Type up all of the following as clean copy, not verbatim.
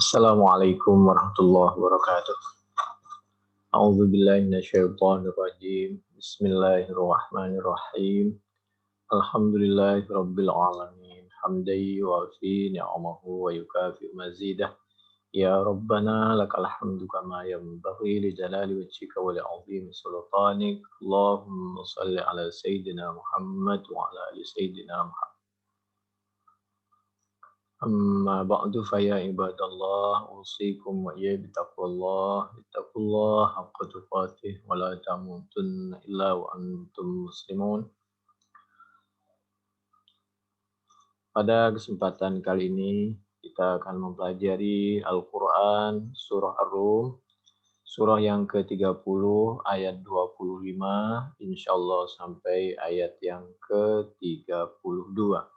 Assalamualaikum warahmatullahi wabarakatuh. A'udzu billahi minasyaitonir rajim. Bismillahirrahmanirrahim. Alhamdulillahi rabbil alamin. Hamdan yuwafi ni'amahu wa yukafi mazidah. Ya Rabbana lakal hamdu kama yanbaghi li jalali wajhika wa li 'azimi sultanik. Allahumma shalli ala sayyidina Muhammad wa ala ali sayyidina Muhammad. أما بعد فيا عباد الله أوصيكم وإياي بتقوى الله حق تقاته ولا تموتن إلا وأنتم مسلمون. Pada kesempatan kali ini kita akan mempelajari Al-Quran Surah Ar-Rum, surah yang ke-30 ayat 25 insyaallah sampai ayat yang ke-32.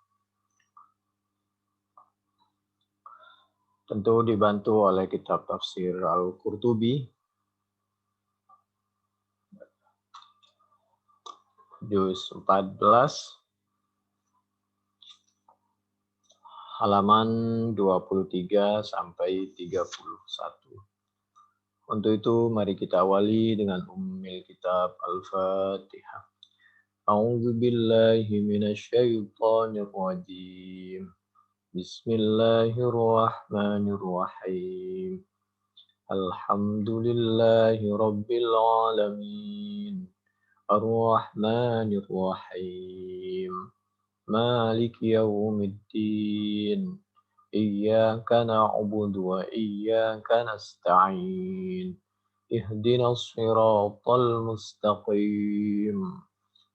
Tentu dibantu oleh kitab tafsir Al-Qurtubi, juz 14, halaman 23 sampai 31. Untuk itu mari kita awali dengan ummul kitab Al-Fatihah. A'udzu billahi minasyaitonir rajim. Bismillahirrahmanirrahim. Alhamdulillahi rabbil alamin. Ar-Rahmanir Rahim. Malik yaumiddin. Iyyaka na'budu wa iyyaka nasta'in. Ihdinas siratal mustaqim.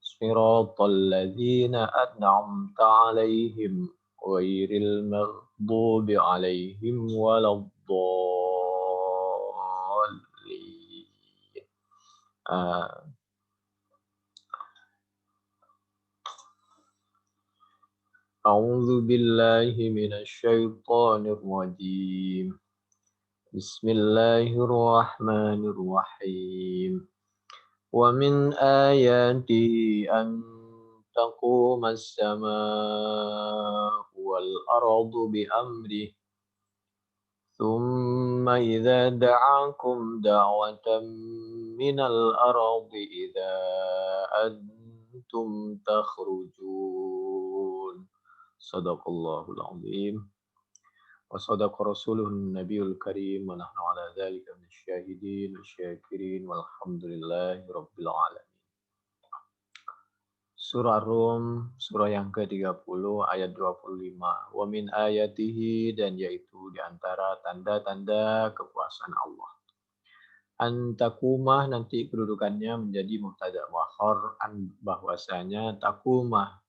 Siratal ladzina an'amta 'alaihim ghairil maghdubi 'alaihim waladdallin. A'udzu billahi minasyaitonir rajim. Bismillahirrahmanirrahim. Wa min ayatihi an taquma as-samaa'u wal ardu bi amrihi thumma idza da'akum da'watan minal ardi idza antum takhrujun. Sadaqallahul azim. Wa sadaqa rasuluhun nabiyul karim wa nahnu ala dzalika minasyahidin wasyakirin walhamdulillahi rabbil alamin. Surah Rum, surah yang ke-30 ayat 25. Wa min ayatihi, dan yaitu di antara tanda-tanda kekuasaan Allah. Antakumah, nanti kedudukannya menjadi mubtada muakhar, bahwasanya takumah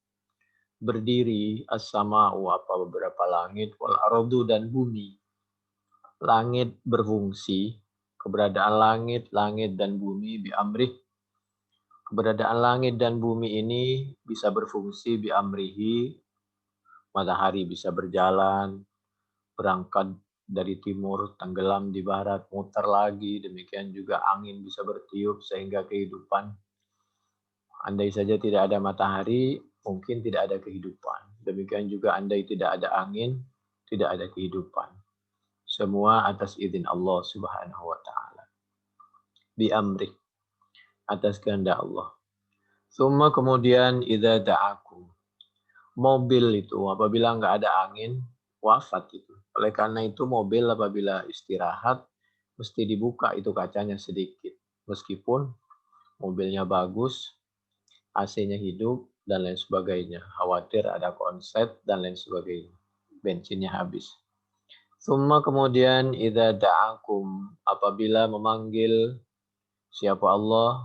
berdiri, as-sama'u apa beberapa langit, wal ardu dan bumi. Langit berfungsi, keberadaan langit dan bumi bi amrih. Keberadaan langit dan bumi ini bisa berfungsi bi amrihi. Matahari bisa berjalan, berangkat dari timur, tenggelam di barat, muter lagi. Demikian juga angin bisa bertiup sehingga kehidupan. Andai saja tidak ada matahari, mungkin tidak ada kehidupan. Demikian juga andai tidak ada angin, tidak ada kehidupan. Semua atas izin Allah Subhanahu wa taala. Bi amri, atas kehendak Allah. Summa kemudian idza da'akum. Mobil itu apabila enggak ada angin, wafat itu. Oleh karena itu mobil apabila istirahat mesti dibuka itu kacanya sedikit. Meskipun mobilnya bagus, AC-nya hidup, dan lain sebagainya. Khawatir ada konslet, dan lain sebagainya. Bensinnya habis. Summa kemudian, idza da'akum, apabila memanggil siapa Allah,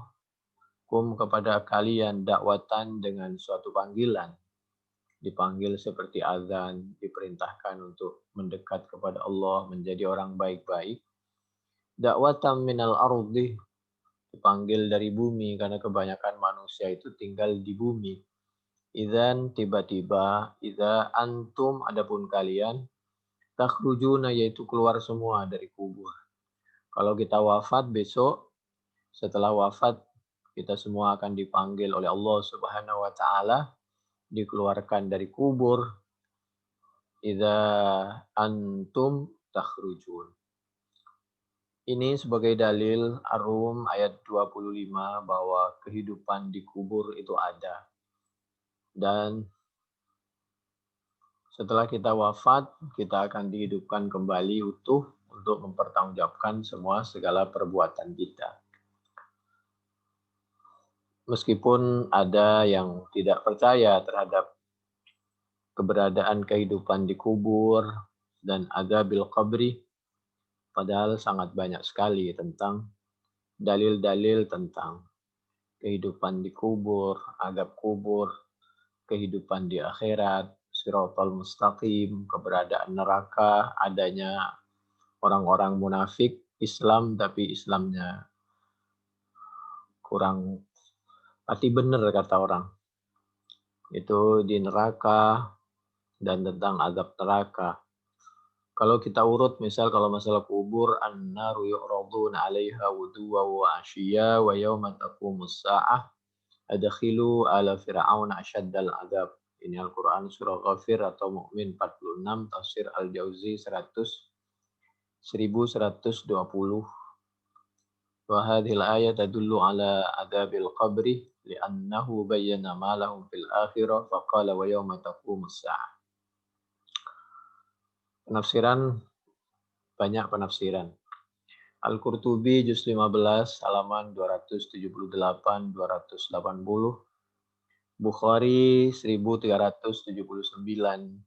kum kepada kalian, dakwatan dengan suatu panggilan. Dipanggil seperti azan, diperintahkan untuk mendekat kepada Allah, menjadi orang baik-baik. Dakwatan minal ardi, dipanggil dari bumi, karena kebanyakan manusia itu tinggal di bumi. Idzan tiba-tiba, idza antum adapun kalian, takhrujuna yaitu keluar semua dari kubur. Kalau kita wafat besok, setelah wafat kita semua akan dipanggil oleh Allah Subhanahu wa taala, dikeluarkan dari kubur. Idza antum takhrujun. Ini sebagai dalil Ar-Rum ayat 25 bahwa kehidupan di kubur itu ada. Dan setelah kita wafat, kita akan dihidupkan kembali utuh untuk mempertanggungjawabkan semua segala perbuatan kita. Meskipun ada yang tidak percaya terhadap keberadaan kehidupan di kubur dan adzabil qabri, padahal sangat banyak sekali tentang dalil-dalil tentang kehidupan di kubur, azab kubur, kehidupan di akhirat, siratal mustaqim, keberadaan neraka, adanya orang-orang munafik Islam tapi Islamnya kurang pati benar kata orang. Itu di neraka dan tentang azab neraka. Kalau kita urut misal kalau masalah kubur, an-naru yu'raduna 'alaiha wuduwa wa 'ashiyya wa yawma taqumus sa'ah adkhilu ala fir'auna asyaddal azab. Ini Al-Qur'an surah Ghafir atau Mukmin 46, tafsir Al-Jauzi 1120. Wa hadhil ayat tadullu ala adzabil qabri li'annahu bayyana ma lahum fil akhirah faqala wa yawma taqumus sa'ah. Penafsiran, banyak penafsiran. Al-Qurtubi juz 15 halaman 278-280, Bukhari 1379,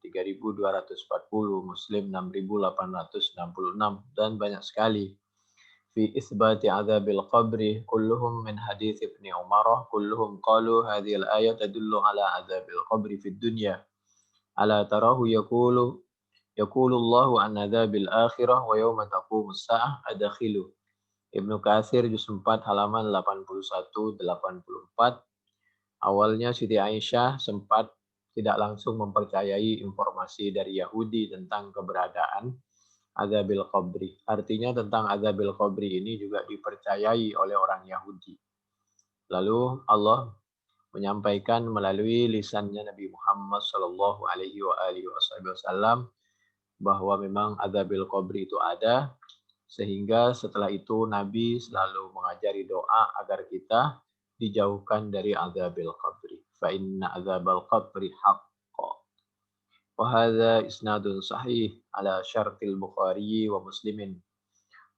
3240, Muslim 6866 dan banyak sekali. Fi isbati adzabil qabri kulluhum min hadits Ibnu Umar, kulluhum qalu hadhihi al-ayat tadullu ala adzabil qabri fid dunya. Ala tarahu yaqulu Yaqulullahu an adzabil akhirah wa yawma taqumus sa'ah adkhilu. Ibnu Katsir juz 4 halaman 81-84. Awalnya Siti Aisyah sempat tidak langsung mempercayai informasi dari Yahudi tentang keberadaan adzabil qabri. Artinya tentang adzabil qabri ini juga dipercayai oleh orang Yahudi. Lalu Allah menyampaikan melalui lisannya Nabi Muhammad sallallahu alaihi wasallam bahwa memang adzabil qabri itu ada, sehingga setelah itu Nabi selalu mengajari doa agar kita dijauhkan dari adzabil qabri. Fa inna adzabal qabri haqqo. Wa hadza isnadun sahih ala syartil Bukhari wa Muslimin.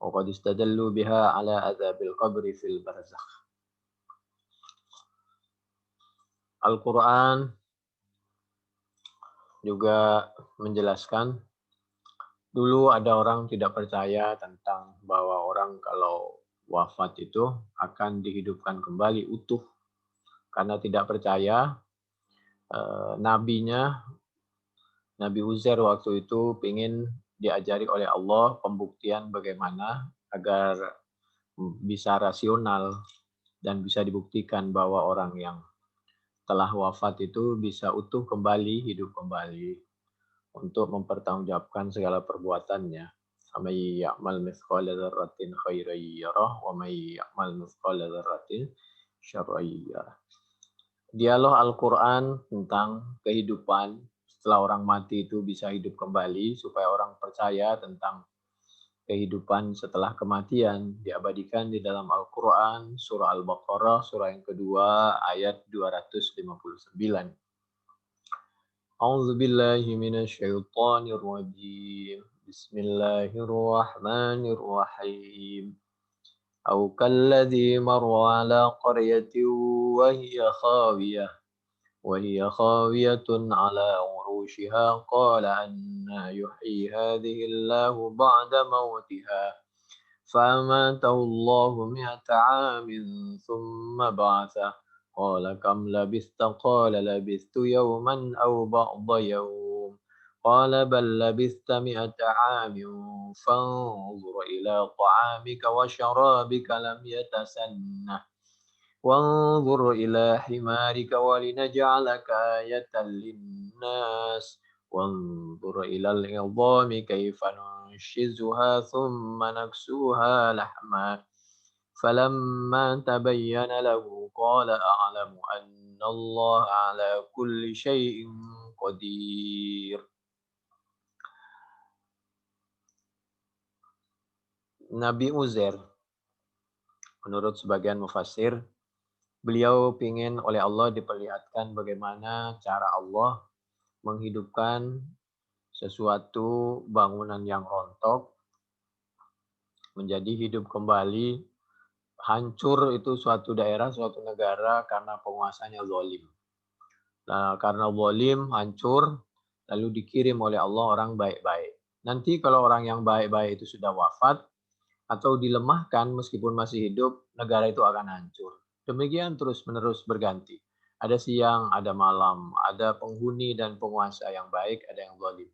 Wa qad istadallu biha ala adzabil qabri fil barzakh. Al-Qur'an juga menjelaskan. Dulu ada orang tidak percaya tentang bahwa orang kalau wafat itu akan dihidupkan kembali utuh. Karena tidak percaya, nabinya, Nabi Uzair waktu itu ingin diajari oleh Allah pembuktian bagaimana agar bisa rasional dan bisa dibuktikan bahwa orang yang telah wafat itu bisa utuh kembali, hidup kembali, untuk mempertanggungjawabkan segala perbuatannya. May ya'mal mithqala dzarratin khairan yarah wa may ya'mal mithqala dzarratin syarran yarah. Dialog Al-Qur'an tentang kehidupan setelah orang mati itu bisa hidup kembali supaya orang percaya tentang kehidupan setelah kematian diabadikan di dalam Al-Qur'an surah Al-Baqarah surah yang kedua ayat 259. أعوذ بالله من الشيطان الرجيم بسم الله الرحمن الرحيم أو كالذي مر على قرية وهي خاوية على عروشها قال أنى يحيي هذه الله بعد موتها فأماته الله 100 عام ثم بعثه قال كم لبثت قال لبثت يوما أو بعض يوم قال بل لبثت 100 عام فانظر إلى طعامك وشرابك لم يتسنه وانظر إلى حمارك ولنجعلك آية للناس وانظر إلى العظام كيف ننشزها ثم نكسوها لحما فلما تبين له قال أعلم أن الله على كل شيء قدير. Nabi Uzair, menurut sebagian mufassir, beliau ingin oleh Allah diperlihatkan bagaimana cara Allah menghidupkan sesuatu bangunan yang rontok menjadi hidup kembali. Hancur itu suatu daerah, suatu negara karena penguasanya zalim. Nah, karena zalim hancur, lalu dikirim oleh Allah orang baik-baik. Nanti kalau orang yang baik-baik itu sudah wafat atau dilemahkan meskipun masih hidup, negara itu akan hancur. Demikian terus-menerus berganti. Ada siang, ada malam, ada penghuni dan penguasa yang baik, ada yang zalim.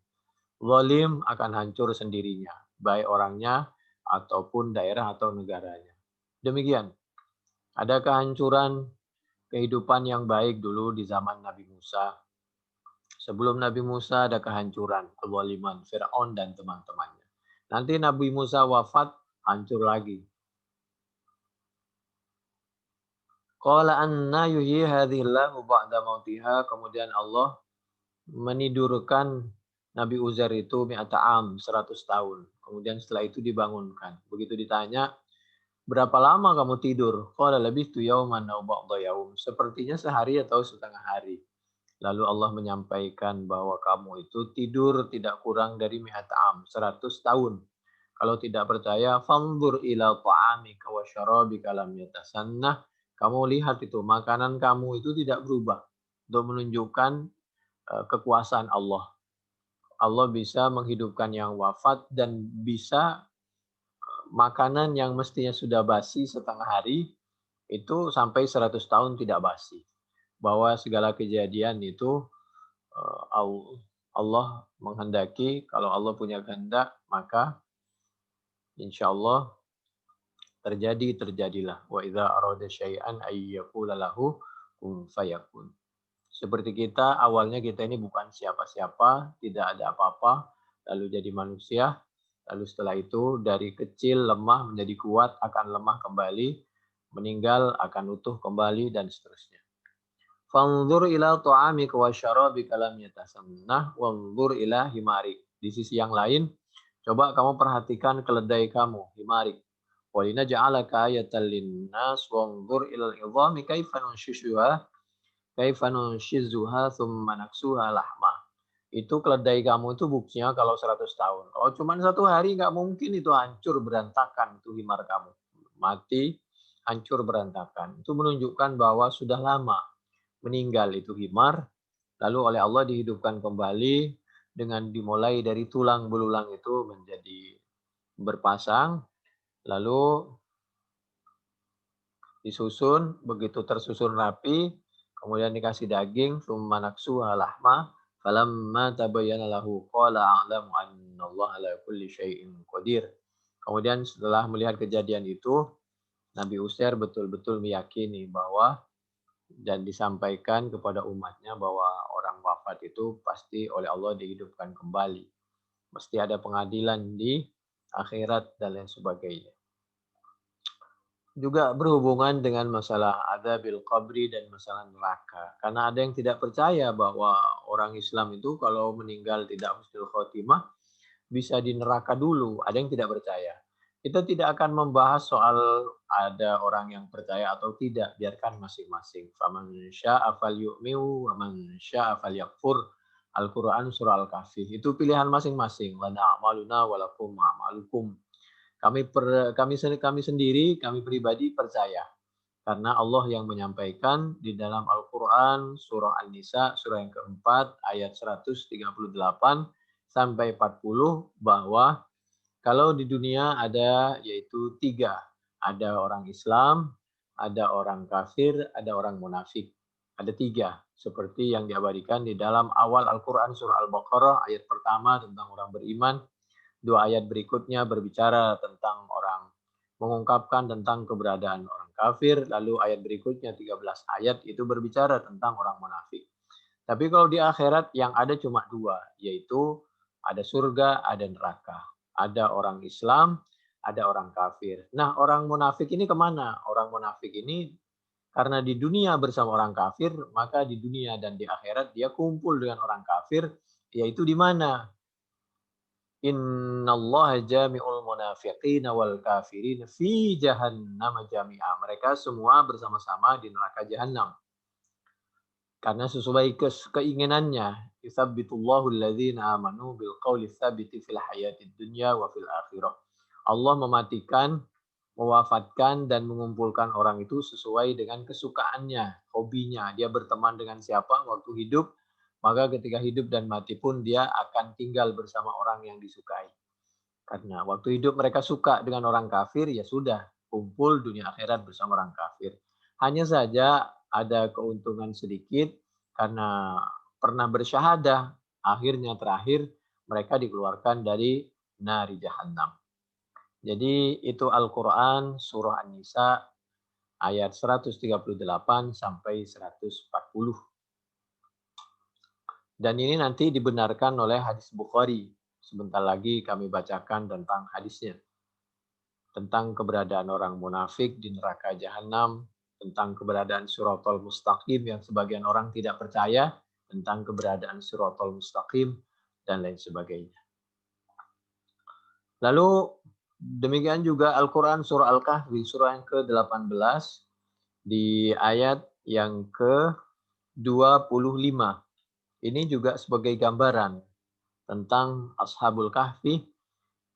Zalim akan hancur sendirinya, baik orangnya ataupun daerah atau negaranya. Demikian, ada kehancuran kehidupan yang baik dulu di zaman Nabi Musa. Sebelum Nabi Musa ada kehancuran, kezaliman Fir'aun dan teman-temannya. Nanti Nabi Musa wafat, hancur lagi. Qala anna yuhyi hadhillahu ba'da mautiha. Kemudian Allah menidurkan Nabi Uzair itu mi'ata am, 100 tahun. Kemudian setelah itu dibangunkan. Begitu ditanya, berapa lama kamu tidur? Qala labistu yauman aw ba'da yaum. Sepertinya sehari atau setengah hari. Lalu Allah menyampaikan bahwa kamu itu tidur tidak kurang dari mi'ata am, 100 tahun. Kalau tidak percaya, fanzur ila ta'amika wa syarabika lam yatasannah. Kamu lihat itu, makanan kamu itu tidak berubah. Untuk menunjukkan kekuasaan Allah. Allah bisa menghidupkan yang wafat dan bisa makanan yang mestinya sudah basi setengah hari itu sampai 100 tahun tidak basi. Bahwa segala kejadian itu Allah menghendaki, kalau Allah punya kehendak maka insya Allah terjadilah. Wa idza arada syai'an ay yaqula lahu kun fayakun. Seperti kita, awalnya kita ini bukan siapa-siapa, tidak ada apa-apa, lalu jadi manusia, lalu setelah itu dari kecil lemah menjadi kuat, akan lemah kembali, meninggal akan utuh kembali, dan seterusnya. Fanzur ila ta'amika wa syarabika lam yatasannah wanzur ila himari. Di sisi yang lain, coba kamu perhatikan keledai kamu, himari. Walina ja'alaka ayatan linnas wanzur ila al-idhami kaifa nunshishuha kaifa nunshizuha thumma naksuha lahma. Itu keledai kamu itu buktinya kalau 100 tahun. Kalau cuma 1 hari nggak mungkin itu hancur berantakan itu himar kamu. Mati, hancur berantakan. Itu menunjukkan bahwa sudah lama meninggal itu himar, lalu oleh Allah dihidupkan kembali dengan dimulai dari tulang belulang itu menjadi berpasang, lalu disusun, begitu tersusun rapi, kemudian dikasih daging, summa naksuha lahma, falamma tabayyana lahu qala a'lamu annallaha ala kulli syai'in qadir. Kemudian setelah melihat kejadian itu, Nabi Uzair betul-betul meyakini bahwa dan disampaikan kepada umatnya bahwa orang wafat itu pasti oleh Allah dihidupkan kembali. Mesti ada pengadilan di akhirat dan lain sebagainya. Juga berhubungan dengan masalah adzabil qabri dan masalah neraka. Karena ada yang tidak percaya bahwa orang Islam itu kalau meninggal tidak husnul khotimah bisa di neraka dulu. Ada yang tidak percaya. Kita tidak akan membahas soal ada orang yang percaya atau tidak. Biarkan masing-masing. Faman syaa'a falyu'min wa man syaa'a falyakfur. Al-Quran surah Al-Kahfi. Itu pilihan masing-masing. Lana a'maluna walakum a'malukum. Kami sendiri, kami pribadi percaya. Karena Allah yang menyampaikan di dalam Al-Quran, surah An-Nisa, surah yang keempat, ayat 138 sampai 40, bahwa kalau di dunia ada yaitu 3. Ada orang Islam, ada orang kafir, ada orang munafik. Ada 3. Seperti yang diabadikan di dalam awal Al-Quran, surah Al-Baqarah, ayat pertama tentang orang beriman. 2 ayat berikutnya berbicara tentang orang, mengungkapkan tentang keberadaan orang kafir, lalu ayat berikutnya 13 ayat itu berbicara tentang orang munafik. Tapi kalau di akhirat yang ada cuma 2, yaitu ada surga, ada neraka. Ada orang Islam, ada orang kafir. Nah, orang munafik ini kemana? Orang munafik ini karena di dunia bersama orang kafir, maka di dunia dan di akhirat dia kumpul dengan orang kafir, yaitu di mana? Innallaha jami'ul munafiqina wal kafirin fi jahannam jami'a. Mereka semua bersama-sama di neraka jahanam. Karena sesuai keinginannya, yusabbitullahu alladzina amanu bil qawli tsabiti fil hayatid dunya wa fil akhirah. Allah mematikan, mewafatkan dan mengumpulkan orang itu sesuai dengan kesukaannya, hobinya. Dia berteman dengan siapa waktu hidup, maka ketika hidup dan mati pun dia akan tinggal bersama orang yang disukai. Karena waktu hidup mereka suka dengan orang kafir, ya sudah, kumpul dunia akhirat bersama orang kafir. Hanya saja ada keuntungan sedikit karena pernah bersyahadah, akhirnya terakhir mereka dikeluarkan dari nari jahannam. Jadi itu Al-Quran surah An-Nisa ayat 138 sampai 140. Dan ini nanti dibenarkan oleh hadis Bukhari. Sebentar lagi kami bacakan tentang hadisnya. Tentang keberadaan orang munafik di neraka jahanam, tentang keberadaan Siratal Mustaqim yang sebagian orang tidak percaya, tentang keberadaan Siratal Mustaqim, dan lain sebagainya. Lalu demikian juga Al-Quran surah Al-Kahfi, surah yang ke-18, di ayat yang ke-25. Ini juga sebagai gambaran tentang Ashabul Kahfi,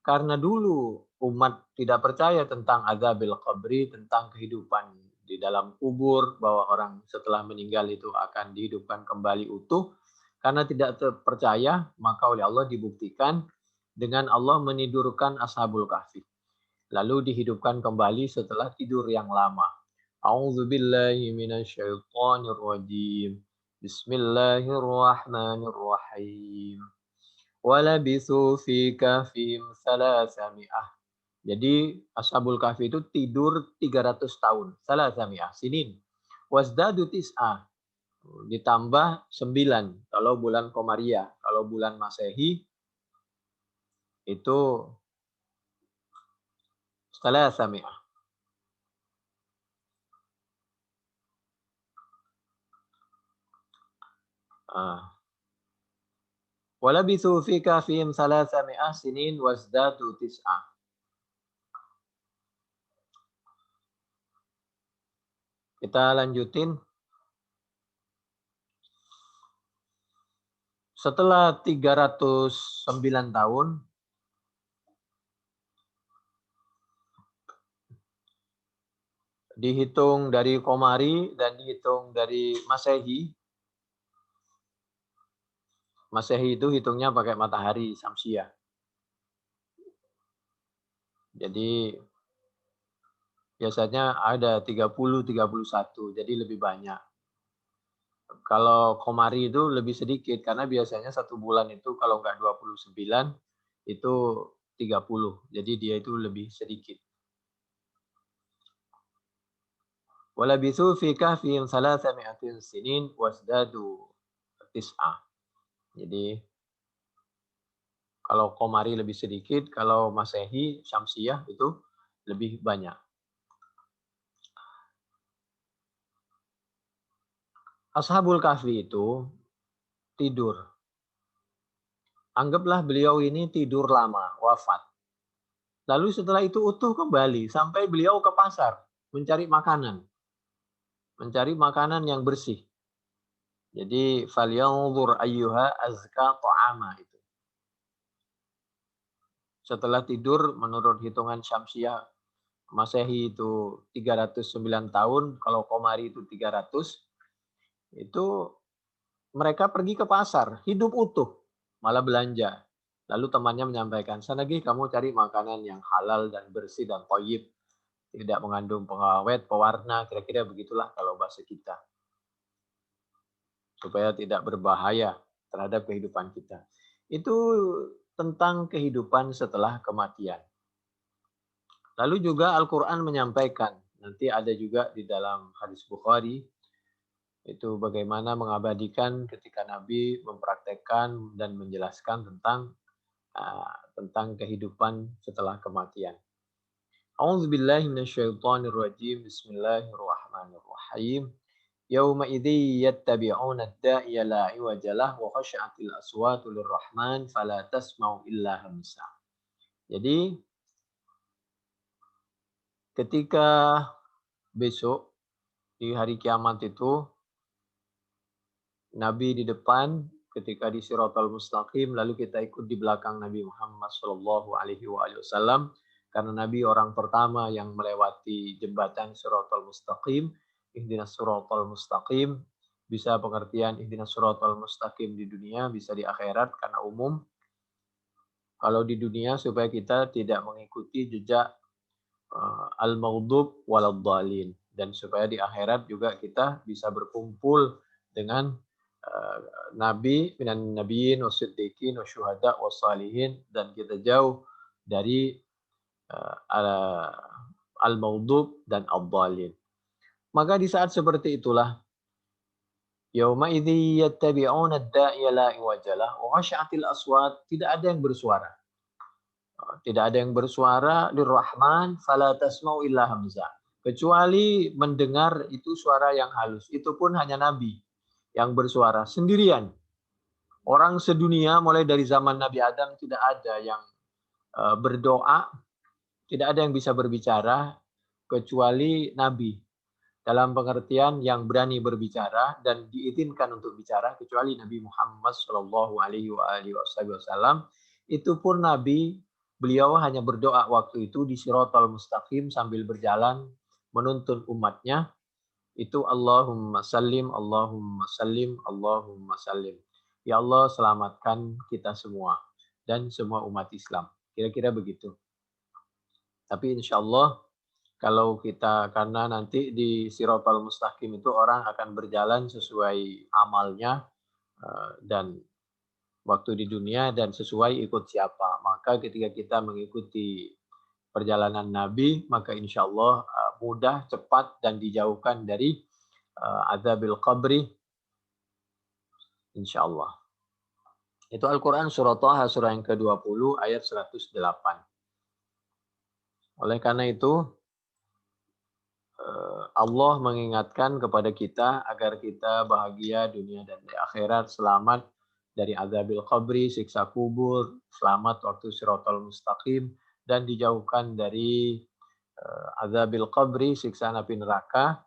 karena dulu umat tidak percaya tentang adzabil qabri, tentang kehidupan di dalam kubur, bahwa orang setelah meninggal itu akan dihidupkan kembali utuh. Karena tidak percaya, maka oleh Allah dibuktikan dengan Allah menidurkan Ashabul Kahfi. Lalu dihidupkan kembali setelah tidur yang lama. A'udzubillahi minasyaitonirrajim. Bismillahirrahmanirrahim. Walabithu fi kahfihim salasami'ah. Jadi Ashabul Kahfi itu tidur 300 tahun. Salasami'ah sinin. Wasdadu tis'ah. Ditambah 9 kalau bulan Komariah. Kalau bulan Masehi itu salasami'ah. Walabithu fi kahfihim salasami'ah sinin wasdadu tis'ah. Kita lanjutin. Setelah 309 tahun, dihitung dari Komari dan dihitung dari Masehi. Masehi itu hitungnya pakai matahari Syamsiah. Jadi biasanya ada 30, 31, jadi lebih banyak. Kalau Komari itu lebih sedikit, karena biasanya satu bulan itu kalau nggak 29, itu 30. Jadi dia itu lebih sedikit. Walabithu fi kahfihim salasami'atin sinin wasdadu tis'ah. Jadi kalau Komari lebih sedikit, kalau Masehi Syamsiah itu lebih banyak. Ashabul Kahfi itu tidur. Anggaplah beliau ini tidur lama, wafat. Lalu setelah itu utuh kembali sampai beliau ke pasar mencari makanan. Mencari makanan yang bersih. Jadi falyanzur ayyuha azka ta'ama itu. Setelah tidur menurut hitungan Syamsiah Masehi itu 309 tahun, kalau Komari itu 300, itu mereka pergi ke pasar, hidup utuh, malah belanja. Lalu temannya menyampaikan, sana Gi, kamu cari makanan yang halal dan bersih dan thayyib, tidak mengandung pengawet, pewarna, kira-kira begitulah kalau bahasa kita. Supaya tidak berbahaya terhadap kehidupan kita. Itu tentang kehidupan setelah kematian. Lalu juga Al-Quran menyampaikan, nanti ada juga di dalam hadis Bukhari, itu bagaimana mengabadikan ketika Nabi mempraktekkan dan menjelaskan tentang kehidupan setelah kematian. A'udzubillahi minasyaitonirrajim. Bismillahirrahmanirrahim. Yauma idzi yattabi'una ad-da'iya la iwaja lahu wa khashi'atil aswatu lirrahman fala tasma'u illa hamsa. Jadi ketika besok di hari kiamat itu Nabi di depan ketika di Siratal Mustaqim, lalu kita ikut di belakang Nabi Muhammad Shallallahu Alaihi Wasallam karena Nabi orang pertama yang melewati jembatan Siratal Mustaqim. Ihdinas Siratal Mustaqim bisa pengertian ihdinas Siratal Mustaqim di dunia, bisa di akhirat karena umum. Kalau di dunia supaya kita tidak mengikuti jejak al-maghdub waladhdallin, dan supaya di akhirat juga kita bisa berkumpul dengan nabi minan nabiyyin wasiddiqin wasyuhada wassalihin, dan kita jauh dari al-maghdub dan ad-dallin. Maka di saat seperti itulah yauma idzi yattabi'una ad-da'iya la iwajalah wa khashatil aswat, tidak ada yang bersuara. Tidak ada yang bersuara lirrahman fala tasma'u illa hamzah. Kecuali mendengar itu suara yang halus. Itu pun hanya Nabi yang bersuara sendirian. Orang sedunia mulai dari zaman Nabi Adam tidak ada yang berdoa, tidak ada yang bisa berbicara kecuali Nabi. Dalam pengertian yang berani berbicara dan diizinkan untuk bicara kecuali Nabi Muhammad Shallallahu Alaihi Wasallam. Itu pun Nabi, beliau hanya berdoa waktu itu di Siratal Mustaqim sambil berjalan menuntun umatnya. Itu Allahumma sallim, Allahumma sallim, Allahumma sallim. Ya Allah, selamatkan kita semua dan semua umat Islam. Kira-kira begitu. Tapi insya Allah kalau kita, karena nanti di Siratal Mustaqim itu orang akan berjalan sesuai amalnya dan waktu di dunia dan sesuai ikut siapa. Maka ketika kita mengikuti perjalanan Nabi, maka insya Allah mudah, cepat, dan dijauhkan dari azabil qabri, insya Allah. Itu Al-Quran surah Taha surah yang ke-20 ayat 108. Oleh karena itu, Allah mengingatkan kepada kita agar kita bahagia dunia dan di akhirat, selamat dari azabil qabri, siksa kubur, selamat waktu Siratal Mustaqim, dan dijauhkan dari azabil qabri, siksa api neraka.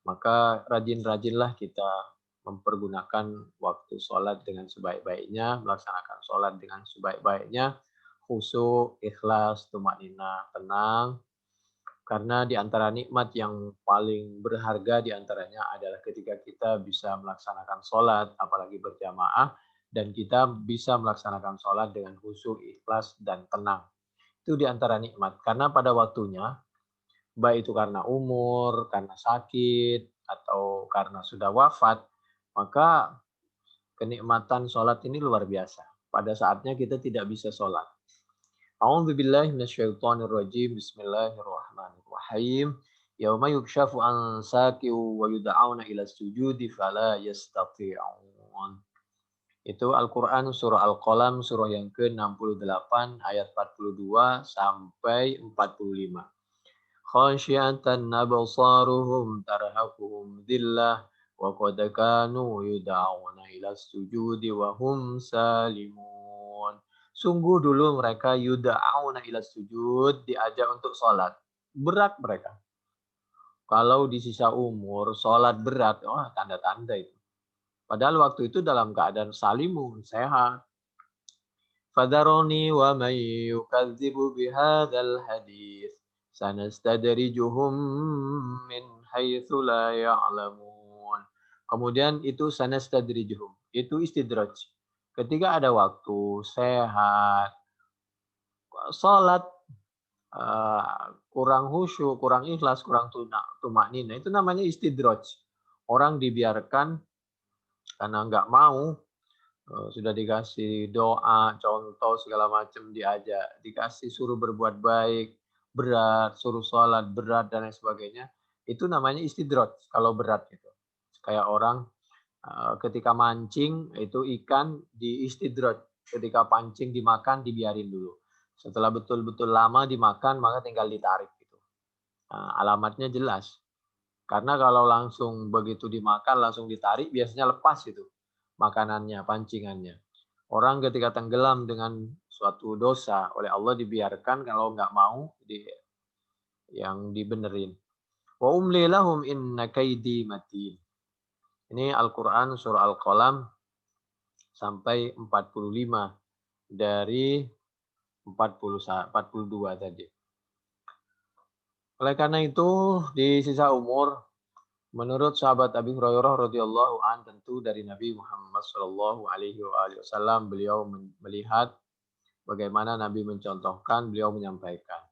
Maka rajin-rajinlah kita mempergunakan waktu sholat dengan sebaik-baiknya, melaksanakan sholat dengan sebaik-baiknya, khusyuk, ikhlas, tumakninah, tenang. Karena di antara nikmat yang paling berharga di antaranya adalah ketika kita bisa melaksanakan sholat, apalagi berjamaah, dan kita bisa melaksanakan sholat dengan khusyuk, ikhlas, dan tenang. Itu di antara nikmat. Karena pada waktunya, baik itu karena umur, karena sakit, atau karena sudah wafat, maka kenikmatan sholat ini luar biasa. Pada saatnya kita tidak bisa sholat. A'udzubillahi minasyaitonirrajim. Bismillahirrahmanirrahim. Yauma yukshafu an saqi wa yud'auna ila sujudi fala yastati'un. Itu Al-Quran surah Al-Qalam surah yang ke-68 ayat 42 sampai 45. Khasyatan absaruhum tarhaquhum dhillah wa qad kanu yud'auna ila sujudi wa hum salimun. Sungguh dulu mereka yud'auna ila sujud, diajak untuk sholat. Berat mereka. Kalau di sisa umur, sholat berat, wah tanda-tanda itu. Padahal waktu itu dalam keadaan salimun, sehat. Fadaroni wa man yukadzibu bihadzal hadits sanastadrijuhum min haitsu la ya'lamun. Kemudian itu sanastadrijuhum, itu istidraj. Ketika ada waktu sehat, salat kurang khusyuk, kurang ikhlas, kurang tumakninah, itu namanya istidraj. Orang dibiarkan karena nggak mau, sudah dikasih doa, contoh segala macam diajak, dikasih suruh berbuat baik, berat, suruh sholat, berat, dan lain sebagainya. Itu namanya istidraj kalau berat itu. Kayak orang ketika mancing, itu ikan di istidraj. Ketika pancing dimakan, dibiarin dulu. Setelah betul-betul lama dimakan, maka tinggal ditarik. Gitu. Alamatnya jelas. Karena kalau langsung begitu dimakan, langsung ditarik, biasanya lepas itu makanannya, pancingannya. Orang ketika tenggelam dengan suatu dosa oleh Allah dibiarkan, kalau nggak mau yang dibenerin. Wa umli lahum inna kaidi matin. Ini Al-Quran surah Al-Qalam sampai 45 dari 42 tadi. Oleh karena itu, di sisa umur, menurut sahabat Abi Hurairah radhiyallahu an, tentu dari Nabi Muhammad sallallahu alaihi wasallam, beliau melihat bagaimana Nabi mencontohkan, beliau menyampaikan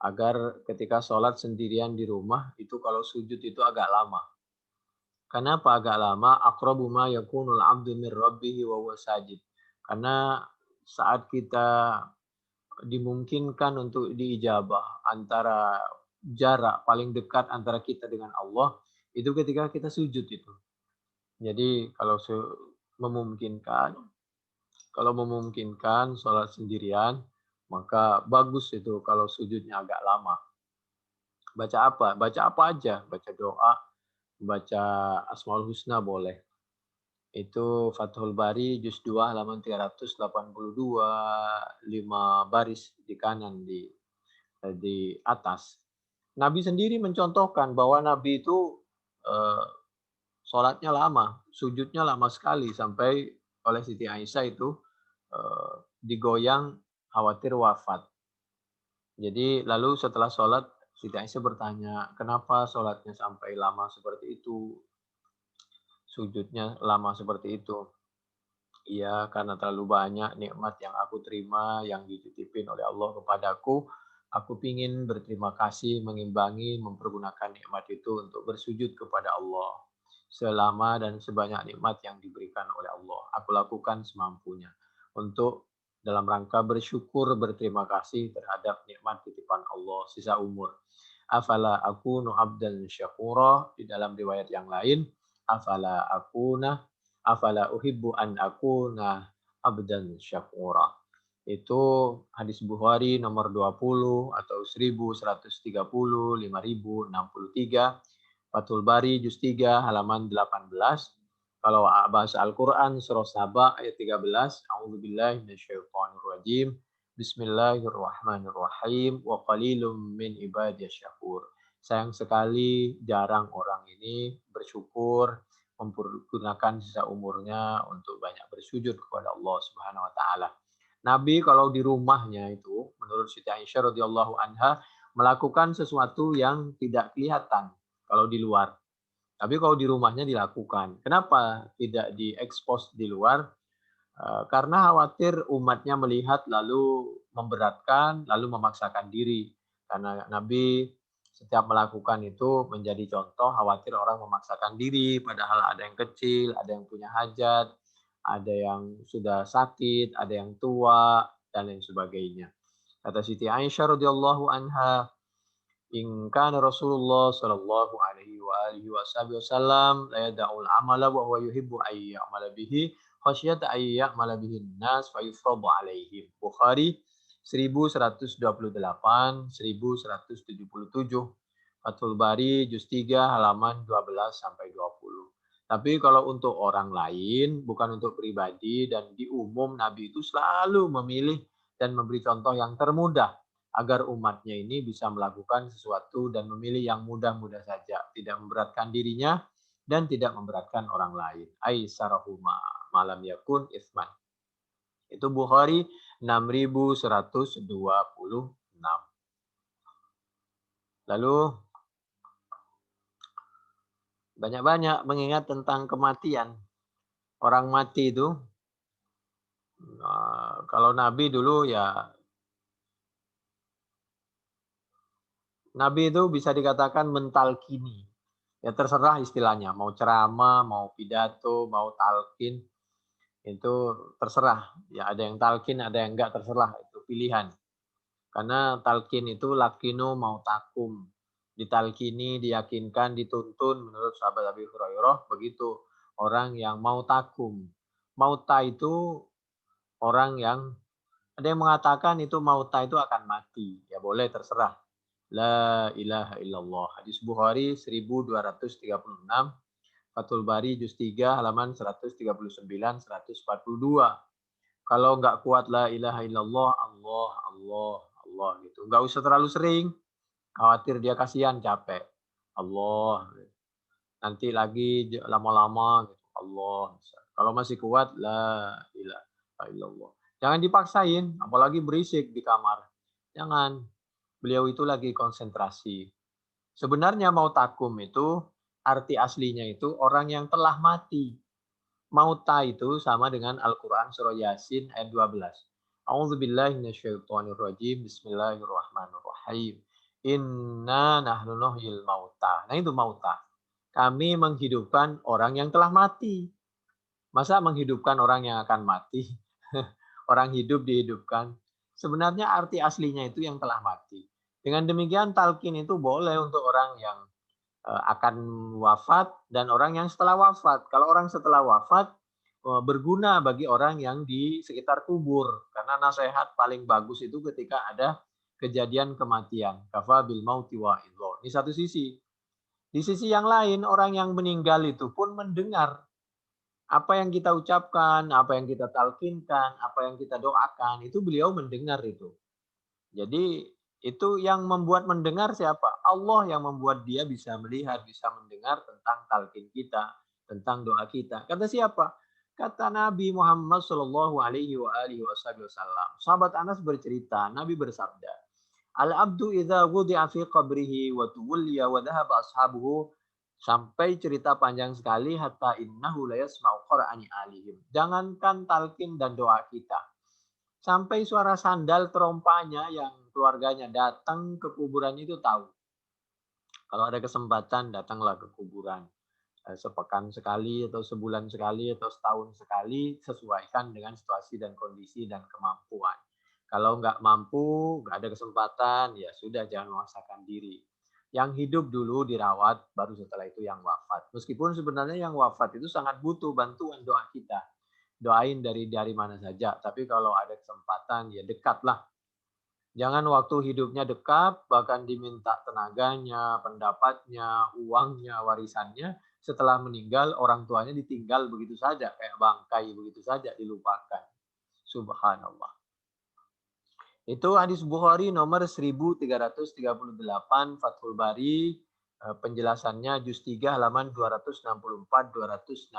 agar ketika sholat sendirian di rumah itu kalau sujud itu agak lama. Kenapa agak lama? Aqrabu ma yakunul 'abdu min rabbih wa huwa sajid. Karena saat kita dimungkinkan untuk diijabah antara jarak paling dekat antara kita dengan Allah itu ketika kita sujud itu. Jadi memungkinkan kalau memungkinkan sholat sendirian maka bagus itu kalau sujudnya agak lama. Baca apa? Baca apa aja, baca doa, baca Asmaul Husna boleh. Itu Fathul Bari juz 2 halaman 382, 5 baris di kanan di atas. Nabi sendiri mencontohkan bahwa Nabi itu eh, sholatnya lama, sujudnya lama sekali sampai oleh Siti Aisyah itu digoyang khawatir wafat. Jadi lalu setelah sholat Siti Aisyah bertanya, kenapa sholatnya sampai lama seperti itu? Sujudnya lama seperti itu. Iya, karena terlalu banyak nikmat yang aku terima, yang dititipin oleh Allah kepadaku. Aku ingin berterima kasih, mengimbangi, mempergunakan nikmat itu untuk bersujud kepada Allah. Selama dan sebanyak nikmat yang diberikan oleh Allah. Aku lakukan semampunya. Untuk dalam rangka bersyukur, berterima kasih terhadap nikmat titipan Allah sisa umur. Afala akunu abdan syakura. Di dalam riwayat yang lain, afala uhibbu an akuna abdan syakura. Itu hadis Bukhari nomor 20 atau 1130, 5063, Fathul Bari juz 3 halaman 18. Kalau bahasa Al-Qur'an surah Saba ayat 13, A'udzubillahi minasyaitonir rajim. Bismillahirrahmanirrahim. Wa qalilum min ibadiyasy syakur. Sayang sekali jarang orang ini bersyukur, mempergunakan sisa umurnya untuk banyak bersujud kepada Allah Subhanahu wa taala. Nabi kalau di rumahnya itu menurut Siti Aisyah radhiyallahu anha melakukan sesuatu yang tidak kelihatan kalau di luar. Tapi kalau di rumahnya dilakukan. Kenapa tidak diekspos di luar? Karena khawatir umatnya melihat lalu memberatkan, lalu memaksakan diri. Karena Nabi setiap melakukan itu menjadi contoh, khawatir orang memaksakan diri, padahal ada yang kecil, ada yang punya hajat, ada yang sudah sakit, ada yang tua, dan lain sebagainya. Kata Siti Aisyah radhiyallahu anha, in kana Rasulullah sallallahu alaihi wa alihi wasallam la yada'ul amala wa huwa yuhibbu ay ya'mala bihi khasyata ay ya'mala bihi nas fa yufradu alaihim. Bukhari 1128, 1177. Fathul Bari juz 3 halaman 12 sampai 20. Tapi kalau untuk orang lain, bukan untuk pribadi dan di umum, Nabi itu selalu memilih dan memberi contoh yang termudah agar umatnya ini bisa melakukan sesuatu dan memilih yang mudah-mudah saja, tidak memberatkan dirinya dan tidak memberatkan orang lain. Aisarahuma malam yakun isman. Itu Bukhari 6126. Lalu banyak-banyak mengingat tentang kematian. Orang mati itu, kalau Nabi dulu ya, Nabi itu bisa dikatakan mentalkini. Ya terserah istilahnya, mau ceramah, mau pidato, mau talkin, itu terserah. Ya ada yang talkin, ada yang enggak, terserah, itu pilihan. Karena talkin itu lakinu mau takum. Ditalkini, diyakinkan, dituntun menurut sahabat Abi Hurairah begitu. Orang yang mau takum. Mauta itu orang yang ada yang mengatakan itu mauta itu akan mati. Ya boleh terserah. La ilaha illallah. Hadis Bukhari 1236. Fathul Bari juz 3 halaman 139 142. Kalau nggak kuat la ilaha illallah, Allah Allah Allah gitu. Nggak usah terlalu sering. Khawatir dia kasihan, capek. Allah. Nanti lagi lama-lama gitu. Allah. Kalau masih kuat, la ilaha illallah. Jangan dipaksain, apalagi berisik di kamar. Jangan. Beliau itu lagi konsentrasi. Sebenarnya mautakum itu, arti aslinya itu orang yang telah mati. Mauta itu sama dengan Al-Quran surah Yasin ayat 12. A'udzubillahi minasyaitonirrajim. Bismillahirrahmanirrahim. Inna nahnu nuhyil mauta. Nah itu mauta. Kami menghidupkan orang yang telah mati. Masa menghidupkan orang yang akan mati? Orang hidup dihidupkan. Sebenarnya arti aslinya itu yang telah mati. Dengan demikian talqin itu boleh untuk orang yang akan wafat dan orang yang setelah wafat. Kalau orang setelah wafat berguna bagi orang yang di sekitar kubur karena nasihat paling bagus itu ketika ada kejadian kematian. Kafa bil mauti wa'idho. Ini satu sisi. Di sisi yang lain orang yang meninggal itu pun mendengar apa yang kita ucapkan, apa yang kita talkinkan, apa yang kita doakan, itu beliau mendengar itu. Jadi itu yang membuat mendengar siapa? Allah yang membuat dia bisa melihat, bisa mendengar tentang talqin kita, tentang doa kita. Kata siapa? Kata Nabi Muhammad Shallallahu Alaihi Wasallam. Sahabat Anas bercerita, Nabi bersabda, Al abdu idza wudi'a fi qabrihi wa tuwliya wa dhahaba ashabuhu, sampai cerita panjang sekali, hatta innahu la yasma'u qur'ani alihim. Jangankan talqin dan doa kita, sampai suara sandal terompanya yang keluarganya datang ke kuburan itu tahu. Kalau ada kesempatan datanglah ke kuburan. Sepekan sekali atau sebulan sekali atau setahun sekali, sesuaikan dengan situasi dan kondisi dan kemampuan. Kalau nggak mampu, nggak ada kesempatan, ya sudah jangan memaksakan diri. Yang hidup dulu dirawat, baru setelah itu yang wafat. Meskipun sebenarnya yang wafat itu sangat butuh bantuan doa kita. Doain dari mana saja. Tapi kalau ada kesempatan, ya dekatlah. Jangan waktu hidupnya dekat, bahkan diminta tenaganya, pendapatnya, uangnya, warisannya. Setelah meninggal, orang tuanya ditinggal begitu saja. Kayak bangkai begitu saja, dilupakan. Subhanallah. Itu hadis Bukhari nomor 1338, Fathul Bari, penjelasannya juz 3 halaman 264-265.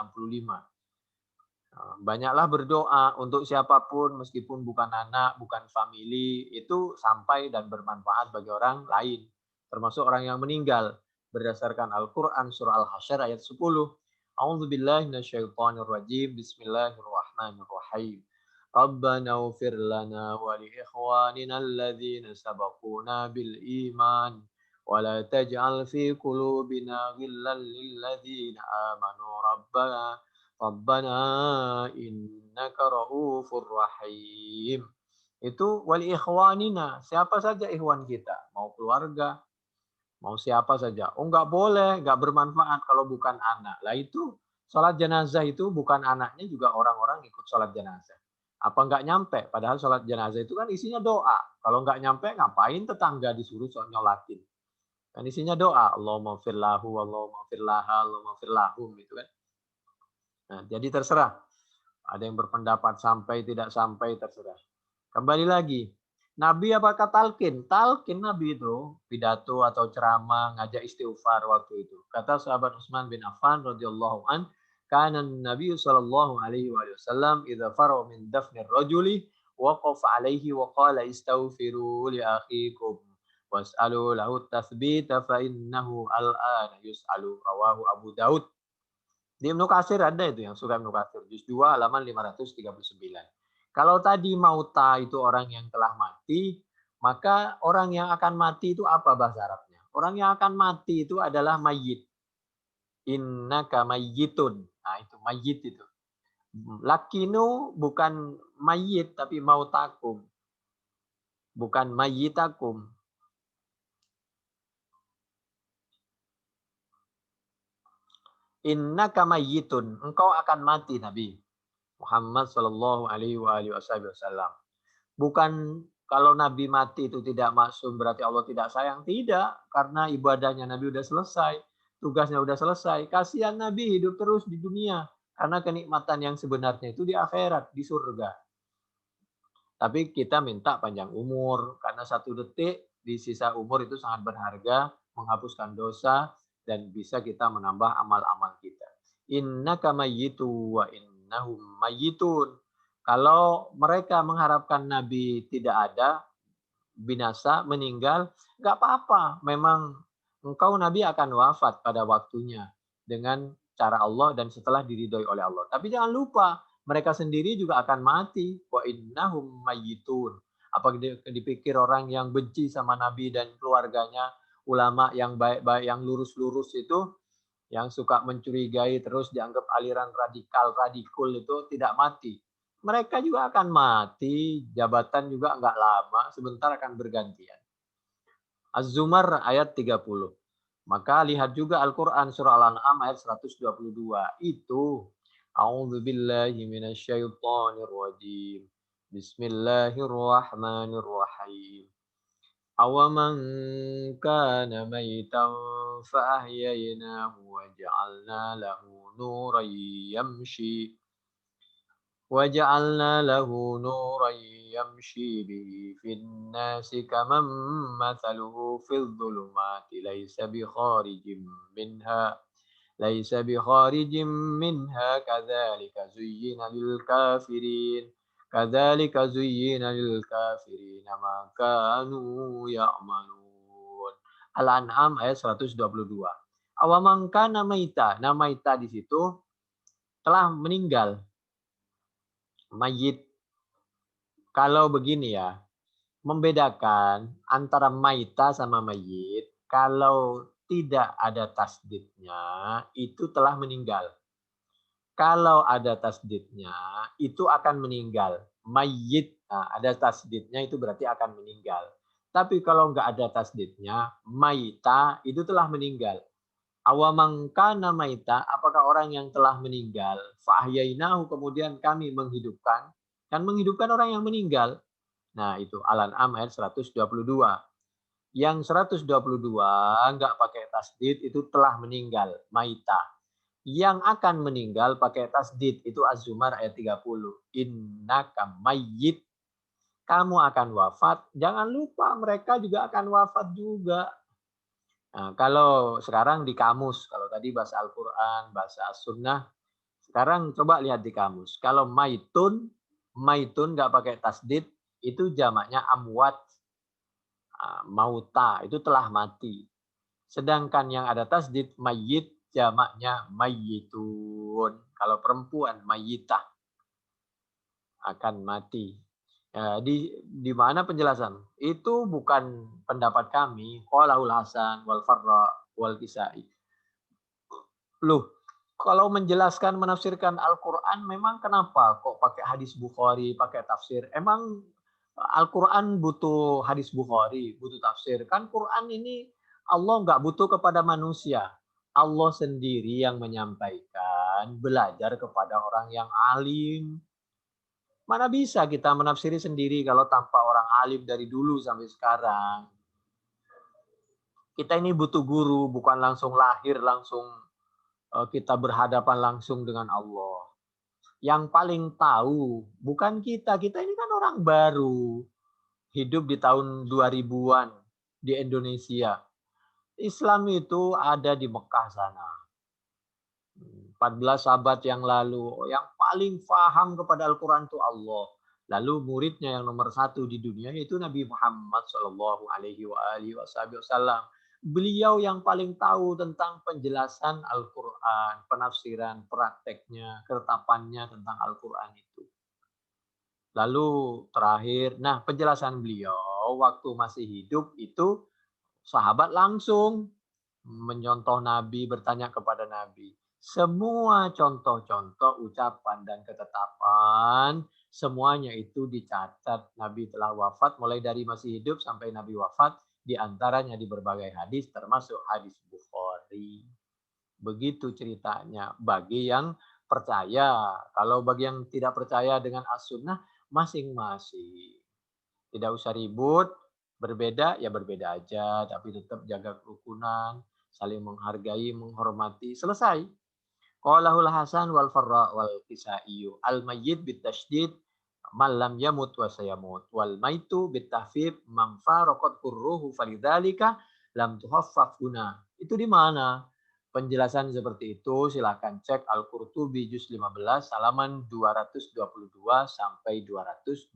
Banyaklah berdoa untuk siapapun, meskipun bukan anak, bukan family, itu sampai dan bermanfaat bagi orang lain, termasuk orang yang meninggal. Berdasarkan Al-Quran surah Al-Hasyr ayat 10. A'udzubillahi minasyaitonirrajim. Bismillahirrahmanirrahim. Rabbana ighfir lana wa li ikhwanina alladhina sabaquna bil iman wa la taj'al fi qulubina ghillan lil ladzina amanu Rabbana innaka ra'ufur rahim. Itu wali ikhwanina, siapa saja ikhwan kita, mau keluarga, mau siapa saja. Oh nggak boleh, nggak bermanfaat kalau bukan anak. Lah itu sholat jenazah itu bukan anaknya juga orang-orang ikut sholat jenazah. Apa nggak nyampe? Padahal sholat jenazah itu kan isinya doa. Kalau nggak nyampe ngapain tetangga disuruh nyolatin? Kan isinya doa. Allahumma firlahu, Allahumma firlaha, Allahumma firlahum gitu kan. Nah, jadi terserah. Ada yang berpendapat sampai, tidak sampai, terserah. Kembali lagi. Nabi apakah talqin? Talqin Nabi itu pidato atau ceramah, ngajak istighfar waktu itu. Kata sahabat Utsman bin Affan radhiyallahu an, kana Nabi sallallahu alaihi wasallam idza fara min dafnir rajuli waqafa alaihi wa qala istaghfiru li akhikum was'alu lahu tathbita fa innahu al-ana yus'alu, rawahu Abu Daud. Di Ibnu Katsir ada itu yang suka Ibnu Katsir, juz 2 halaman 539. Kalau tadi mauta itu orang yang telah mati, maka orang yang akan mati itu apa bahasa Arabnya? Orang yang akan mati itu adalah mayyit. Innaka mayyitun. Nah, itu mayyit itu. Lakinu bukan mayyit tapi mautakum. Bukan mayyitakum. Innaka mayyitun. Engkau akan mati, Nabi Muhammad Shallallahu Alaihi Wasallam. Bukan kalau Nabi mati itu tidak maksum berarti Allah tidak sayang. Tidak, karena ibadahnya Nabi udah selesai, tugasnya udah selesai. Kasihan Nabi hidup terus di dunia karena kenikmatan yang sebenarnya itu di akhirat, di surga. Tapi kita minta panjang umur karena 1 detik di sisa umur itu sangat berharga, menghapuskan dosa, dan bisa kita menambah amal-amal kita. Innaka mayyitu wa innahum mayyitun. Kalau mereka mengharapkan Nabi tidak ada, binasa, meninggal, nggak apa-apa. Memang engkau Nabi akan wafat pada waktunya dengan cara Allah dan setelah diridhoi oleh Allah. Tapi jangan lupa, mereka sendiri juga akan mati. Wa innahum mayyitun. Apa dipikir orang yang benci sama Nabi dan keluarganya, ulama yang baik-baik, yang lurus-lurus itu, yang suka mencurigai terus dianggap aliran radikal itu tidak mati. Mereka juga akan mati, jabatan juga enggak lama, sebentar akan bergantian. Az-Zumar ayat 30. Maka lihat juga Al-Quran surah Al-An'am ayat 122. Itu A'udzubillahi minasyaitonirrajim. Bismillahirrahmanirrahim. أَوَمَنْ كَانَ مَيْتًا فَأَحْيَيْنَاهُ وَجَعَلْنَا لَهُ نُورًا يَمْشِي بِهِ فِي النَّاسِ كَمَنْ مَثَلُهُ فِي الظُّلُمَاتِ لَيْسَ بِخَارِجٍ مِنْهَا كَذَلِكَ زُيِّنَ لِلْكَافِرِينَ مَا كَانُوا يَعْمَلُونَ. Al-An'am ayat 122. Awaman kana maita. Nah, maita di situ telah meninggal. Mayit. Kalau begini ya, membedakan antara maita sama mayit, kalau tidak ada tasdidnya, itu telah meninggal. Kalau ada tasdidnya, itu akan meninggal. Mayyit, nah, ada tasdidnya itu berarti akan meninggal. Tapi kalau nggak ada tasdidnya, maita itu telah meninggal. Awamangkana maita, apakah orang yang telah meninggal, fa'ahyainahu, kemudian kami menghidupkan, kan menghidupkan orang yang meninggal. Nah itu Al-An'am ayat 122. Yang 122 nggak pakai tasdid itu telah meninggal, maita. Yang akan meninggal pakai tasdid itu Az-Zumar ayat 30. Innaka mayyit. Kamu akan wafat. Jangan lupa mereka juga akan wafat juga. Nah, kalau sekarang di kamus, kalau tadi bahasa Al-Quran, bahasa As-Sunnah, sekarang coba lihat di kamus. Kalau maitun nggak pakai tasdid, itu jamaknya amwat, mauta, itu telah mati. Sedangkan yang ada tasdid mayyit, jamaknya mayyitun. Kalau perempuan mayyitah, akan mati. Ya, di mana penjelasan? Itu bukan pendapat kami. Qaulul Hasan wal Farra wal Kisai. Loh, kalau menjelaskan menafsirkan Al-Qur'an memang kenapa kok pakai hadis Bukhari, pakai tafsir? Emang Al-Qur'an butuh hadis Bukhari, butuh tafsir? Kan Qur'an ini Allah nggak butuh kepada manusia. Allah sendiri yang menyampaikan, belajar kepada orang yang alim. Mana bisa kita menafsiri sendiri kalau tanpa orang alim dari dulu sampai sekarang. Kita ini butuh guru, bukan langsung lahir, langsung kita berhadapan langsung dengan Allah. Yang paling tahu bukan kita. Kita ini kan orang baru. Hidup di tahun 2000-an di Indonesia. Islam itu ada di Mekah sana. 14 abad yang lalu, yang paling paham kepada Al-Quran itu Allah. Lalu muridnya yang nomor 1 di dunia yaitu Nabi Muhammad Shallallahu Alaihi Wasallam. Beliau yang paling tahu tentang penjelasan Al-Quran, penafsiran, prakteknya, ketetapannya tentang Al-Quran itu. Lalu terakhir, nah penjelasan beliau waktu masih hidup itu sahabat langsung menyontoh Nabi, bertanya kepada Nabi. Semua contoh-contoh ucapan dan ketetapan, semuanya itu dicatat. Nabi telah wafat, mulai dari masih hidup sampai Nabi wafat, diantaranya di berbagai hadis, termasuk hadis Bukhari. Begitu ceritanya bagi yang percaya. Kalau bagi yang tidak percaya dengan as-sunnah, masing-masing. Tidak usah ribut, berbeda ya berbeda aja, tapi tetap jaga kerukunan, saling menghargai, menghormati, selesai. Qaulahul Hasan wal Farra wal Kisaiyu al mayyit bit tasydid Malam yamut wa sayamut wal maitu bitahfif man faraqat qurruhu falidzalika lam tuhaffaf guna. Itu di mana? Penjelasan seperti itu silakan cek Al-Qurtubi juz 15 halaman 222 sampai 224.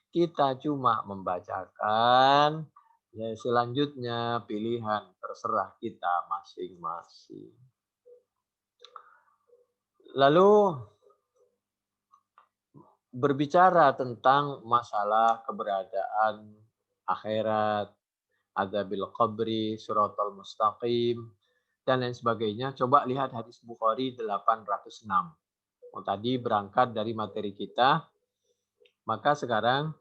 Kita cuma membacakan, ya selanjutnya pilihan terserah kita masing-masing. Lalu berbicara tentang masalah keberadaan akhirat, adzabil qabri, siratal mustaqim, dan lain sebagainya. Coba lihat hadis Bukhari 806. Oh, tadi berangkat dari materi kita, maka sekarang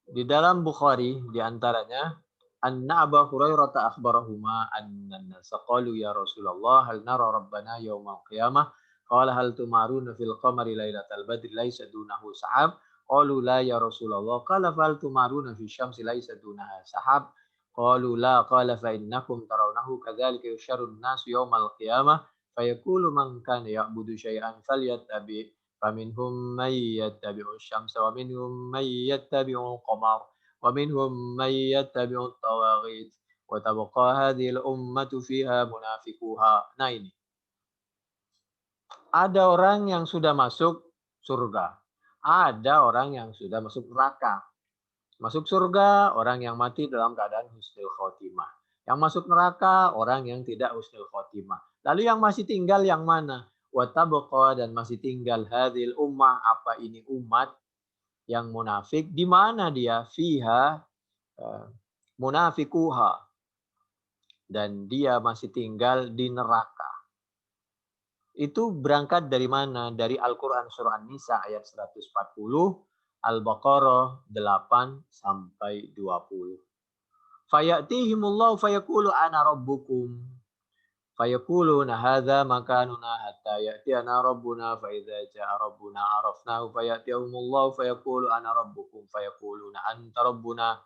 di dalam Bukhari diantaranya anna Abu Hurairah akhbarahuma anna an-nasa qalu ya Rasulullah hal nara rabbana yaumal qiyamah qala hal tumaruna fil qamari lailatal badri laisa dunahu sahab qalu la ya Rasulullah qala fal tumaruna fi syamsi laisa dunaha sahab qalu la qala fa innakum tarawnahu kadzalika yusharun nasu yaumal qiyamah fayaqulu man kana ya'budu syai'an falyattabi فمنهم من يتبع الشمس ومنهم من يتبع القمر ومنهم من يتبع الطواغيت وتبقى هذه الأمة فيها منافقوها. Nah ini, ada orang yang sudah masuk surga, ada orang yang sudah masuk neraka. Masuk surga orang yang mati dalam keadaan husnul khotimah. Yang masuk neraka orang yang tidak husnul khotimah. Lalu yang masih tinggal yang mana? Watabqa dan masih tinggal hadil ummah, apa ini umat yang munafik, di mana dia? Fiha munafikuha, dan dia masih tinggal di neraka. Itu berangkat dari mana? Dari Al-Quran surah An-Nisa ayat 140, Al-Baqarah 8 sampai 20. Fayatihimullahu fayaqulu ana rabbukum. Fayaquluna hadza makanuna hatta ya'tiyana rabbuna fa idza jaa rabbuna arafnahu fayatihumullahu fayaqulu ana rabbukum fayaquluna anta rabbuna.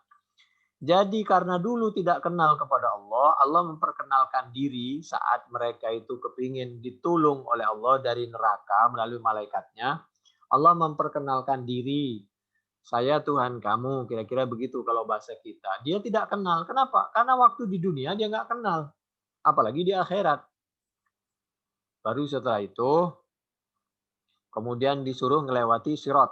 Jadi karena dulu tidak kenal kepada Allah, Allah memperkenalkan diri saat mereka itu kepingin ditolong oleh Allah dari neraka melalui malaikatnya. Allah memperkenalkan diri, saya Tuhan kamu, kira-kira begitu kalau bahasa kita. Dia tidak kenal. Kenapa? Karena waktu di dunia dia nggak kenal. Apalagi di akhirat. Baru setelah itu, kemudian disuruh melewati sirat.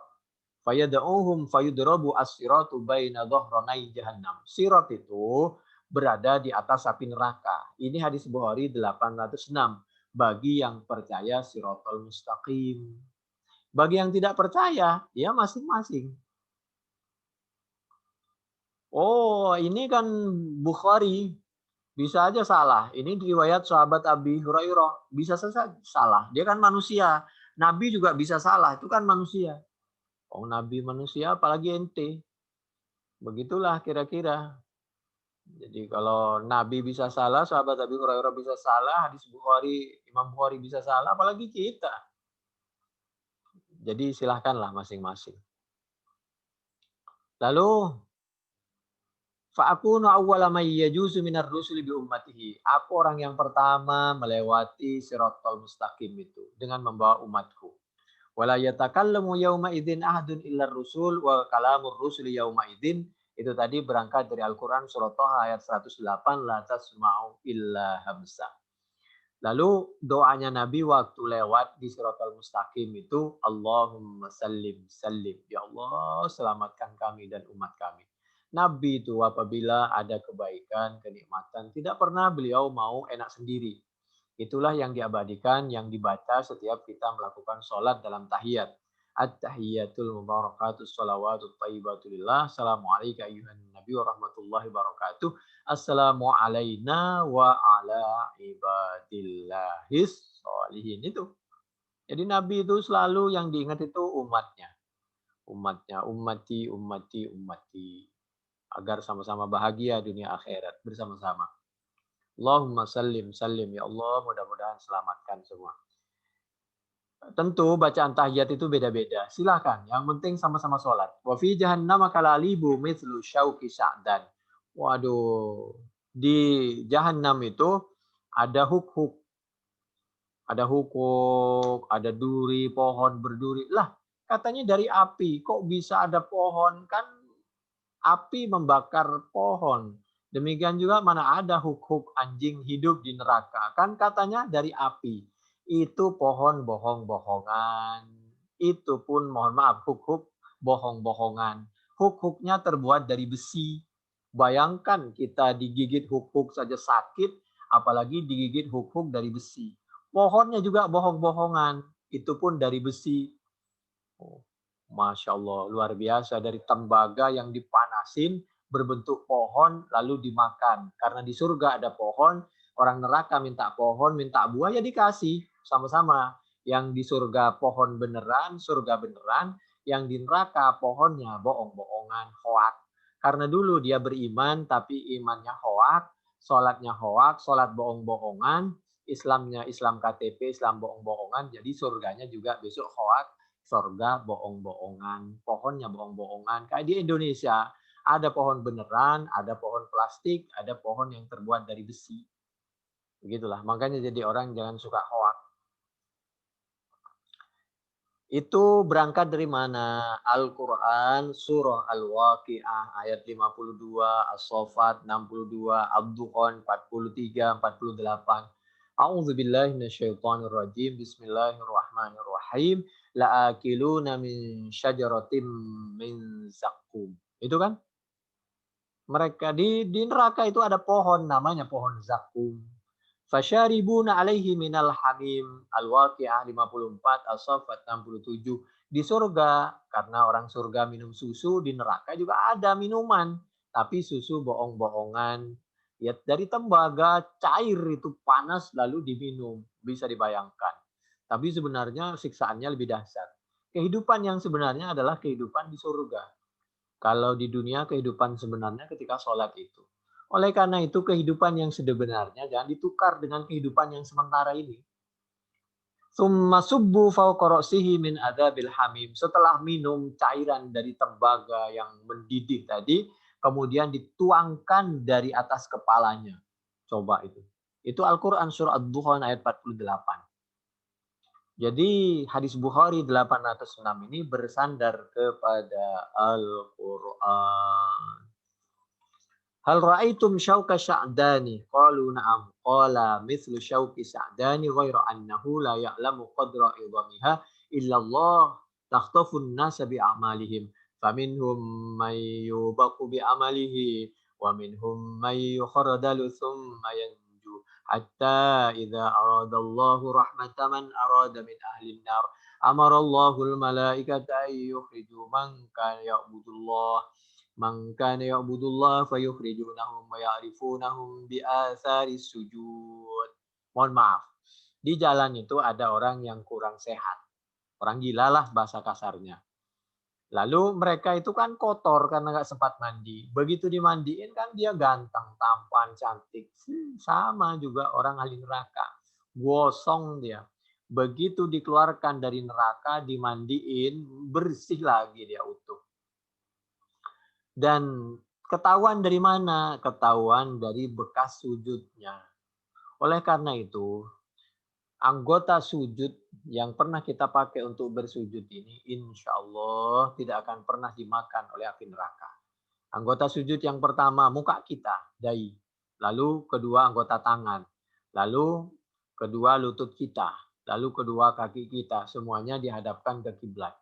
Fayada'uhum fayudrabu as-siratu baina dhahranai jahannam. Sirat itu berada di atas api neraka. Ini hadis Bukhari 806. Bagi yang percaya siratal mustaqim. Bagi yang tidak percaya, ya masing-masing. Oh, ini kan Bukhari. Bisa aja salah. Ini riwayat sahabat Abi Hurairah. Bisa saja salah. Dia kan manusia. Nabi juga bisa salah. Itu kan manusia. Oh, Nabi manusia apalagi ente. Begitulah kira-kira. Jadi kalau Nabi bisa salah, sahabat Abi Hurairah bisa salah, hadis Bukhari, Imam Bukhari bisa salah, apalagi kita. Jadi silahkanlah masing-masing. Lalu Fa'akunu awwala may yajuzu minar rusuli bi ummatihi. Aku orang yang pertama melewati siratal mustaqim itu dengan membawa umatku. Wala yatakallamu yauma idzin ahadun illa rusul wa kalamur rusuli yauma idzin. Itu tadi berangkat dari Al-Qur'an surah Thaha ayat 108, la tasma'u illa hamsa. Lalu doanya Nabi waktu lewat di siratal mustaqim itu, Allahumma sallim sallim. Ya Allah, selamatkan kami dan umat kami. Nabi itu apabila ada kebaikan, kenikmatan, tidak pernah beliau mau enak sendiri. Itulah yang diabadikan, yang dibaca setiap kita melakukan sholat dalam tahiyat. At-tahiyyatul mubarakatus salawatut tayyibatulillah. Assalamualaikum ayuhan nabi wa rahmatullahi wabarakatuh. Assalamu alayna wa ala ibadillahis sholihin. Itu. Jadi Nabi itu selalu yang diingat itu umatnya. Umatnya, ummati, ummati, ummati. Agar sama-sama bahagia dunia akhirat bersama-sama. Allahumma sallim sallim ya Allah, mudah-mudahan selamatkan semua. Tentu bacaan tahiyat itu beda-beda. Silakan, yang penting sama-sama sholat. Wa fi jahannam kalalibu mithlu syauqi sa'dan. Waduh, di jahannam itu ada huk-huk. Ada hukuk, ada duri, pohon berduri. Lah, Katanya dari api. Kok bisa ada pohon? Kan api membakar pohon. Demikian juga mana ada huk-huk anjing hidup di neraka. Kan katanya dari api. Itu pohon bohong-bohongan. Itu pun mohon maaf huk-huk bohong-bohongan. Huk-huknya terbuat dari besi. Bayangkan kita digigit huk-huk saja sakit, apalagi digigit huk-huk dari besi. Pohonnya juga bohong-bohongan. Itu pun dari besi. Oh, Masya Allah, luar biasa. Dari tembaga yang dipanasin, berbentuk pohon, lalu dimakan. Karena di surga ada pohon, orang neraka minta pohon, minta buah, ya dikasih. Sama-sama. Yang di surga pohon beneran, surga beneran. Yang di neraka pohonnya bohong-bohongan, hoak. Karena dulu dia beriman, tapi imannya hoak, sholatnya hoak, sholat bohong-bohongan, Islamnya Islam KTP, Islam bohong-bohongan, jadi surganya juga besok hoak, surga bohong-bohongan, pohonnya bohong-bohongan. Kayak di Indonesia, ada pohon beneran, ada pohon plastik, ada pohon yang terbuat dari besi. Begitulah, makanya jadi orang jangan suka hoak. Itu berangkat dari mana? Al-Quran, surah Al-Waqi'ah, ayat 52, As-Saffat 62, Ad-Dukhan 43, 48. A'udzu billahi minasyaitonir rajim. Bismillahirrahmanirrahim. La'akiluna min syajaratin min zaqqum. Itu kan? Mereka di neraka itu ada pohon namanya pohon zakum. Fasyaribuna alaihi minal hamim. Al-Waqi'ah 54, As-Saffat 67. Di surga, karena orang surga minum susu, di neraka juga ada minuman. Tapi susu bohong-bohongan. Ya, dari tembaga cair itu panas lalu diminum. Bisa dibayangkan. Tapi sebenarnya siksaannya lebih dahsyat. Kehidupan yang sebenarnya adalah kehidupan di surga. Kalau di dunia kehidupan sebenarnya ketika sholat itu. Oleh karena itu kehidupan yang sebenarnya jangan ditukar dengan kehidupan yang sementara ini. Summa subbu fawqa ra'sihi min adzabil hamim. Setelah minum cairan dari tembaga yang mendidih tadi, kemudian dituangkan dari atas kepalanya. Coba itu. Itu Al-Quran surah Ad-Dukhan ayat 48. Jadi hadis Bukhari 806 ini bersandar kepada Al-Quran. Hal ra'aitum syauka sya'dani? Qalu na'am. Qala mithlu syauki sya'dani ghaira annahu la ya'lamu qadra idhamiha illa Allah. Takhtafun nasa bi'amalihim. Faminhum man yubaqu bi'amalihi. Wa minhum man yukharadalu thumma yanju. Hatta idza aradallahu rahmatan man arada min ahli an-nar. Amarallahu al-malaikata an yukhriju man kana ya'budullah. Man kana ya'budullah fayukhrijunahum wa ya'rifunahum bi atharis sujud. Mohon maaf. Di jalan itu ada orang yang kurang sehat. Orang gila lah bahasa kasarnya. Lalu mereka itu kan kotor karena nggak sempat mandi. Begitu dimandiin kan dia ganteng, tampan, cantik. Sama juga orang ahli neraka. Gosong dia. Begitu dikeluarkan dari neraka, dimandiin, bersih lagi dia utuh. Dan ketahuan dari mana? Ketahuan dari bekas sujudnya. Oleh karena itu, anggota sujud yang pernah kita pakai untuk bersujud ini, insya Allah tidak akan pernah dimakan oleh api neraka. Anggota sujud yang pertama, muka kita, dahi. Lalu kedua, anggota tangan. Lalu kedua, lutut kita. Lalu kedua, kaki kita. Semuanya dihadapkan ke kiblat.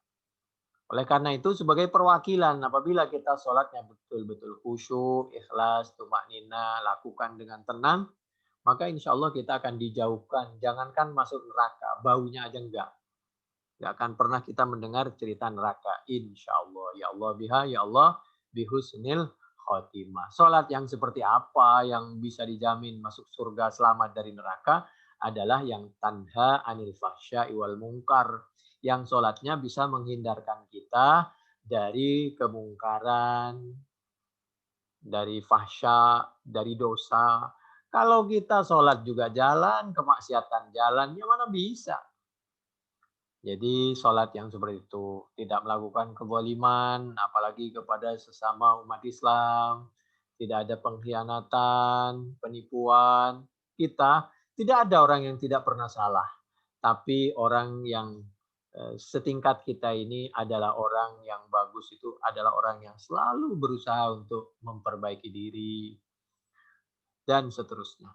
Oleh karena itu sebagai perwakilan apabila kita sholatnya betul-betul khusyuk, ikhlas, tumaknina, lakukan dengan tenang, maka insya Allah kita akan dijauhkan. Jangankan masuk neraka, baunya aja enggak. Enggak akan pernah kita mendengar cerita neraka. Insya Allah. Ya Allah biha, ya Allah bihusnil khotimah. Sholat yang seperti apa yang bisa dijamin masuk surga selamat dari neraka adalah yang tanha anil fahsya'i wal munkar. Yang sholatnya bisa menghindarkan kita dari kemungkaran, dari fahsya, dari dosa. Kalau kita sholat juga jalan, kemaksiatan jalan, ya mana bisa. Jadi sholat yang seperti itu. Tidak melakukan kezaliman, apalagi kepada sesama umat Islam. Tidak ada pengkhianatan, penipuan. Kita tidak ada orang yang tidak pernah salah. Tapi orang yang setingkat kita ini adalah orang yang bagus, itu adalah orang yang selalu berusaha untuk memperbaiki diri dan seterusnya.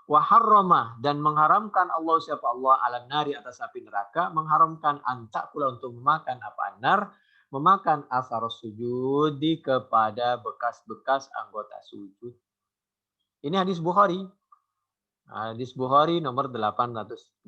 Wa harrama, dan mengharamkan Allah siapa Allah ala nari atas api neraka, mengharamkan antakula untuk memakan apa anar, memakan asar sujudi kepada bekas-bekas anggota sujud. Ini hadis Bukhari. Hadis Bukhari nomor 806.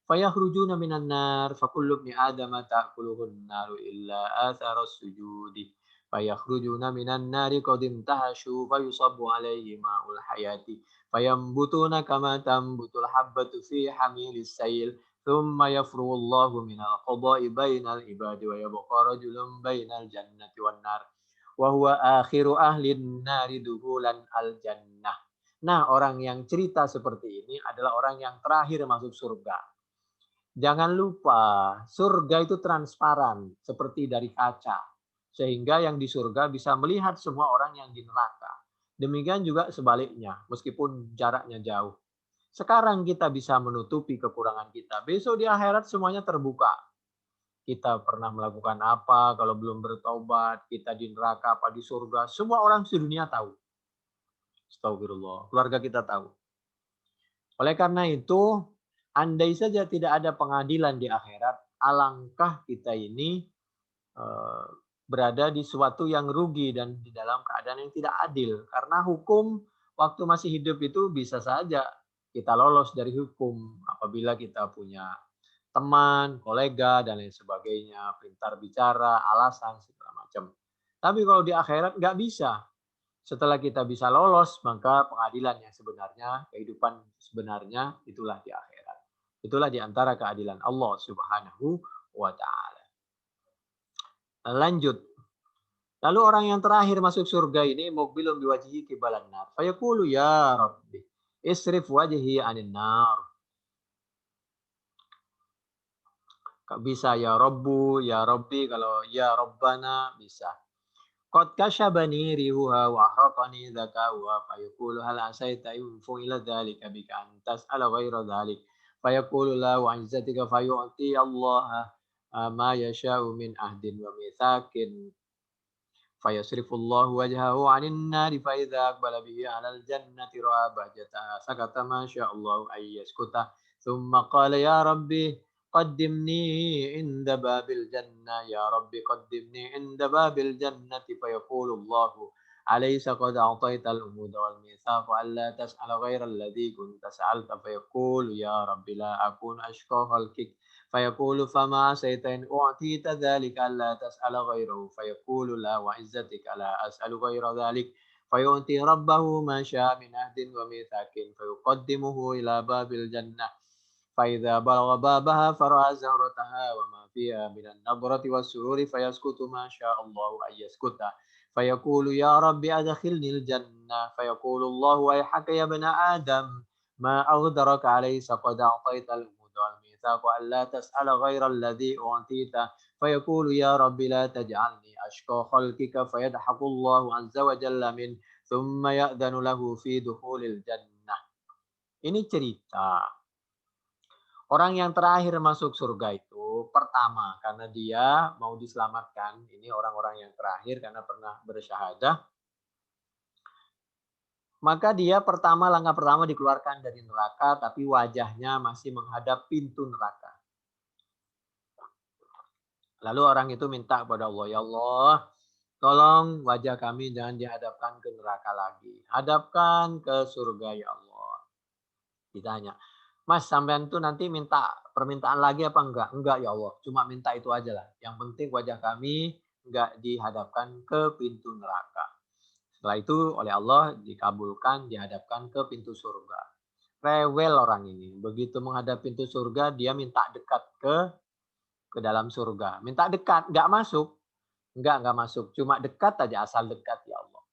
Fayakhrujuna minan nar fakullu ibni adam ta'kuluhun naru illa atharas sujudi. Fayakhrujuna minan nari qad imtahashu fayusabbu alaihi ma'ul hayati. Fayambutuna kama tambutul habbatu fi hamilis sayl. Thumma yafruhu Allahu minal qada'i bainal ibadi wa yabqa rajulun bainal jannati wan nar. Wa huwa akhiru ahlin nari duhulan al jannah. Nah, orang yang cerita seperti ini adalah orang yang terakhir masuk surga. Jangan lupa, surga itu transparan, seperti dari kaca. Sehingga yang di surga bisa melihat semua orang yang di neraka. Demikian juga sebaliknya, meskipun jaraknya jauh. Sekarang kita bisa menutupi kekurangan kita. Besok di akhirat semuanya terbuka. Kita pernah melakukan apa, kalau belum bertobat, kita di neraka apa di surga, semua orang sedunia tahu. Astagfirullah. Keluarga kita tahu. Oleh karena itu, andai saja tidak ada pengadilan di akhirat, alangkah kita ini berada di suatu yang rugi dan di dalam keadaan yang tidak adil. Karena hukum waktu masih hidup itu bisa saja kita lolos dari hukum apabila kita punya teman, kolega, dan lain sebagainya, pintar bicara, alasan, segala macam. Tapi kalau di akhirat nggak bisa. Setelah kita bisa lolos, maka pengadilan yang sebenarnya, kehidupan sebenarnya, itulah di akhirat. Itulah di antara keadilan Allah Subhanahu wa Ta'ala. Lanjut. Lalu orang yang terakhir masuk surga ini, muqbilun biwajhihi qibalan nar. Fayaqulu ya Rabbi, isrif wajhi anin nar. Bisa ya Rabbu, ya Rabbi, kalau ya Rabbana bisa. Qad kashabani rihuha wa ahraqani dzakauha fayaqulu hal asaita in fu'ila dzalika bika an tas'ala ghaira dzalik fayaqulu la wa izzatika fayu'ti Allah ma yasha'u min ahdin wa mitsaqin fayasrifu Allah wajhahu 'anil nari fa idza aqbala bihi 'alal jannati ra'a bahjataha sakata ma syaa Allah ay yaskuta thumma qala ya rabbi qaddimni inda babil jannah ya rabbi qaddimni inda babil jannati fayaqulu Allah alaysa qad a'taital umuda wal mithaqa alla tas'ala ghayra alladhi kunta sa'alta fayaqulu ya rabbi la akun ashqa khalqik fayaqulu fama asaita in u'tita dhalika alla tas'ala ghayrahu fayaqulu la wa izzatika la as'alu ghayra dhalik fayu'ti rabbahu ma syaa min ahdin wa mithaqin fayuqaddimuhu ila babil jannah فإذا بلغ بابها فرأى زهرتها وما فيها من النضرة والسرور فيسكت ما شاء الله أن يسكت فيقول يا رب أدخلني الجنة فيقول الله ويحك يا ابن آدم ما أغدرك عليه قد أعطيت الموت والميثاق ألا تسأل غير الذي أعطيت فيقول يا رب لا تجعلني أشقى خلقك فيضحك الله عز وجل منه ثم يأذن له في دخول الجنة. Ini cerita orang yang terakhir masuk surga itu pertama karena dia mau diselamatkan. Ini orang-orang yang terakhir karena pernah bersyahadah. Maka dia langkah pertama dikeluarkan dari neraka tapi wajahnya masih menghadap pintu neraka. Lalu orang itu minta kepada Allah, ya Allah, tolong wajah kami jangan dihadapkan ke neraka lagi. Hadapkan ke surga ya Allah. Ditanya, Mas, sampean tuh nanti minta permintaan lagi apa enggak? Enggak ya Allah, cuma minta itu aja lah. Yang penting wajah kami enggak dihadapkan ke pintu neraka. Setelah itu oleh Allah dikabulkan, dihadapkan ke pintu surga. Rewel orang ini. Begitu menghadap pintu surga, dia minta dekat ke dalam surga. Minta dekat, enggak masuk. Enggak masuk. Cuma dekat aja, asal dekat ya Allah.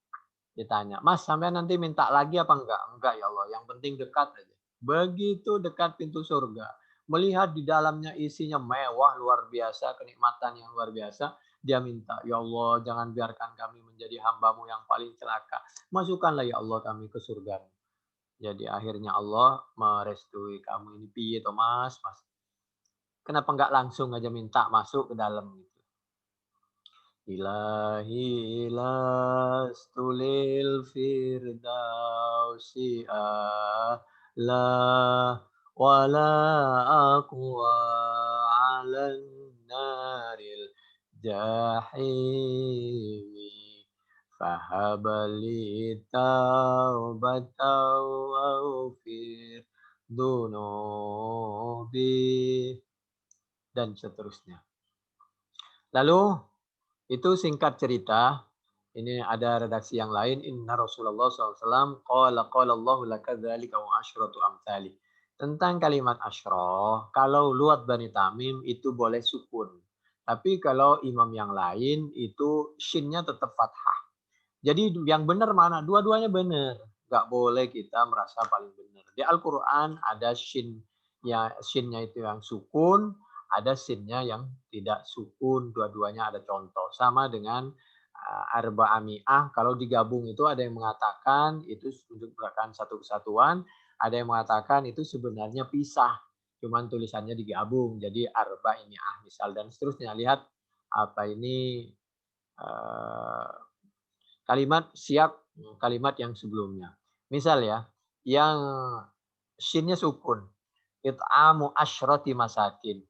Ditanya, Mas, sampean nanti minta lagi apa enggak? Enggak ya Allah, yang penting dekat aja. Begitu dekat pintu surga, melihat di dalamnya isinya mewah luar biasa, kenikmatan yang luar biasa, dia minta, ya Allah jangan biarkan kami menjadi hamba-Mu yang paling celaka. Masukkanlah ya Allah kami ke surga-Mu. Jadi akhirnya Allah merestui kamu ini piye Thomas, Mas. Kenapa nggak langsung aja minta masuk ke dalam gitu? Ilahi lastulil firdausi la wala aqwa alan naril jahimi fahabali taubatau aufir dunubi dan seterusnya. Lalu itu singkat cerita. Ini ada redaksi yang lain. Inna Rasulullah SAW qala Allahu laka dzalika wa asyratu amthali. Tentang kalimat asyroh, kalau luat Bani Tamim itu boleh sukun. Tapi kalau imam yang lain itu shinnya tetap fathah. Jadi yang benar mana? Dua-duanya benar. Nggak boleh kita merasa paling benar. Di Al-Quran ada shin, ya shinnya itu yang sukun, ada shinnya yang tidak sukun. Dua-duanya ada contoh. Sama dengan arba'ami'ah. Kalau digabung itu ada yang mengatakan itu merupakan satu kesatuan. Ada yang mengatakan itu sebenarnya pisah. Cuman tulisannya digabung. Jadi arba'imi'ah misal dan seterusnya. Lihat apa ini kalimat siap kalimat yang sebelumnya. Misal ya, yang shinnya sukun. It'amu asyrati masakin.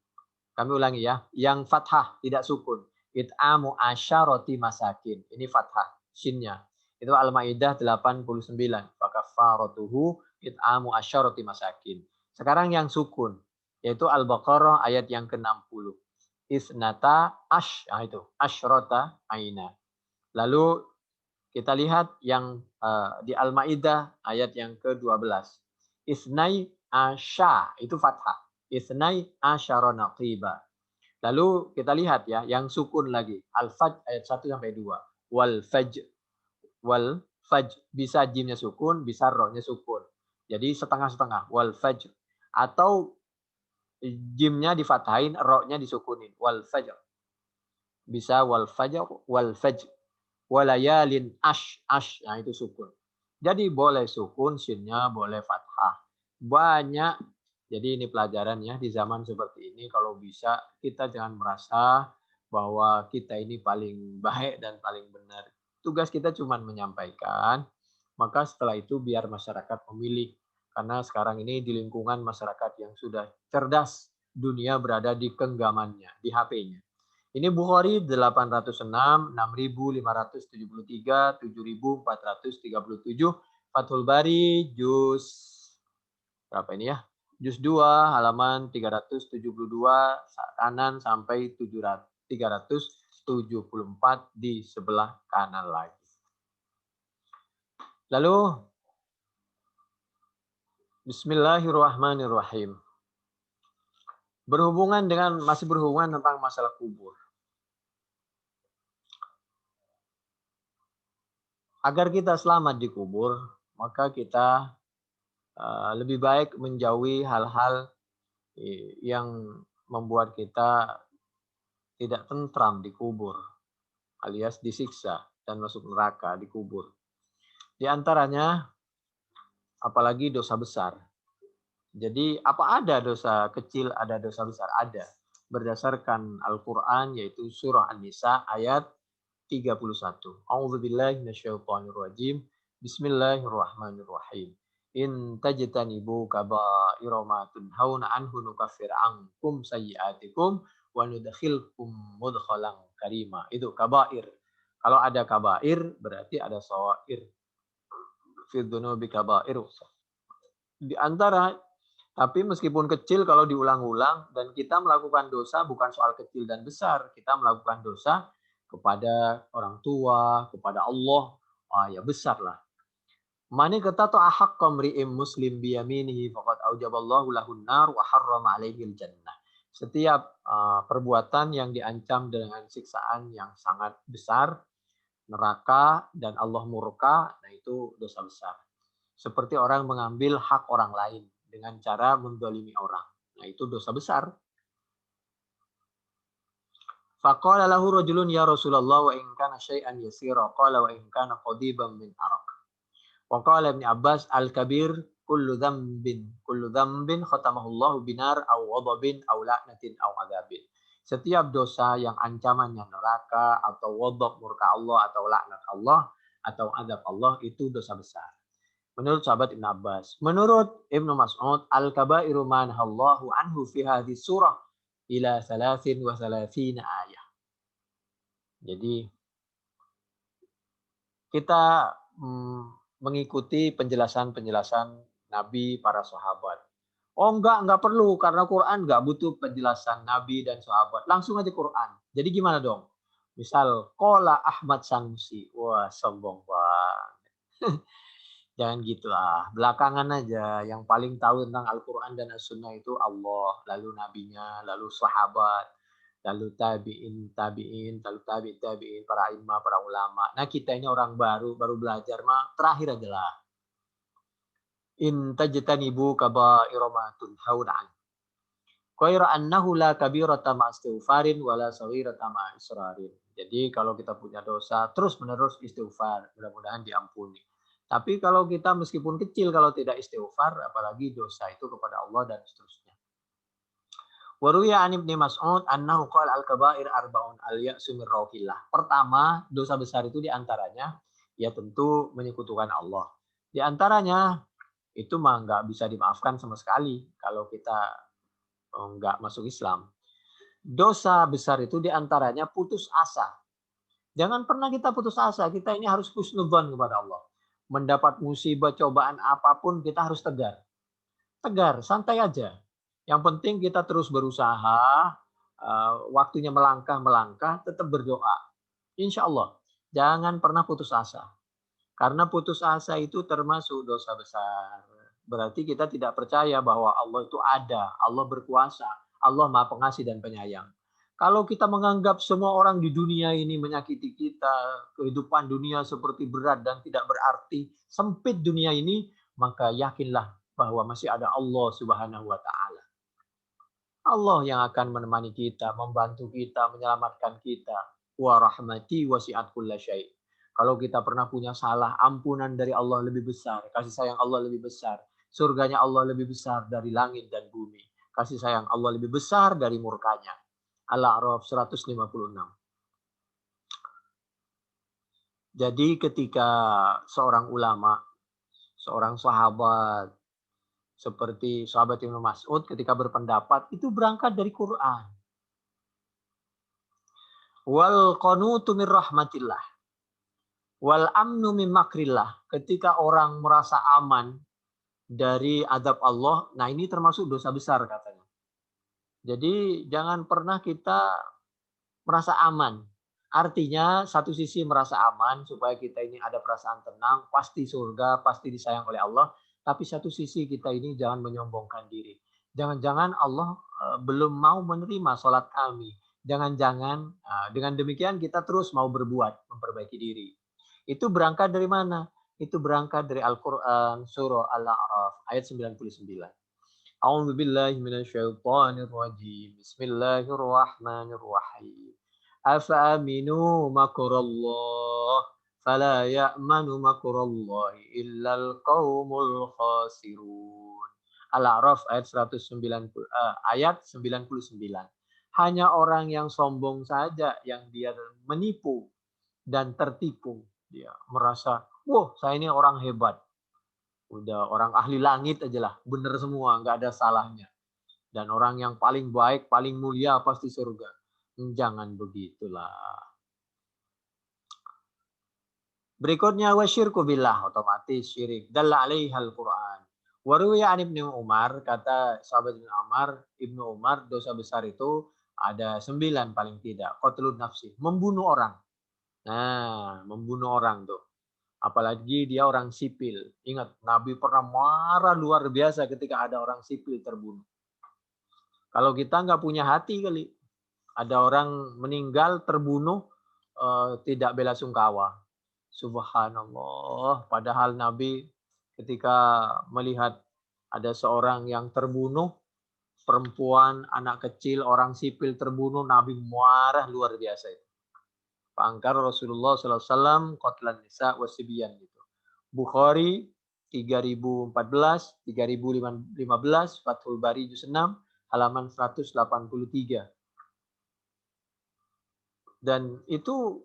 Kami ulangi ya, yang fathah tidak sukun. It'amu asyarati masakin. Ini fathah shinnya. Itu Al-Maidah 89. Fakaffaratuhu it'amu asyarati masakin. Sekarang yang sukun, yaitu Al-Baqarah ayat yang ke-60. Isnata itu asyrata aina. Lalu kita lihat yang di Al-Maidah ayat yang ke-12. Isnai asya itu fathah. Isnai asyara naqiba. Lalu kita lihat ya yang sukun lagi. Al-Fajr ayat 1 sampai 2. Wal fajr. Wal fajr bisa jimnya sukun, bisa rohnya sukun. Jadi setengah-setengah. Wal fajr. Atau jimnya difathain, rohnya disukunin. Wal fajr. Bisa wal fajr, wal fajr. Walayalin nah itu sukun. Jadi boleh sukun, shinnya boleh fathah. Banyak. Jadi ini pelajarannya di zaman seperti ini kalau bisa kita jangan merasa bahwa kita ini paling baik dan paling benar. Tugas kita cuma menyampaikan, maka setelah itu biar masyarakat memilih. Karena sekarang ini di lingkungan masyarakat yang sudah cerdas, dunia berada di genggamannya, di HP-nya. Ini Bukhari 806, 6573, 7437. Fathul Bari juz berapa ini ya? Juz 2 halaman 372 kanan sampai 374 di sebelah kanan lagi. Lalu Bismillahirrahmanirrahim. Masih berhubungan tentang masalah kubur. Agar kita selamat di kubur, maka kita lebih baik menjauhi hal-hal yang membuat kita tidak tentram di kubur, alias disiksa dan masuk neraka di kubur. Di antaranya, apalagi dosa besar. Jadi, apa ada dosa kecil, ada dosa besar? Ada. Berdasarkan Al-Quran, yaitu surah An-Nisa ayat 31. A'udzubillahi minasyaitonirrajim. Bismillahirrahmanirrahim. In tajtanibu kaba'ira ma tunhauna anhu nukaffir ankum sayyi'atikum wa nudkhilkum mudkhalan karima. Itu kabair. Kalau ada kabair berarti ada shawair. Fi dzunubi kabair. Di antara tapi meskipun kecil kalau diulang-ulang dan kita melakukan dosa bukan soal kecil dan besar, kita melakukan dosa kepada orang tua, kepada Allah, ya besar lah. Mani kata to ahak komri'im muslim biyaminihi faqad aujaballahu lahun nar wa harrama alaihil jannah. Setiap perbuatan yang diancam dengan siksaan yang sangat besar, neraka dan Allah murka, nah itu dosa besar. Seperti orang mengambil hak orang lain dengan cara mendolimi orang. Nah itu dosa besar. Faqala lahu rajulun ya Rasulullah wa in kana syai'an yasira qala wa in kana qadiban min araq. Wa qala Ibnu Abbas al-kabir kullu dzambin khatamahullahu binar aw ghadabin aw la'natin aw adzabin. Setiap dosa yang ancamannya neraka atau ghadab murka Allah atau laknat Allah atau azab Allah itu dosa besar. Menurut sahabat Ibn Abbas. Menurut Ibnu Mas'ud, al-kabairu manhallahu anhu fi hadhihi surah ila 33 ayah. Jadi kita mengikuti penjelasan-penjelasan Nabi para sahabat. Oh enggak perlu karena Quran enggak butuh penjelasan Nabi dan sahabat. Langsung aja Quran. Jadi gimana dong? Misal qala Ahmad Sanusi. Wah, sombong banget. Jangan gitu lah. Belakangan aja yang paling tahu tentang Al-Qur'an dan As-Sunnah itu Allah, lalu nabinya, lalu sahabat, lalu tabi'in, lalu tabi'in, para imam, para ulama. Nah, kita ini orang baru belajar mah terakhir aja lah. In tajtanibu kaba'ira ma tunhauna an. Qaira annahu la kabirata ma istighfarin wala saghirata ma israrin. Jadi kalau kita punya dosa terus-menerus istighfar, mudah-mudahan diampuni. Tapi kalau kita meskipun kecil kalau tidak istighfar apalagi dosa itu kepada Allah dan seterusnya. Wa ruwiya an Ibnu Mas'ud annahu qala al-kaba'ir arba'un al-ya'su min rauhillah. Pertama, dosa besar itu diantaranya ya tentu menyekutukan Allah. Di antaranya itu mah nggak bisa dimaafkan sama sekali kalau kita nggak masuk Islam. Dosa besar itu diantaranya putus asa. Jangan pernah kita putus asa. Kita ini harus husnudzon kepada Allah. Mendapat musibah, cobaan apapun kita harus tegar. Tegar, santai aja. Yang penting kita terus berusaha. Waktunya melangkah, tetap berdoa. Insya Allah. Jangan pernah putus asa. Karena putus asa itu termasuk dosa besar. Berarti kita tidak percaya bahwa Allah itu ada, Allah berkuasa, Allah Maha Pengasih dan Penyayang. Kalau kita menganggap semua orang di dunia ini menyakiti kita, kehidupan dunia seperti berat dan tidak berarti, sempit dunia ini, maka yakinlah bahwa masih ada Allah Subhanahu wa taala. Allah yang akan menemani kita, membantu kita, menyelamatkan kita. Wa rahmati wasi'at kulla syai'. Kalau kita pernah punya salah, ampunan dari Allah lebih besar, kasih sayang Allah lebih besar. Surganya Allah lebih besar dari langit dan bumi. Kasih sayang Allah lebih besar dari murkanya. Al-A'raf 156. Jadi ketika seorang ulama, seorang sahabat, seperti sahabat Ibnu Mas'ud ketika berpendapat, itu berangkat dari Quran. Wal qanutu min rahmatillah. Wal amnu min makrillah. Ketika orang merasa aman dari azab Allah, nah ini termasuk dosa besar katanya. Jadi jangan pernah kita merasa aman. Artinya satu sisi merasa aman supaya kita ini ada perasaan tenang, pasti surga, pasti disayang oleh Allah. Tapi satu sisi kita ini jangan menyombongkan diri. Jangan-jangan Allah belum mau menerima sholat kami. Jangan-jangan dengan demikian kita terus mau berbuat, memperbaiki diri. Itu berangkat dari mana? Itu berangkat dari Al-Quran surah Al-A'raf ayat 99. A'udzu billahi minasyaitonir rajim. Bismillahirrahmanirrahim. Afa aminu makrallah fala ya'manu makrallahi illal qaumul khasirun. Al-A'raf ayat 99. Hanya orang yang sombong saja yang dia menipu dan tertipu. Dia merasa, wah saya ini orang hebat. Udah orang ahli langit aja lah. Bener semua, nggak ada salahnya. Dan orang yang paling baik, paling mulia pasti surga. Jangan begitulah. Berikutnya wasyirku billah, otomatis syirik. Dalla alaihal Quran. Waruya an Ibnu Umar, kata sahabat Ibnu Umar, dosa besar itu ada 9 paling tidak. Qatlun nafsi, membunuh orang. Nah, membunuh orang tuh. Apalagi dia orang sipil. Ingat, Nabi pernah marah luar biasa ketika ada orang sipil terbunuh. Kalau kita nggak punya hati kali, ada orang meninggal terbunuh, tidak bela sungkawa. Subhanallah. Padahal Nabi ketika melihat ada seorang yang terbunuh, perempuan, anak kecil, orang sipil terbunuh, Nabi marah luar biasa itu. Pangkar Rasulullah SAW qatlan nisa wasibyan gitu. Bukhari 3014, 3015, Fathul Bari juz 6, halaman 183. Dan itu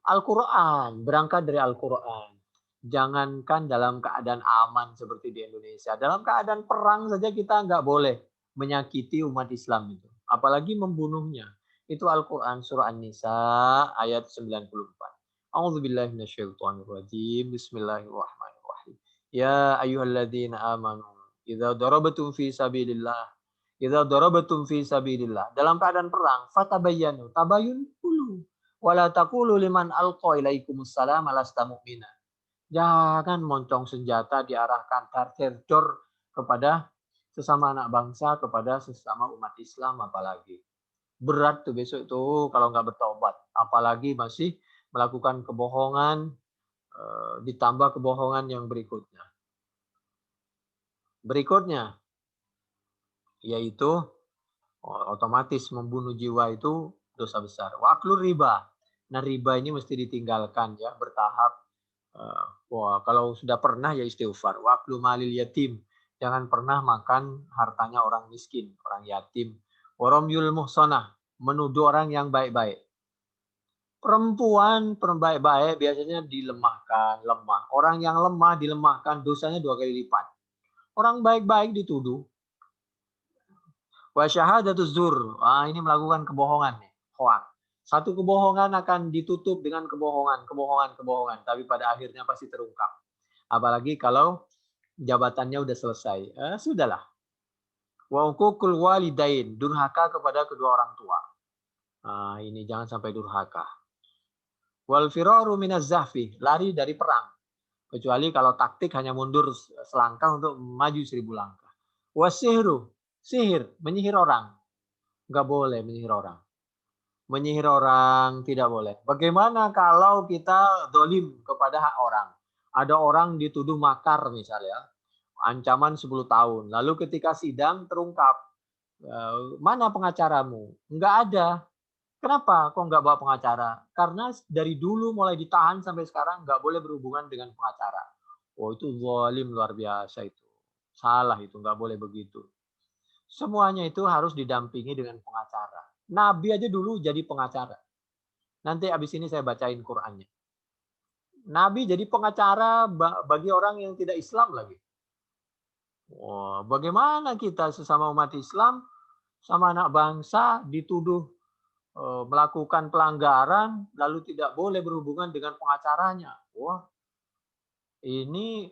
Al-Quran, berangkat dari Al-Quran. Jangankan dalam keadaan aman seperti di Indonesia. Dalam keadaan perang saja kita nggak boleh menyakiti umat Islam itu. Apalagi membunuhnya. Itu Al-Quran surah An-Nisa ayat 94. A'udzubillahi minasyaitonirrajim. Bismillahirrahmanirrahim. Ya ayyuhalladzina amanu idza darabatum fi sabilillah. Idza darabatum fi sabilillah. Dalam keadaan perang, fatabayyanu. Tabayun dulu. Wala taqulu liman alqa ilaikumussalam lasta mu'mina. Jangan moncong senjata diarahkan teror kepada sesama anak bangsa, kepada sesama umat Islam apalagi. Berat tuh besok tuh kalau nggak bertobat. Apalagi masih melakukan kebohongan, ditambah kebohongan yang berikutnya. Berikutnya, yaitu otomatis membunuh jiwa itu dosa besar. Wa aklur riba. Nah, riba ini mesti ditinggalkan ya, bertahap. Kalau sudah pernah ya istighfar. Wa aklu malil yatim. Jangan pernah makan hartanya orang miskin, orang yatim. Waromyul muhsanah. Menuduh orang yang baik-baik. Perempuan baik-baik biasanya dilemahkan, lemah. Orang yang lemah dilemahkan, dosanya 2 kali lipat. Orang baik-baik dituduh. Wa syahadatuz zur. Ini melakukan kebohongan nih, hoax. Satu kebohongan akan ditutup dengan kebohongan. Tapi pada akhirnya pasti terungkap. Apalagi kalau jabatannya udah selesai. Sudahlah. Wa uququl walidain. Durhaka kepada kedua orang tua. Ini jangan sampai durhaka. Wal firaru minaz zahfi. Lari dari perang. Kecuali kalau taktik hanya mundur selangkah untuk maju 1000 langkah. Wasihru. Sihir. Menyihir orang. Nggak boleh menyihir orang. Menyihir orang tidak boleh. Bagaimana kalau kita dolim kepada hak orang? Ada orang dituduh makar misalnya, ancaman 10 tahun. Lalu ketika sidang terungkap, mana pengacaramu? Enggak ada. Kenapa kok nggak bawa pengacara? Karena dari dulu mulai ditahan sampai sekarang nggak boleh berhubungan dengan pengacara. Itu zalim luar biasa itu. Salah itu, nggak boleh begitu. Semuanya itu harus didampingi dengan pengacara. Nabi aja dulu jadi pengacara. Nanti abis ini saya bacain Qur'annya. Nabi jadi pengacara bagi orang yang tidak Islam lagi. Bagaimana kita sesama umat Islam, sama anak bangsa dituduh melakukan pelanggaran, lalu tidak boleh berhubungan dengan pengacaranya. Ini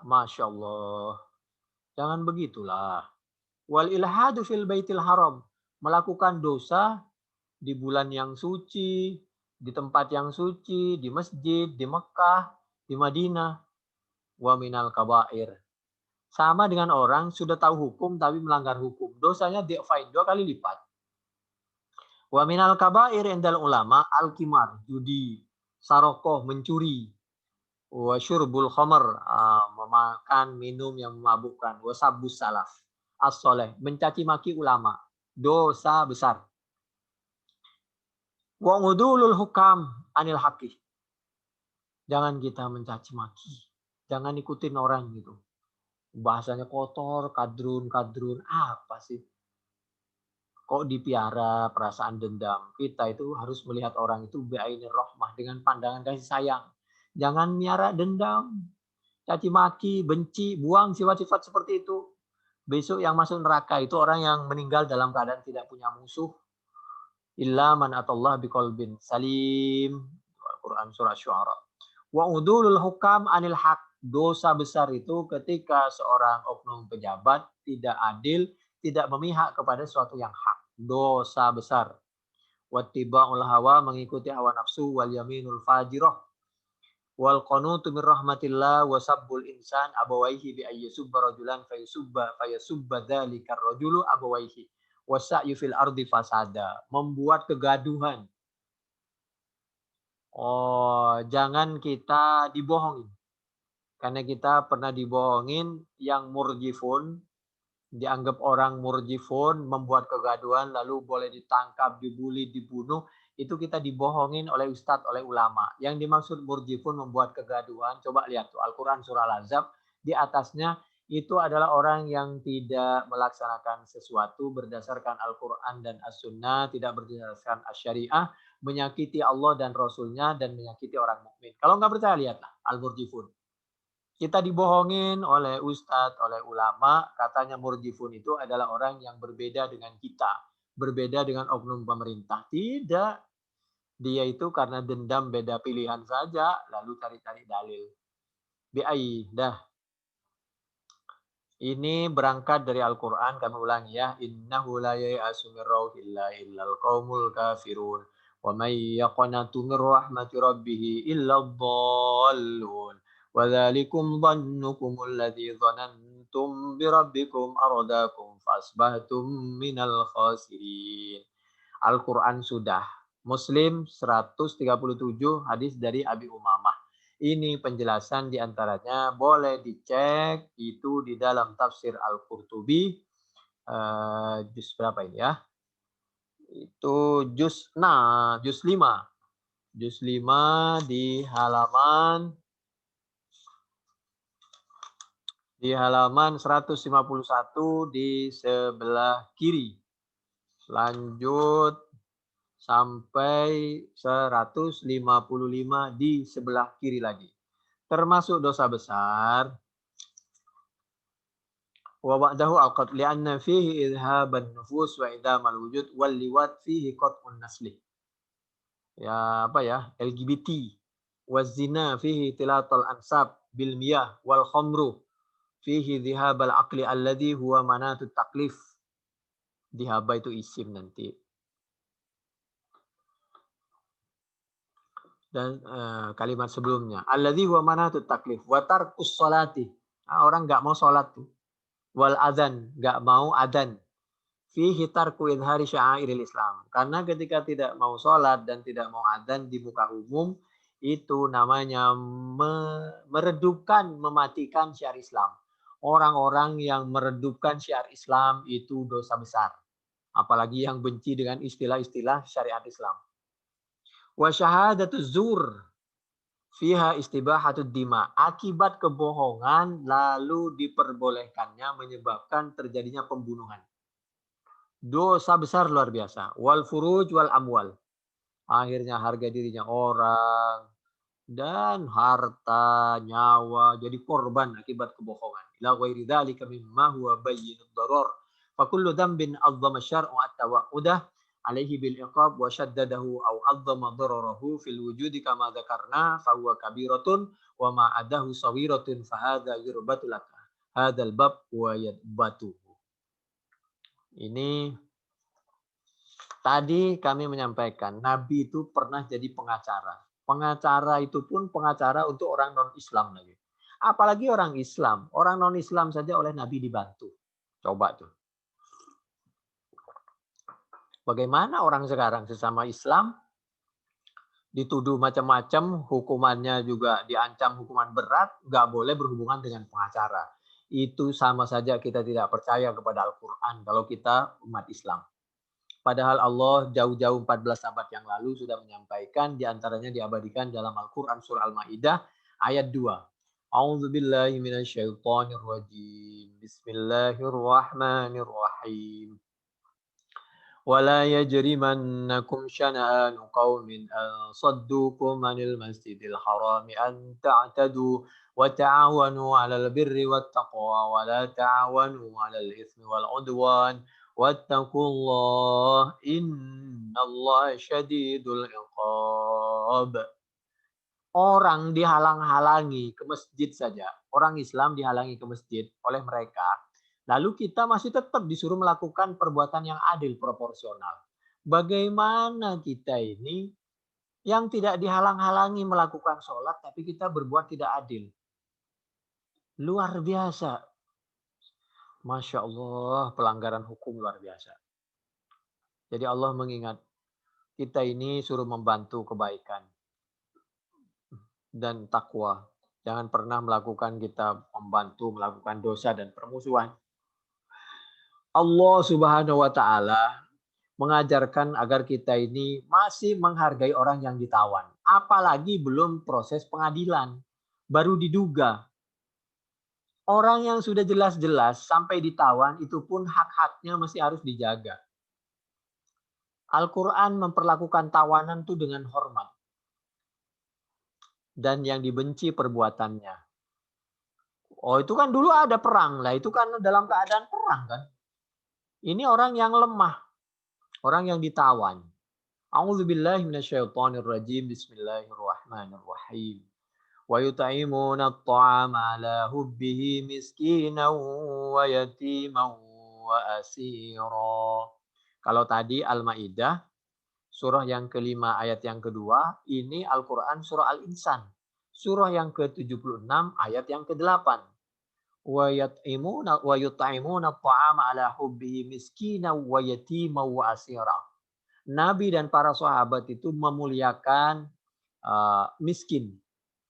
Masya Allah. Jangan begitulah. Wal ilhadu fil baitil haram. Melakukan dosa di bulan yang suci, di tempat yang suci, di masjid, di Mekah, di Madinah. Wa minal kabair. Sama dengan orang sudah tahu hukum tapi melanggar hukum. Dosanya di'fain 2 kali lipat. Wa minal kabair indal ulama al-kimar, judi, sarokoh, mencuri. Wa syurbul khamar, memakan, minum yang memabukkan. Wa sabbus salaf. As-soleh, mencaci maki ulama. Dosa besar. Wa ngudulul hukam anil haqih. Jangan kita mencaci maki. Jangan ikutin orang gitu. Bahasanya kotor, kadrun. Apa sih? Kok dipiara perasaan dendam? Kita itu harus melihat orang itu bi'ainir rahmah, dengan pandangan kasih sayang. Jangan miara dendam. Caci maki, benci, buang sifat-sifat seperti itu. Besok yang masuk neraka itu orang yang meninggal dalam keadaan tidak punya musuh. Illa man atallah biqalbin salim. Al-Quran surah Syu'ara. Wa udulul hukam anil haq. Dosa besar itu ketika seorang oknum pejabat tidak adil, tidak memihak kepada sesuatu yang hak. Dosa besar. Wattiba'ul hawa, mengikuti hawa nafsu, wal yaminul fajirah. Wal qanutu min rahmatillah wa sabbul insan abawaihi bi ayyusubba rajulan fayasubba dzalika rajulu abawaihi. Wasa'yu fil ardi fasada, membuat kegaduhan. Jangan kita dibohongin. Karena kita pernah dibohongin, yang murjifun, dianggap orang murjifun, membuat kegaduhan, lalu boleh ditangkap, dibully, dibunuh. itu kita dibohongin oleh ustadz, oleh ulama. Yang dimaksud murjifun membuat kegaduhan, coba lihat tuh Al-Quran surah Al-Ahzab, di atasnya itu adalah orang yang tidak melaksanakan sesuatu berdasarkan Al-Quran dan As-Sunnah, tidak berdasarkan As-Syariah, menyakiti Allah dan Rasulnya, dan menyakiti orang mukmin. Kalau nggak percaya, lihatlah Al-Murjifun. Kita dibohongin oleh ustadz, oleh ulama, katanya murjifun itu adalah orang yang berbeda dengan kita, berbeda dengan oknum pemerintah. Tidak, dia itu karena dendam beda pilihan saja, lalu cari-cari dalil. Bi'ai, dah. Ini berangkat dari Al-Quran, kami ulangi ya. Innahu la yai'asu min rauhillahi illal qaumul kafirun. Wa may yaqnatu min rahmati rabbih illa dhallun. Wa dzalikum dhannukum alladzi dhanantum bi rabbikum aradakum fasbahtum minal khasirin. Al-Quran sudah. Muslim 137 hadis dari Abi Umamah. Ini penjelasan diantaranya boleh dicek itu di dalam tafsir Al-Qurtubi. Juz berapa ini ya? Itu juz 5. Juz 5 di halaman 151 di sebelah kiri. Lanjut sampai 155 di sebelah kiri lagi. Termasuk dosa besar. Wa ba'dahu al-qatl li'anna fihi idhaban nufus wa idamal wujud wal liwat fihi qat'un nasli. Ya, apa ya? LGBT. Wa zina fihi tilatul ansab bil miyah wal khamru fihi dhihabal aqli alladhi huwa manatut taklif. Dhihaba itu isim nanti. Dan kalimat sebelumnya alladzi huwa manatut taklif wa tarkus sholati. Orang enggak mau salat tuh. Wal adzan, enggak mau adzan. Fihi tarku idhari sya'airil Islam. Karena ketika tidak mau salat dan tidak mau adzan di muka umum, itu namanya meredupkan, mematikan syiar Islam. Orang-orang yang meredupkan syiar Islam itu dosa besar. Apalagi yang benci dengan istilah-istilah syariat Islam. Wa syahadatuz zur fiha istibahatud dima. Akibat kebohongan lalu diperbolehkannya menyebabkan terjadinya pembunuhan. Dosa besar luar biasa. Wal furuj wal amwal. Akhirnya harga dirinya orang dan harta, nyawa jadi korban akibat kebohongan. La ghairi dzalika mimma huwa bayyinud darar. Fa kullu dhanbin 'azzama syar'u at-tawa'udah alaihi bil iqab wa shaddadahu aw 'azzama dararahu fil wujudi kama dzakarna fa huwa kabiratun wa ma adahu sawiratun fa hadza yurbatu laka. Hadzal bab wa yadbatu. Ini tadi kami menyampaikan Nabi itu pernah jadi pengacara. Pengacara itu pun pengacara untuk orang non-Islam lagi. Apalagi orang Islam. Orang non-Islam saja oleh Nabi dibantu. Coba tuh. Bagaimana orang sekarang sesama Islam dituduh macam-macam, hukumannya juga diancam hukuman berat, nggak boleh berhubungan dengan pengacara. Itu sama saja kita tidak percaya kepada Al-Quran kalau kita umat Islam. Padahal Allah jauh-jauh 14 abad yang lalu sudah menyampaikan, diantaranya diabadikan dalam Al-Quran surah Al-Ma'idah ayat 2. A'udzubillahi minasyaitonirrajim. Bismillahirrahmanirrahim. ولا يجرمنكم شنآن قوم أن صدوكم عن المسجد الحرام أن تعتدوا وتعاونوا على البر والتقوى ولا تعاونوا على الإثم والعدوان واتقوا الله إن الله شديد العقاب. Orang dihalang-halangi ke masjid saja. Orang Islam dihalangi ke masjid oleh mereka. Lalu kita masih tetap disuruh melakukan perbuatan yang adil proporsional. Bagaimana kita ini yang tidak dihalang-halangi melakukan sholat tapi kita berbuat tidak adil? Luar biasa. Masya Allah, pelanggaran hukum luar biasa. Jadi Allah mengingat kita ini suruh membantu kebaikan dan takwa. Jangan pernah melakukan kita membantu melakukan dosa dan permusuhan. Allah Subhanahu wa taala mengajarkan agar kita ini masih menghargai orang yang ditawan. Apalagi belum proses pengadilan, baru diduga. Orang yang sudah jelas-jelas sampai ditawan itu pun hak-haknya masih harus dijaga. Al-Quran memperlakukan tawanan itu dengan hormat. Dan yang dibenci perbuatannya. Oh itu kan dulu ada perang lah, itu kan dalam keadaan perang kan. Ini orang yang lemah, orang yang ditawan. A'udzubillahi minasyaitonirrajim. Bismillahirrahmanirrahim. Wa yut'imuna at-ta'ama 'ala hubbihi miskinan wa yatiman wa asira. Kalau tadi Al-Maidah surah yang kelima ayat yang kedua, ini Al-Quran surah Al-Insan. Surah yang ke-76 ayat yang ke-8. Wa yut'imuna at-ta'ama 'ala hubbihi miskinan wa yatiman wa asira. Nabi dan para sahabat itu memuliakan miskin.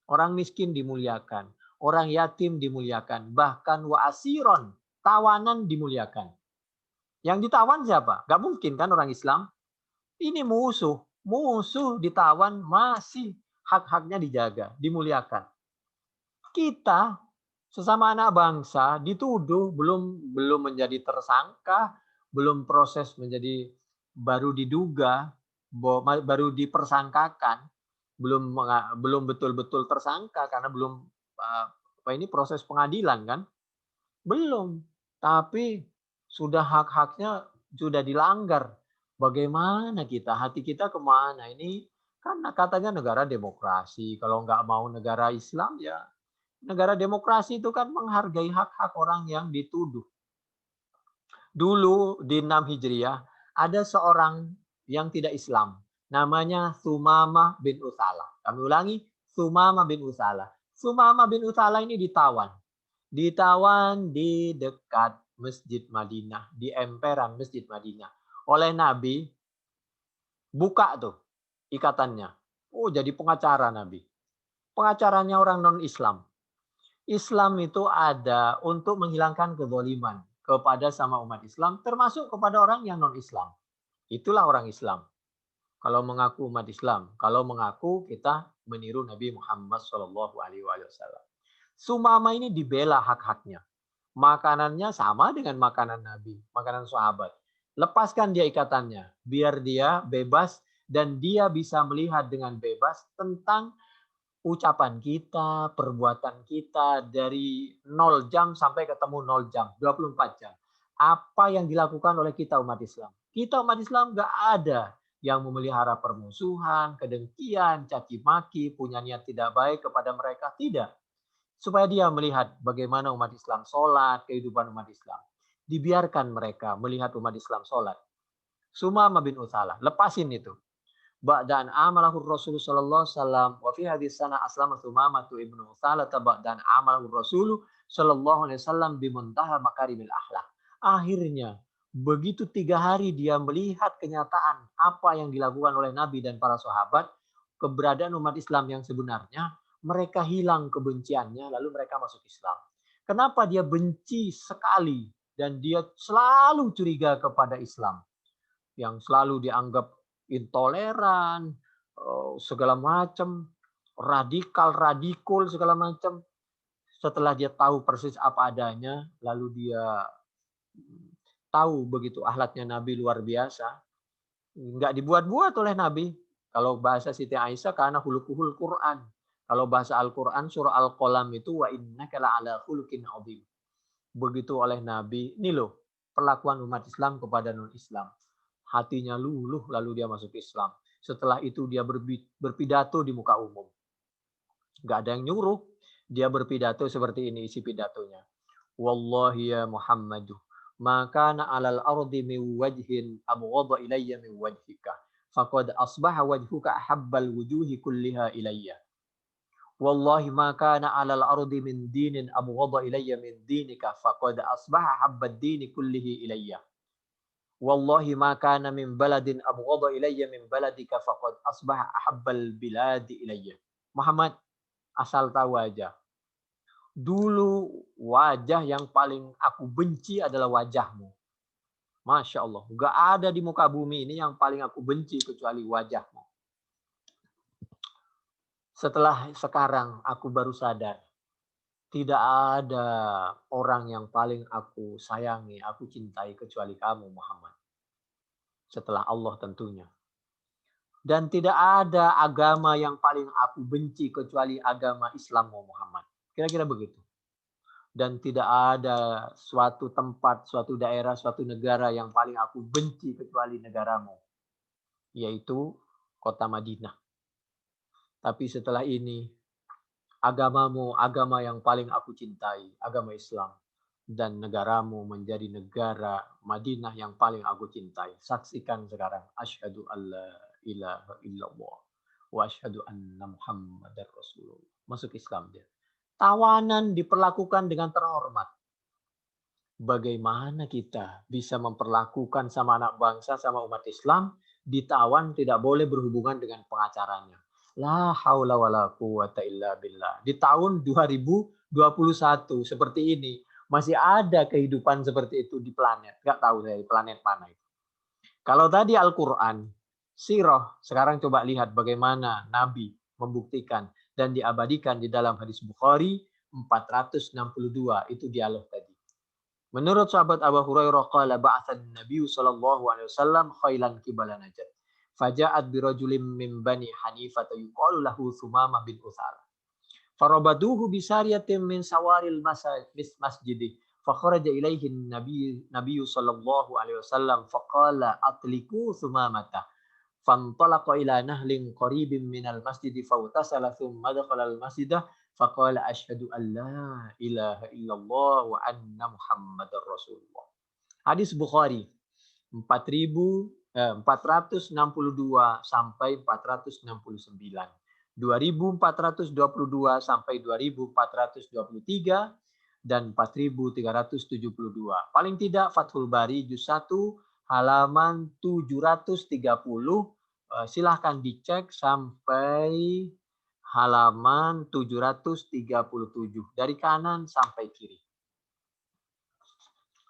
Orang miskin dimuliakan, orang yatim dimuliakan, bahkan wa asiron, tawanan dimuliakan. Yang ditawan siapa? Gak mungkin kan orang Islam. Ini musuh, musuh ditawan masih hak-haknya dijaga, dimuliakan. Kita sesama anak bangsa dituduh belum menjadi tersangka, belum proses menjadi baru diduga, baru dipersangkakan, belum betul-betul tersangka karena belum ini proses pengadilan kan, belum, tapi sudah hak-haknya sudah dilanggar. Bagaimana kita, hati kita kemana ini? Karena katanya negara demokrasi, kalau nggak mau negara Islam ya negara demokrasi itu kan menghargai hak-hak orang yang dituduh. Dulu di 6 Hijriah ada seorang yang tidak Islam. Namanya Sumamah bin Usalah. Kami ulangi, Sumamah bin Usalah. Sumamah bin Usalah ini ditawan. Ditawan di dekat Masjid Madinah, di emperan Masjid Madinah. Oleh Nabi, buka tuh ikatannya. Oh, jadi pengacara Nabi. Pengacaranya orang non-Islam. Islam itu ada untuk menghilangkan kezaliman kepada sama umat Islam, termasuk kepada orang yang non-Islam. Itulah orang Islam. Kalau mengaku umat Islam, kalau mengaku kita meniru Nabi Muhammad SAW. Sumama ini dibela hak-haknya. Makanannya sama dengan makanan Nabi, makanan sahabat. Lepaskan dia ikatannya, biar dia bebas dan dia bisa melihat dengan bebas tentang ucapan kita, perbuatan kita dari 0 jam sampai ketemu 0 jam, 24 jam. Apa yang dilakukan oleh kita umat Islam? Kita umat Islam nggak ada yang memelihara permusuhan, kedengkian, caci maki, punya niat tidak baik kepada mereka. Tidak. Supaya dia melihat bagaimana umat Islam sholat, kehidupan umat Islam. Dibiarkan mereka melihat umat Islam sholat. Sumama bin Usalah, lepasin itu. Ba'dan amalahu Rasul sallallahu alaihi wasallam wa fi hadis sana aslama Sumamatu ibnu Usalah ba'dan amalahu Rasul sallallahu alaihi wasallam bimuntaha makarimil akhlak. Akhirnya begitu 3 hari dia melihat kenyataan apa yang dilakukan oleh Nabi dan para sahabat, keberadaan umat Islam yang sebenarnya, mereka hilang kebenciannya lalu mereka masuk Islam. Kenapa dia benci sekali dan dia selalu curiga kepada Islam yang selalu dianggap intoleran, segala macam, radikal segala macam. Setelah dia tahu persis apa adanya, lalu dia tahu begitu akhlaknya Nabi luar biasa. Enggak dibuat-buat oleh Nabi. Kalau bahasa Siti Aisyah karena hulukuhul Quran. Kalau bahasa Al-Quran surah Al-Qalam itu wa innaka la'ala khuluqin 'adzim. Begitu oleh Nabi, ini loh perlakuan umat Islam kepada non-Islam. Hatinya luluh lalu dia masuk Islam. Setelah itu dia berpidato di muka umum. Nggak ada yang nyuruh. Dia berpidato seperti ini isi pidatonya. Wallahi ya Muhammadu, maka na alal ardi min wajhin abghadha ilayya min wajhika. Faqad asbaha wajhuka ahabbal wujuhi kulliha ilayya. Wallahi maka na alal ardi min dinin abghadha ilayya min dinika. Faqad asbaha ahabbad dini kullihi ilayya. Wallahi ma kana min baladin abghadha ilayya min baladika faqad asbaha ahabbal biladi ilayya. Muhammad, asal tahu aja. Dulu wajah yang paling aku benci adalah wajahmu. Masya Allah, nggak ada di muka bumi ini yang paling aku benci kecuali wajahmu. Setelah sekarang aku baru sadar, tidak ada orang yang paling aku sayangi, aku cintai kecuali kamu Muhammad. Setelah Allah tentunya. Dan tidak ada agama yang paling aku benci kecuali agama Islam Muhammad. Kira-kira begitu. Dan tidak ada suatu tempat, suatu daerah, suatu negara yang paling aku benci kecuali negaramu, yaitu kota Madinah. Tapi setelah ini, agamamu, agama yang paling aku cintai, agama Islam. Dan negaramu menjadi negara Madinah yang paling aku cintai. Saksikan sekarang. Asyhadu alla ilaha illallah. Wa asyhadu anna Muhammadar Rasulullah. Masuk Islam dia. Tawanan diperlakukan dengan terhormat. Bagaimana kita bisa memperlakukan sama anak bangsa, sama umat Islam, ditawan tidak boleh berhubungan dengan pengacaranya. La haula wala quwata illa billah. Di tahun 2021 seperti ini, masih ada kehidupan seperti itu di planet. Nggak tahu saya di planet mana itu. Kalau tadi Al-Quran, sirah, sekarang coba lihat bagaimana Nabi membuktikan dan diabadikan di dalam hadis Bukhari 462. Itu dialog tadi. Menurut sahabat Abu Hurairah qala ba'athan Nabi sallallahu alaihi wasallam khailan qibala Najd. Faja'at birajulin min Bani Hanifah yuqalu lahu Sumamah bin Utsal. Farabaduhu bisariyatin min sawaril masjid. Fakharaja ilaihi Nabi sallallahu alaihi wasallam faqala atliku Sumamata. Fantalaqa ila nahlin qaribin minal masjid fautasala thumma dakhala al-masjidah faqala asyhadu an la ilaha illallah wa anna Muhammadar Rasulullah. Hadis Bukhari 462 sampai 469. 2422 sampai 2423 dan 4372. Paling tidak Fathul Bari juz 1 halaman 730. Silahkan dicek sampai halaman 737 dari kanan sampai kiri.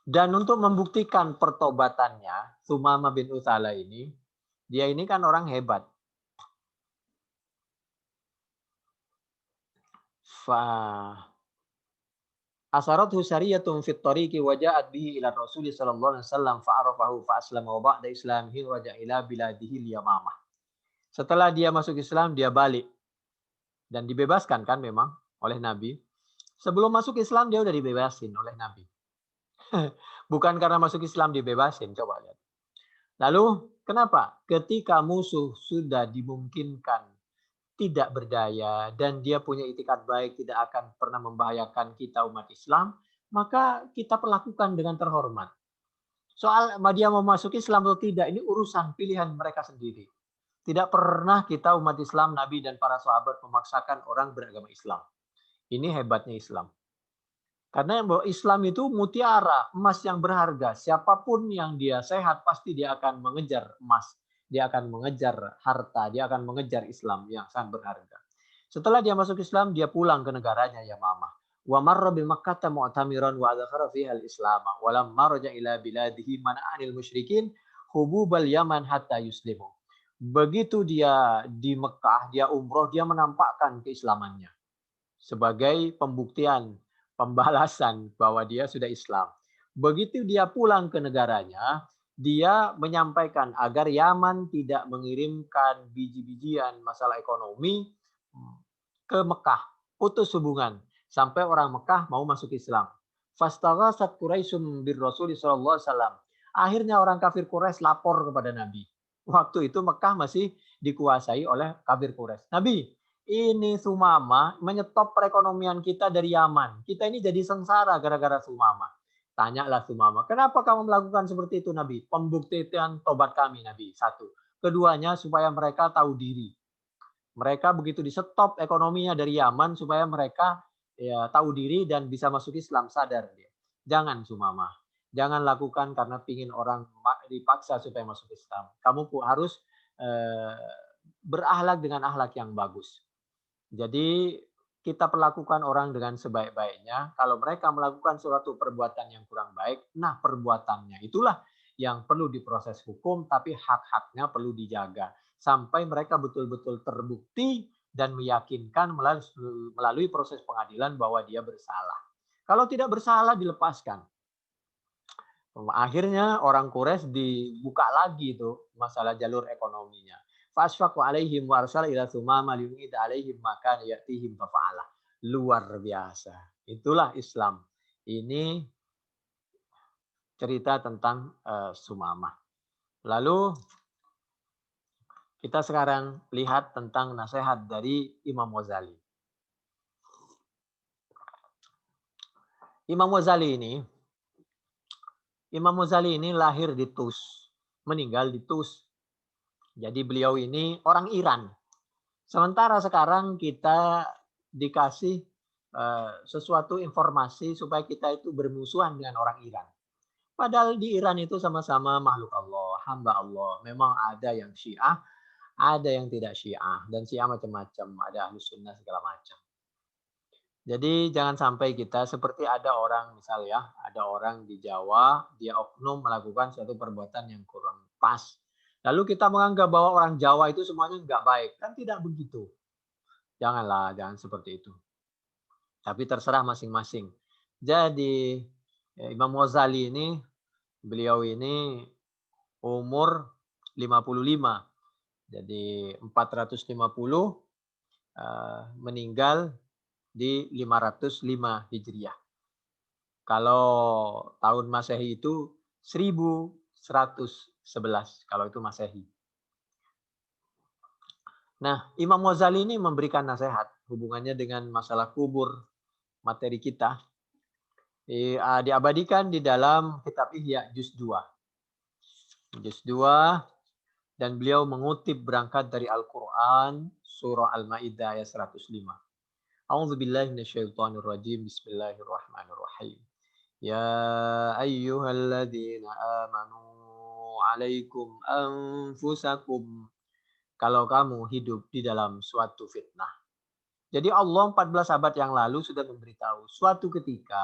Dan untuk membuktikan pertobatannya, Sumamah bin Utsala ini, dia ini kan orang hebat. Asarathu sariyatun fit tariqi wa ja'at bihi ila Rasul sallallahu alaihi wasallam fa'arafahu fa aslama wa ba'da islamihi raja ila biladihi Yamamah. Setelah dia masuk Islam, dia balik dan dibebaskan kan memang oleh Nabi. Sebelum masuk Islam dia udah dibebasin oleh Nabi. Bukan karena masuk Islam dibebasin, coba lihat. Lalu kenapa? Ketika musuh sudah dimungkinkan tidak berdaya dan dia punya itikat baik, tidak akan pernah membahayakan kita umat Islam, maka kita perlakukan dengan terhormat. Soal dia mau masuk Islam atau tidak, ini urusan pilihan mereka sendiri. Tidak pernah kita umat Islam, Nabi dan para sahabat memaksakan orang beragama Islam. Ini hebatnya Islam. Karena Islam itu mutiara, emas yang berharga. Siapapun yang dia sehat, pasti dia akan mengejar emas. Dia akan mengejar harta, dia akan mengejar Islam yang sangat berharga. Setelah dia masuk Islam, dia pulang ke negaranya Yamamah. Wa marra bi Makkah mu'tamiran wa adkhara fiha al-Islam wa lamma raja ila biladihi mana'anil musyrikin hububal Yaman hatta yuslimu. Begitu dia di Mekah, dia umroh, dia menampakkan keislamannya sebagai pembuktian, pembalasan bahwa dia sudah Islam. Begitu dia pulang ke negaranya, dia menyampaikan agar Yaman tidak mengirimkan biji-bijian masalah ekonomi ke Mekah, putus hubungan sampai orang Mekah mau masuk Islam. Fastaghatsat Quraisyun bir Rasul sallallahu alaihi wasallam. Akhirnya orang kafir Quraisy lapor kepada Nabi. Waktu itu Mekah masih dikuasai oleh kafir Quraisy. Nabi, ini Sumamah menyetop perekonomian kita dari Yaman. Kita ini jadi sengsara gara-gara Sumamah. Tanyalah Sumamah, kenapa kamu melakukan seperti itu Nabi? Pembuktian tobat kami Nabi. Satu. Keduanya supaya mereka tahu diri. Mereka begitu disetop ekonominya dari Yaman supaya mereka ya tahu diri dan bisa masuk Islam, sadar dia. Jangan Sumamah. Jangan lakukan karena pingin orang dipaksa supaya masuk Islam. Kamu harus berakhlak dengan akhlak yang bagus. Jadi kita perlakukan orang dengan sebaik-baiknya. Kalau mereka melakukan suatu perbuatan yang kurang baik, nah perbuatannya itulah yang perlu diproses hukum, tapi hak-haknya perlu dijaga. Sampai mereka betul-betul terbukti dan meyakinkan melalui proses pengadilan bahwa dia bersalah. Kalau tidak bersalah, dilepaskan. Akhirnya orang Quraisy dibuka lagi itu masalah jalur ekonominya. Fasfaqu alaihim wa arsala ila Tsumama liyumida alaihim maka yatihim fa'ala. Luar biasa. Itulah Islam. Ini cerita tentang Sumamah. Lalu kita sekarang lihat tentang nasihat dari Imam Ghazali. Imam Ghazali ini lahir di Tus, meninggal di Tus. Jadi beliau ini orang Iran. Sementara sekarang kita dikasih sesuatu informasi supaya kita itu bermusuhan dengan orang Iran. Padahal di Iran itu sama-sama makhluk Allah, hamba Allah. Memang ada yang Syiah, ada yang tidak Syiah. Dan Syiah macam-macam, ada Ahlus Sunnah segala macam. Jadi jangan sampai kita seperti ada orang misalnya, ada orang di Jawa, dia oknum melakukan suatu perbuatan yang kurang pas. Lalu kita menganggap bahwa orang Jawa itu semuanya nggak baik. Kan tidak begitu. Janganlah, jangan seperti itu. Tapi terserah masing-masing. Jadi Imam Ghazali ini, beliau ini umur 55. Jadi 450 meninggal di 505 Hijriah. Kalau tahun Masehi itu 1111 kalau itu Masehi. Nah, Imam Ghazali ini memberikan nasihat hubungannya dengan masalah kubur, materi kita. Diabadikan di dalam kitab Ihya Juz 2. Juz 2 dan beliau mengutip berangkat dari Al-Qur'an surah Al-Maidah ayat 105. A'udzu billahi minasyaitonir rajim. Bismillahirrahmanirrahim. Ya ayyuhalladzina amanu 'alaikum anfusakum. Kalau kamu hidup di dalam suatu fitnah. Jadi Allah 14 abad yang lalu sudah memberitahu suatu ketika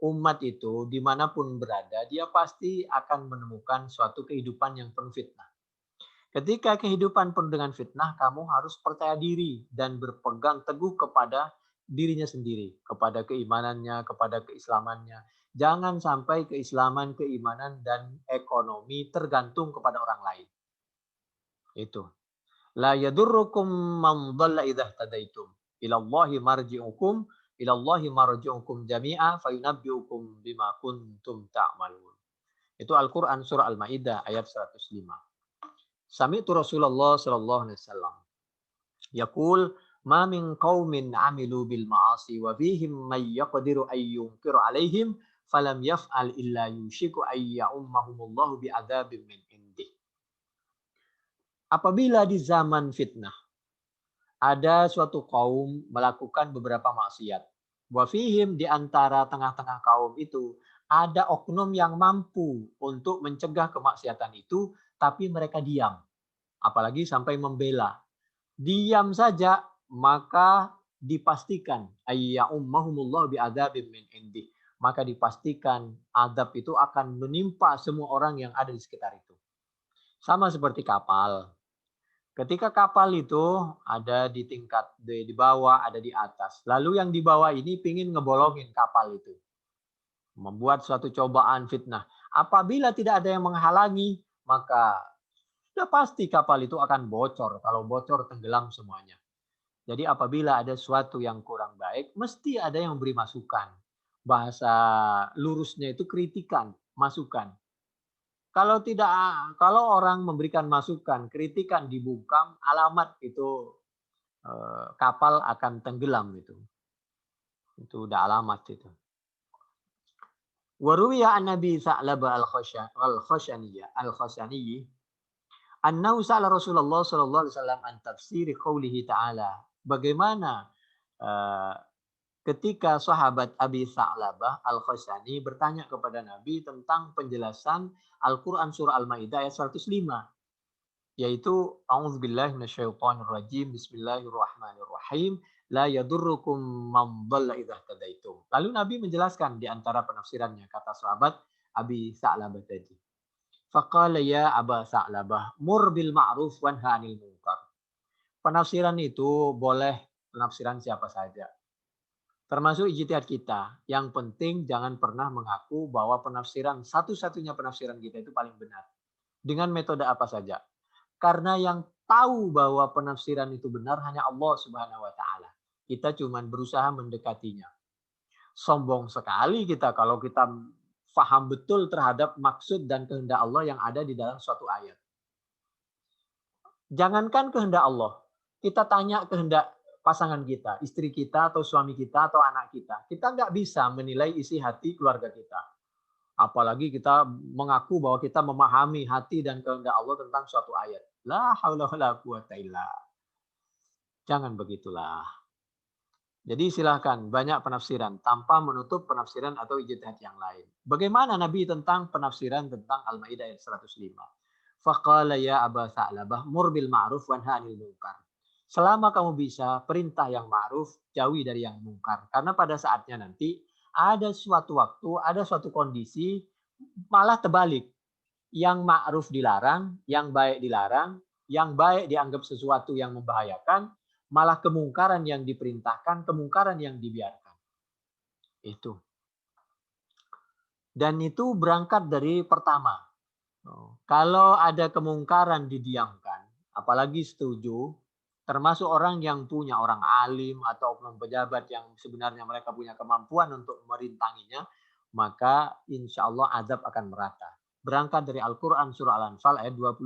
umat itu dimanapun berada dia pasti akan menemukan suatu kehidupan yang penuh fitnah. Ketika kehidupan penuh dengan fitnah, kamu harus percaya diri dan berpegang teguh kepada dirinya sendiri, kepada keimanannya, kepada keislamannya. Jangan sampai keislaman, keimanan, dan ekonomi tergantung kepada orang lain. Itu. La yadurrukum man dhalla idza ihtadaitum. Ilallahi marji'ukum, ilallahi marji'ukum jami'a fayunabbi'ukum bima kuntum ta'malun. Itu Al-Qur'an surah Al-Maidah ayat 105. Sami'tu Rasulullah sallallahu alaihi wasallam yaqul ma min qaumin amilu bil ma'asi wa fihim may yaqdiru ay yunkiru alaihim falam yaf'al illa yushiku ay ya'ummahumullahu bi'adzabin min indih. Apabila di zaman fitnah ada suatu kaum melakukan beberapa maksiat, wa fihim di antara tengah-tengah kaum itu ada oknum yang mampu untuk mencegah kemaksiatan itu, tapi mereka diam. Apalagi sampai membela. Diam saja, maka dipastikan ayyaummahumullah bi'adzabim min indih. Maka dipastikan azab itu akan menimpa semua orang yang ada di sekitar itu. Sama seperti kapal. Ketika kapal itu ada di tingkat di bawah, ada di atas. Lalu yang di bawah ini pingin ngebolongin kapal itu. Membuat suatu cobaan fitnah. Apabila tidak ada yang menghalangi, maka sudah pasti kapal itu akan bocor. Kalau bocor tenggelam semuanya. Jadi apabila ada sesuatu yang kurang baik, mesti ada yang memberi masukan. Bahasa lurusnya itu kritikan, masukan. Kalau orang memberikan masukan, kritikan dibungkam, alamat itu kapal akan tenggelam itu. Itu udah alamat itu. Waruwiya an Nabi Sa'labah al-Khashaniyyi annahu sa'ala Rasulullah sallallahu alaihi wasallam an tafsir qoulihi ta'ala. Bagaimana ketika sahabat Abi Sa'labah Al-Khashani bertanya kepada Nabi tentang penjelasan Al-Qur'an surah Al-Maidah ayat 105, yaitu a'udzubillahi minasyaitonir rajim, bismillahirrahmanirrahim, la yadurrukum man dhalla idza ihtadaitum. Lalu Nabi menjelaskan di antara penafsirannya kata sahabat Abi Sa'labah tadi. Faqala ya Aba Sa'labah, mur bil ma'ruf wanha 'anil munkar. Penafsiran itu boleh penafsiran siapa saja, termasuk ijtihad kita. Yang penting jangan pernah mengaku bahwa penafsiran satu-satunya penafsiran kita itu paling benar. Dengan metode apa saja. Karena yang tahu bahwa penafsiran itu benar hanya Allah Subhanahu wa taala. Kita cuma berusaha mendekatinya. Sombong sekali kita kalau kita faham betul terhadap maksud dan kehendak Allah yang ada di dalam suatu ayat. Jangankan kehendak Allah, kita tanya kehendak pasangan kita, istri kita atau suami kita atau anak kita. Kita nggak bisa menilai isi hati keluarga kita. Apalagi kita mengaku bahwa kita memahami hati dan kehendak Allah tentang suatu ayat. La haula wala quwata illa. Jangan begitulah. Jadi silahkan banyak penafsiran tanpa menutup penafsiran atau ijtihad yang lain. Bagaimana Nabi tentang penafsiran tentang Al-Maidah ayat 105? Faqala ya Aba Sa'labah mur bil ma'ruf wanha 'anil munkar. Selama kamu bisa perintah yang ma'ruf, jauhi dari yang mungkar. Karena pada saatnya nanti ada suatu waktu, ada suatu kondisi malah terbalik. Yang ma'ruf dilarang, yang baik dilarang, yang baik dianggap sesuatu yang membahayakan, malah kemungkaran yang diperintahkan, kemungkaran yang dibiarkan. Itu. Dan itu berangkat dari pertama. Kalau ada kemungkaran didiamkan, apalagi setuju, termasuk orang yang punya orang alim atau oknum pejabat yang sebenarnya mereka punya kemampuan untuk merintanginya, maka insya Allah azab akan merata. Berangkat dari Al-Quran surah Al-Anfal ayat 25.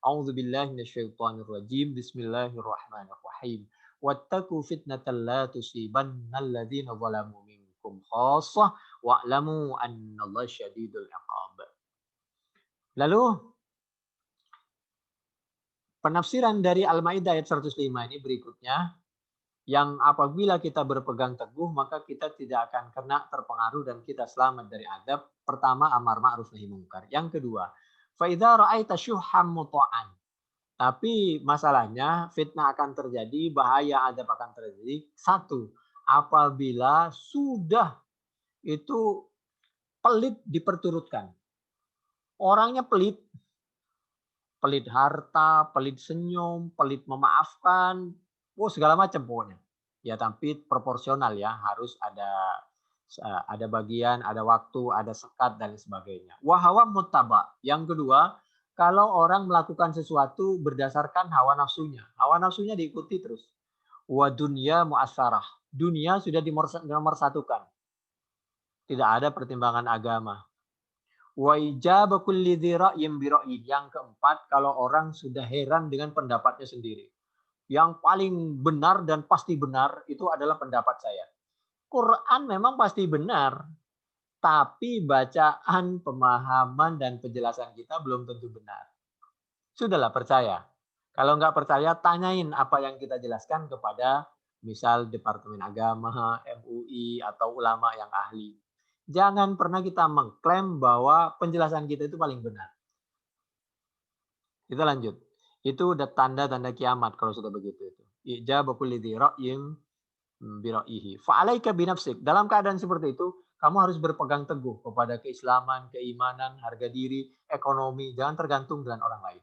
A'udzubillahi minasyaitonirrajim. Bismillahirrahmanirrahim. Wattaqu fitnatan la tusibannal ladzina zalamu minkum khassah wa'lamu annallaha syadidul iqab. Lalu penafsiran dari Al-Maidah ayat 105 ini berikutnya, yang apabila kita berpegang teguh maka kita tidak akan kena terpengaruh dan kita selamat dari azab. Pertama, amar ma'ruf nahi munkar. Yang kedua, fa idza ra'aita syuhham muta'an. Tapi masalahnya fitnah akan terjadi, bahaya azab akan terjadi. Satu, apabila sudah itu pelit diperturutkan. Orangnya pelit, pelit harta, pelit senyum, pelit memaafkan, segala macam pokoknya. Ya tapi proporsional ya, harus ada bagian, ada waktu, ada sekat dan sebagainya. Wahawa muttaba. Yang kedua, kalau orang melakukan sesuatu berdasarkan hawa nafsunya. Hawa nafsunya diikuti terus. Wa dunya mu'assarah. Dunia sudah dinomorsatukan. Tidak ada pertimbangan agama. Wa ijaba kulli dzi ra'yin bi ra'yi. Yang keempat, kalau orang sudah heran dengan pendapatnya sendiri. Yang paling benar dan pasti benar itu adalah pendapat saya. Quran memang pasti benar, tapi bacaan, pemahaman, dan penjelasan kita belum tentu benar. Sudahlah percaya. Kalau nggak percaya, tanyain apa yang kita jelaskan kepada misal Departemen Agama, MUI, atau ulama yang ahli. Jangan pernah kita mengklaim bahwa penjelasan kita itu paling benar. Kita lanjut. Itu udah tanda-tanda kiamat kalau sudah begitu itu. Ijaba kulli dzi ra'yin bi ra'yihi. Fa'alaika binafsik. Dalam keadaan seperti itu, kamu harus berpegang teguh kepada keislaman, keimanan, harga diri, ekonomi. Jangan tergantung dengan orang lain.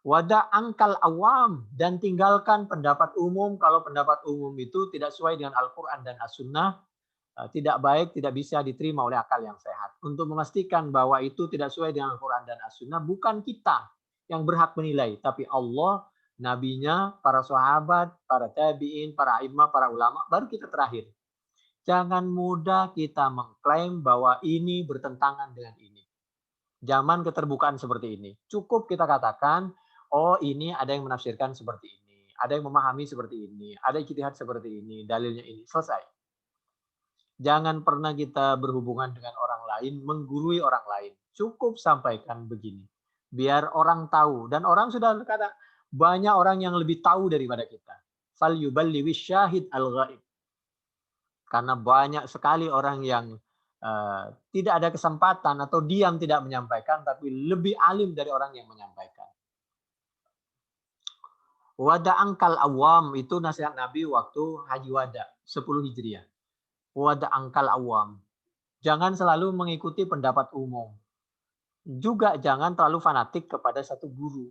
Wada angkal awam. Dan tinggalkan pendapat umum. Kalau pendapat umum itu tidak sesuai dengan Al-Quran dan As-Sunnah, tidak baik, tidak bisa diterima oleh akal yang sehat. Untuk memastikan bahwa itu tidak sesuai dengan Al-Quran dan As-Sunnah, bukan kita yang berhak menilai, tapi Allah, nabinya, para sahabat, para tabi'in, para imam, para ulama, baru kita terakhir. Jangan mudah kita mengklaim bahwa ini bertentangan dengan ini. Zaman keterbukaan seperti ini. Cukup kita katakan, oh ini ada yang menafsirkan seperti ini, ada yang memahami seperti ini, ada ijtihad seperti ini, dalilnya ini, selesai. Jangan pernah kita berhubungan dengan orang lain, menggurui orang lain. Cukup sampaikan begini. Biar orang tahu. Dan orang sudah berkata, banyak orang yang lebih tahu daripada kita. Fal yuballighi syahid al-ghaib. Karena banyak sekali orang yang tidak ada kesempatan atau diam tidak menyampaikan, tapi lebih alim dari orang yang menyampaikan. Wada angkal awam, itu nasihat Nabi waktu Haji Wada, 10 Hijriah. Wada angkal awam. Jangan selalu mengikuti pendapat umum. Juga jangan terlalu fanatik kepada satu guru.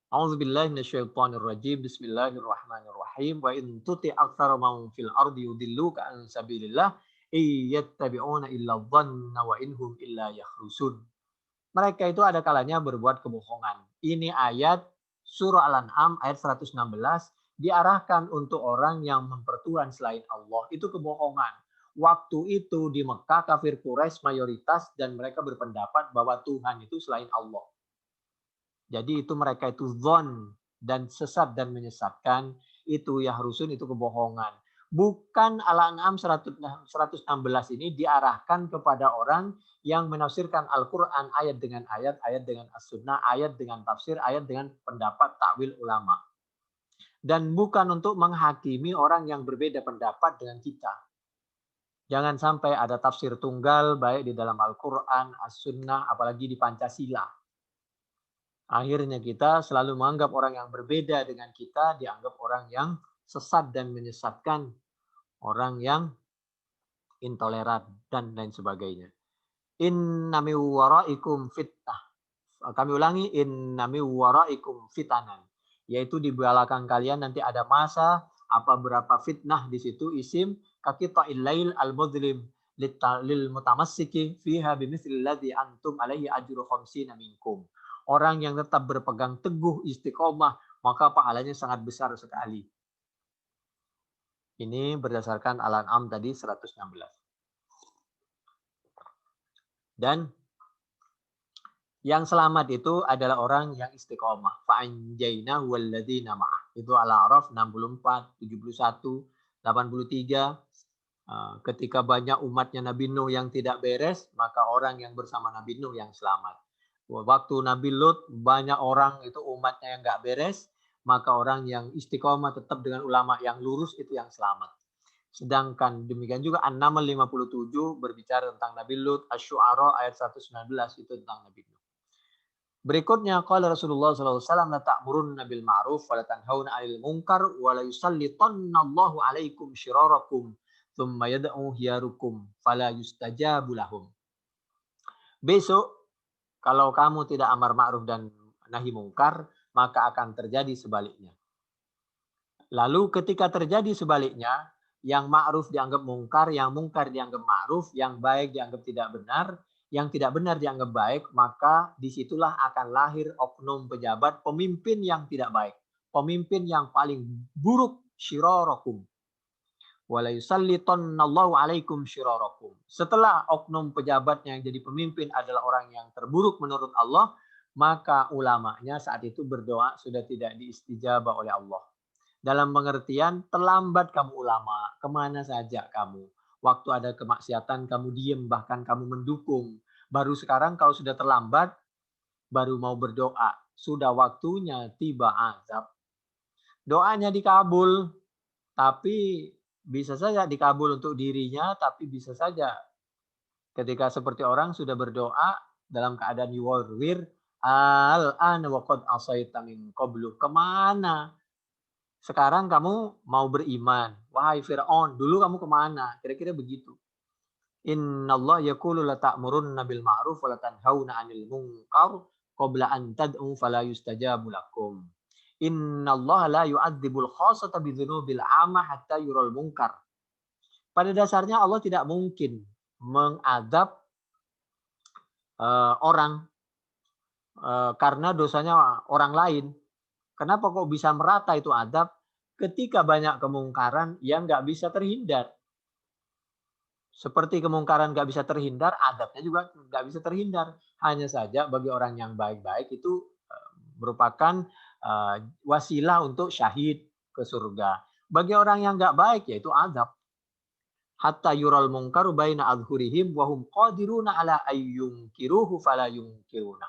A'udzubillahi minasyaitonirrajim. Bismillahirrahmanirrahim. Wa in tuti aktsara man fil ardi yudilluka an sabilillah iyattabi'una illa dhanna wa inhum illa yakhrusun. Mereka itu ada kalanya berbuat kebohongan. Ini ayat surah Al-An'am ayat 116 diarahkan untuk orang yang mempertuhan selain Allah. Itu kebohongan. Waktu itu di Mekah kafir Quraisy mayoritas dan mereka berpendapat bahwa Tuhan itu selain Allah. Jadi itu mereka itu zon dan sesat dan menyesatkan. Itu yahrusun, itu kebohongan. Bukan Al-An'am 116 ini diarahkan kepada orang yang menafsirkan Al-Quran ayat dengan ayat dengan as-sunnah, ayat dengan tafsir, ayat dengan pendapat takwil ulama. Dan bukan untuk menghakimi orang yang berbeda pendapat dengan kita. Jangan sampai ada tafsir tunggal baik di dalam Al-Quran, as-sunnah, apalagi di Pancasila. Akhirnya kita selalu menganggap orang yang berbeda dengan kita dianggap orang yang sesat dan menyesatkan, orang yang intoleran dan lain sebagainya. Inna min waraikum fitnah. Kami ulangi, inna min waraikum fitanan. Yaitu di belakang kalian nanti ada masa apa berapa fitnah di situ isim kaqita'il lail al-mudlim lil mutamassiki fiha bimithli alladhi antum alaihi ajru khamsina minkum. Orang yang tetap berpegang teguh istiqomah, maka pahalanya sangat besar sekali. Ini berdasarkan Al-An'am tadi 116. Dan yang selamat itu adalah orang yang istiqomah. Fa'anjaynahu walladzina ma'ah. Itu Al-A'raf 64, 71, 83. Ketika banyak umatnya Nabi Nuh yang tidak beres, maka orang yang bersama Nabi Nuh yang selamat. Waktu Nabi Lut banyak orang itu umatnya yang nggak beres, maka orang yang istiqomah tetap dengan ulama yang lurus itu yang selamat. Sedangkan demikian juga An-Naml 57 berbicara tentang Nabi Lut, Asy-Syu'ara ayat 119 itu tentang Nabi Lut. Berikutnya qala Rasulullah sallallahu alaihi wasallam la ta'murunna bil ma'ruf wa la tanhauna 'anil munkar wa la yusallitannallahu 'alaikum syirarakum tsumma yad'u hiyarukum fala yustajabu lahum. Besok kalau kamu tidak amar ma'ruf dan nahi mungkar, maka akan terjadi sebaliknya. Lalu ketika terjadi sebaliknya, yang ma'ruf dianggap mungkar, yang mungkar dianggap ma'ruf, yang baik dianggap tidak benar, yang tidak benar dianggap baik, maka disitulah akan lahir oknum pejabat, pemimpin yang tidak baik. Pemimpin yang paling buruk, syirarakum. Wala yusallitannallahu alaikum syirarakum. Setelah oknum pejabat yang jadi pemimpin adalah orang yang terburuk menurut Allah, maka ulamanya saat itu berdoa sudah tidak diistijabah oleh Allah. Dalam pengertian terlambat kamu ulama, kemana saja kamu. Waktu ada kemaksiatan kamu diem, bahkan kamu mendukung. Baru sekarang kalau sudah terlambat, baru mau berdoa. Sudah waktunya tiba azab. Doanya dikabul, tapi bisa saja dikabul untuk dirinya, tapi bisa saja ketika seperti orang sudah berdoa dalam keadaan yuwarwir, al-an wa qad asaita min qablu. Kemana? Sekarang kamu mau beriman. Wahai Fir'aun, dulu kamu kemana? Kira-kira begitu. Innallaha yaqulu la ta'murunna bil ma'ruf wa la tanhauna 'anil munkar qabla an tad'u fala yustajabu lakum. Innallaha la yu'adzibul khassata bidzunubil 'amah hatta yural munkar. Pada dasarnya Allah tidak mungkin mengadab orang karena dosanya orang lain. Kenapa kok bisa merata itu adab? Ketika banyak kemungkaran yang nggak bisa terhindar. Seperti kemungkaran nggak bisa terhindar, adabnya juga nggak bisa terhindar. Hanya saja bagi orang yang baik-baik itu merupakan wasilah untuk syahid ke surga. Bagi orang yang nggak baik yaitu adab. Hatta yural mungkaru baina adhurihim wa hum qadiruna ala ayyunkiruhu fala yunkiruna.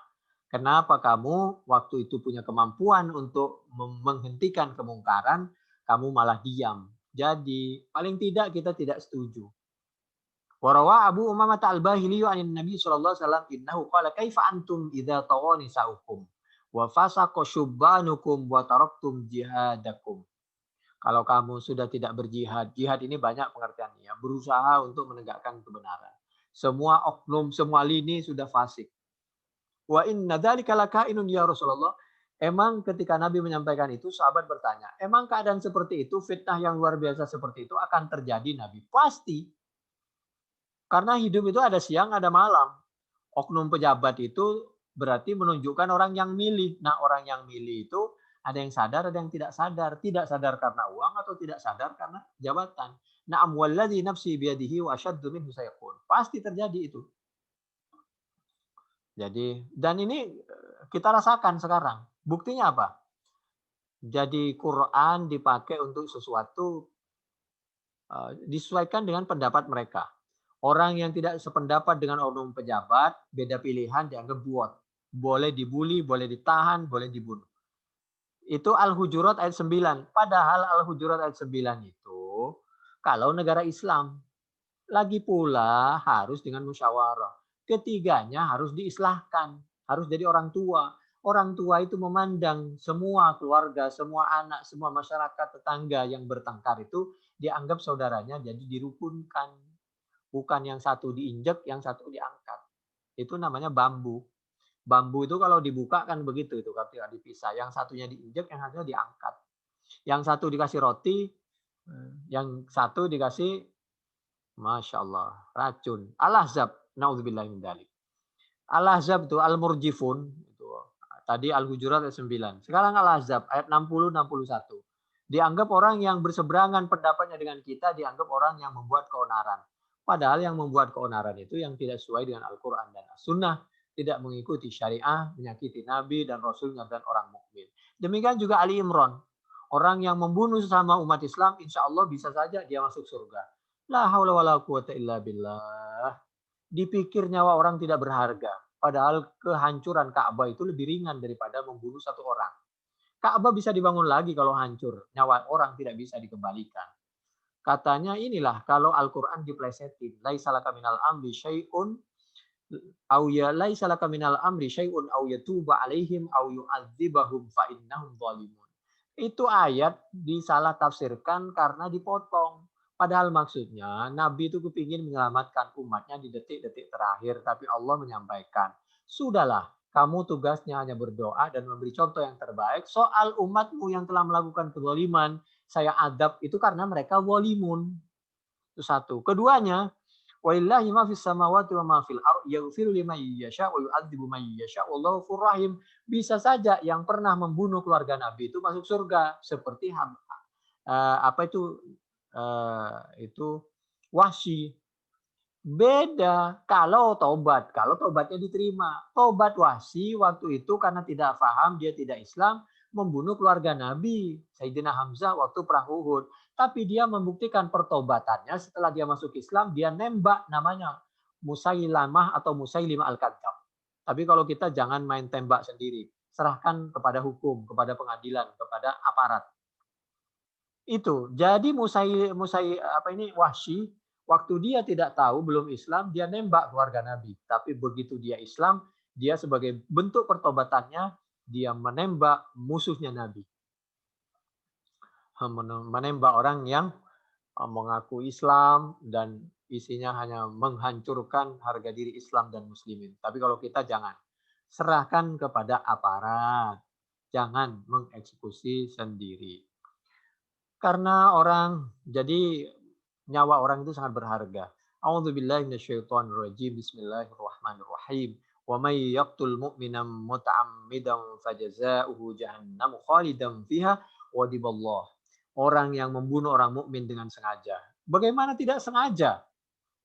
Kenapa kamu waktu itu punya kemampuan untuk menghentikan kemungkaran, kamu malah diam. Jadi paling tidak kita tidak setuju. Warawa Abu Umamah al-Bahili anin Nabi sallallahu alaihi wasallam innahu qala kaifa antum idza tawani saukum wa fasaqa syubbanukum wa taraktum jihadakum. Kalau kamu sudah tidak berjihad, jihad ini banyak pengertiannya, berusaha untuk menegakkan kebenaran. Semua oknum, semua lini sudah fasik. Wa inna dzalika lakainun ya Rasulullah. Emang ketika Nabi menyampaikan itu, sahabat bertanya, emang keadaan seperti itu, fitnah yang luar biasa seperti itu akan terjadi Nabi? Pasti. Karena hidup itu ada siang, ada malam. Oknum pejabat itu berarti menunjukkan orang yang milih. Nah, orang yang milih itu ada yang sadar, ada yang tidak sadar. Tidak sadar karena uang atau tidak sadar karena jabatan. Na'am walladzi nafsi biyadihi wa asyaddu minhu sayaqul. Pasti terjadi itu. Jadi, dan ini kita rasakan sekarang. Buktinya apa? Jadi Quran dipakai untuk sesuatu disesuaikan dengan pendapat mereka. Orang yang tidak sependapat dengan oknum pejabat, beda pilihan dianggap buat. Boleh dibully, boleh ditahan, boleh dibunuh. Itu Al-Hujurat ayat 9. Padahal Al-Hujurat ayat 9 itu kalau negara Islam. Lagi pula harus dengan musyawarah. Ketiganya harus diislahkan. Harus jadi orang tua. Orang tua itu memandang semua keluarga, semua anak, semua masyarakat tetangga yang bertengkar itu dianggap saudaranya, jadi dirukunkan. Bukan yang satu diinjek, yang satu diangkat. Itu namanya bambu. Bambu itu kalau dibuka kan begitu itu ketika dipisah. Yang satunya diinjek, yang satunya diangkat. Yang satu dikasih roti, yang satu dikasih, masya Allah, racun. Al-Ahzab, naudzubillah min dzalik. Al-Ahzab itu Al-Murjifun, itu tadi Al-Hujurat ayat 9. Sekarang Al-Ahzab ayat 60-61. Dianggap orang yang berseberangan pendapatnya dengan kita dianggap orang yang membuat keonaran. Padahal yang membuat keonaran itu yang tidak sesuai dengan Al-Quran dan As-Sunnah, tidak mengikuti syariah, menyakiti Nabi dan Rasulnya dan orang mukmin. Demikian juga Ali Imran. Orang yang membunuh sesama umat Islam, insya Allah bisa saja dia masuk surga. La haula wala quwata illa billah. Dipikir nyawa orang tidak berharga. Padahal kehancuran Ka'bah itu lebih ringan daripada membunuh satu orang. Ka'bah bisa dibangun lagi kalau hancur. Nyawa orang tidak bisa dikembalikan. Katanya inilah kalau Al-Quran diplesetin. Laisalaka minal amri syai'un au ya laisalaka minal amri syai'un au yatuba alaihim au yu'adzibahum fa innahum zalimun. Itu ayat disalah tafsirkan karena dipotong. Padahal maksudnya Nabi itu kepingin menyelamatkan umatnya di detik-detik terakhir. Tapi Allah menyampaikan, sudahlah kamu tugasnya hanya berdoa dan memberi contoh yang terbaik. Soal umatmu yang telah melakukan kezaliman, saya adab itu karena mereka walimun. Itu satu. Keduanya, walillahi ma fis samawati wa ma fil ardh yaghfiru liman yasha wa yu'adzibu man yasha wallahu ghafurur rahim. Bisa saja yang pernah membunuh keluarga Nabi itu masuk surga seperti itu Wahsy. Beda kalau tobat, kalau tobatnya diterima. Tobat Wahsy waktu itu karena tidak paham, dia tidak Islam, membunuh keluarga Nabi Sayyidina Hamzah waktu perang Uhud. Tapi dia membuktikan pertobatannya setelah dia masuk Islam, dia nembak namanya Musailamah atau Musailimah Al-Kadzdzab. Tapi kalau kita jangan main tembak sendiri, serahkan kepada hukum, kepada pengadilan, kepada aparat. Itu. Jadi Wahsy waktu dia tidak tahu, belum Islam, dia nembak keluarga Nabi. Tapi begitu dia Islam, dia sebagai bentuk pertobatannya, dia menembak musuhnya Nabi. Menembak orang yang mengaku Islam dan isinya hanya menghancurkan harga diri Islam dan Muslimin. Tapi kalau kita jangan. Serahkan kepada aparat. Jangan mengeksekusi sendiri. Karena jadi nyawa orang itu sangat berharga. A'udzubillahi minasyaitonirrajim. Bismillahirrahmanirrahim. Wa may yaqtul mu'mina muta'ammidan fajaza'uhu jahannamu khalidan fiha wa diballah. Orang yang membunuh orang mukmin dengan sengaja. Bagaimana tidak sengaja?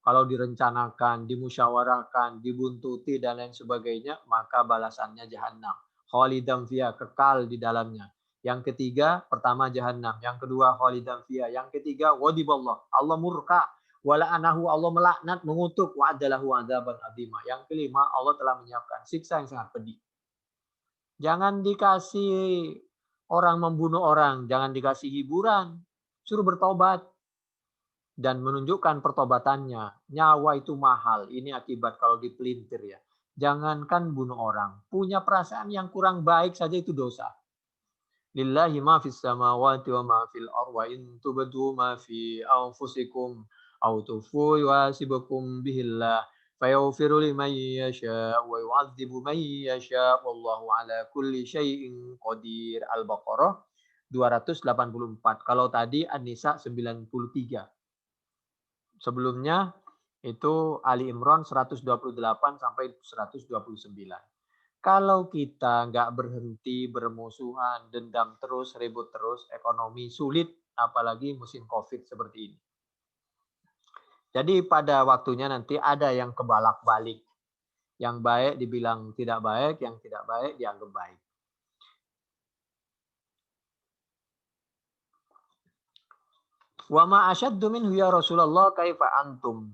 Kalau direncanakan, dimusyawarahkan, dibuntuti dan lain sebagainya, maka balasannya jahanam. Khalidan fiha, kekal di dalamnya. Yang ketiga, pertama jahanam. Yang kedua, khalidan fiha. Yang ketiga, wadiballah. Allah murka. Wala'anahu, Allah melaknat, mengutuk. Wa'adalahu adzaban adzima. Yang kelima, Allah telah menyiapkan siksa yang sangat pedih. Jangan dikasih orang membunuh orang. Jangan dikasih hiburan. Suruh bertobat. Dan menunjukkan pertobatannya. Nyawa itu mahal. Ini akibat kalau dipelintir ya. Jangankan bunuh orang. Punya perasaan yang kurang baik saja itu dosa. Lillahi ma fis samawati wa ma fil ardh wa in tubdu ma fi anfusikum aw tufu yuhasibukum bihillah. fayaghfiru liman yasha wa yu'adzibu man yasha wallahu ala kulli syai'in qadir. Al-Baqarah 284. Kalau tadi An-Nisa 93. Sebelumnya itu Ali Imran 128 sampai 129. Kalau kita nggak berhenti bermusuhan, dendam terus, ribut terus, ekonomi sulit, apalagi musim COVID seperti ini. Jadi pada waktunya nanti ada yang kebalak-balik. Yang baik dibilang tidak baik, yang tidak baik dianggap baik. Wa ma asyaddu minhu ya Rasulullah kaifa antum?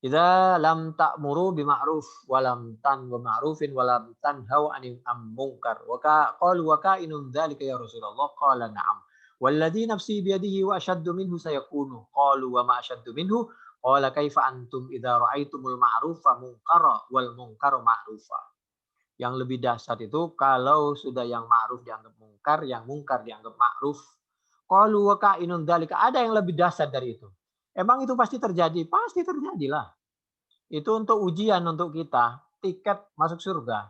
Idza lam ta'muru bima'ruf wa lam tanhu ma'rufin wa lam tanhau 'anil munkar. Qalu wa ka'inun dzalika ya Rasulullah? Qala na'am. Walladzi nafsi biyadihi wa asyaddu minhu sayakunu. Qalu wa ma asyaddu minhu? Qala kaifa antum idza ra'aitumul ma'rufa munkara wal munkaru ma'rufa. Yang lebih dahsyat itu kalau sudah yang ma'ruf dianggap mungkar, yang mungkar dianggap ma'ruf. Qalu wa ka'inun dzalika. Ada yang lebih dahsyat dari itu. Emang itu pasti terjadi? Pasti terjadilah. Itu untuk ujian untuk kita, tiket masuk surga.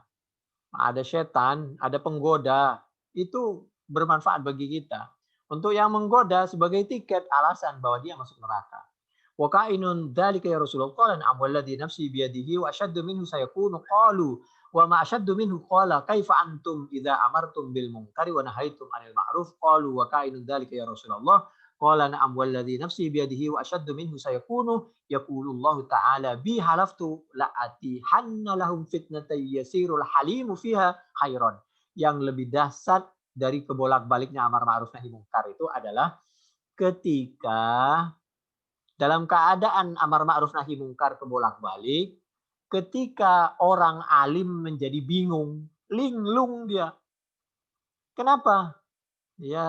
Ada setan, ada penggoda, itu bermanfaat bagi kita. Untuk yang menggoda sebagai tiket alasan bahwa dia masuk neraka. Wa ka'inun dzalika ya Rasulullah qala na'am walladzi nafsi biyadihi wa asyaddu minhu sayakunu qalu wa ma asyaddu minhu qala kaifa antum idza amartum bil munkari wa nahaitum 'anil ma'ruf qalu wa ka'inun dzalika ya Rasulullah qala na'am walladzi nafsi biyadihi wa asyaddu minhu sayakunu yaqulullahu ta'ala bi halaftu la'atihanna lahum fitnatan yasirul halimu fiha khairan. Yang lebih dahsyat dari kebolak-baliknya amar ma'ruf nahi munkar itu adalah ketika dalam keadaan amar ma'ruf nahi munkar kebolak-balik, ketika orang alim menjadi bingung, linglung dia. Kenapa? Ya,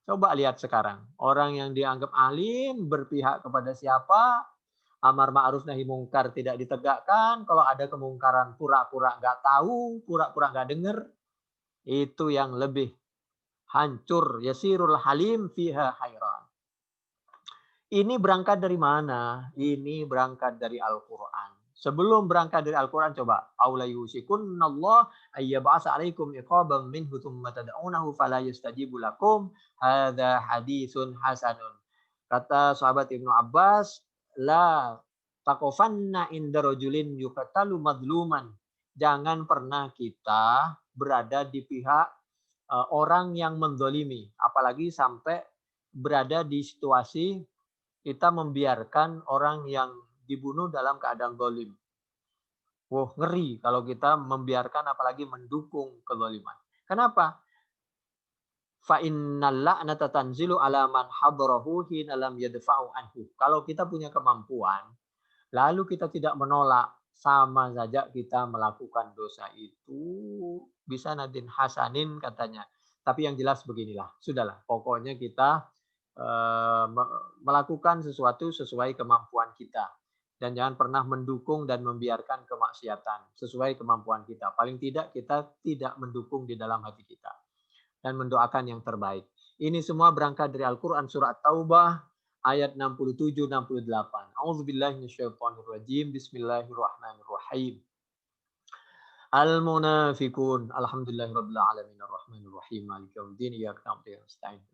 coba lihat sekarang. Orang yang dianggap alim berpihak kepada siapa? Amar ma'ruf nahi munkar tidak ditegakkan. Kalau ada kemungkaran pura-pura nggak tahu, pura-pura nggak dengar. Itu yang lebih hancur. Yasirul halim fiha khairan. Ini berangkat dari mana? Ini berangkat dari Al-Quran. Sebelum berangkat dari Al-Quran, coba. Aula yusikunallah ayyab'asa alaikum iqabam minhu thumma tad'unahu fala yastajibu lakum. Hadza hadisun hasanun. Kata sahabat Ibnu Abbas, la taqofanna inda rajulin yuqtalu madluman. Jangan pernah kita berada di pihak orang yang mendolimi. Apalagi sampai berada di situasi kita membiarkan orang yang dibunuh dalam keadaan zalim. Wah, ngeri kalau kita membiarkan apalagi mendukung kezaliman. Kenapa? Fa innal la'nata tanzilu ala man hadarahu hina lam yadfa'u anhu. Kalau kita punya kemampuan, lalu kita tidak menolak, sama saja kita melakukan dosa itu. Bisa Nadine Hasanin katanya. Tapi yang jelas beginilah, sudahlah. Pokoknya kita melakukan sesuatu sesuai kemampuan kita. Dan jangan pernah mendukung dan membiarkan kemaksiatan sesuai kemampuan kita. Paling tidak kita tidak mendukung di dalam hati kita. Dan mendoakan yang terbaik. Ini semua berangkat dari Al-Quran surat Taubah ayat 67-68. A'udzubillahi minasyaitonirrajim. Bismillahirrahmanirrahim. Al-munafiqun. Alhamdulillahirabbil alamin arrahmanirrahim. Maliki yaumiddin. Iyyaka na'budu wa iyyaka nasta'in.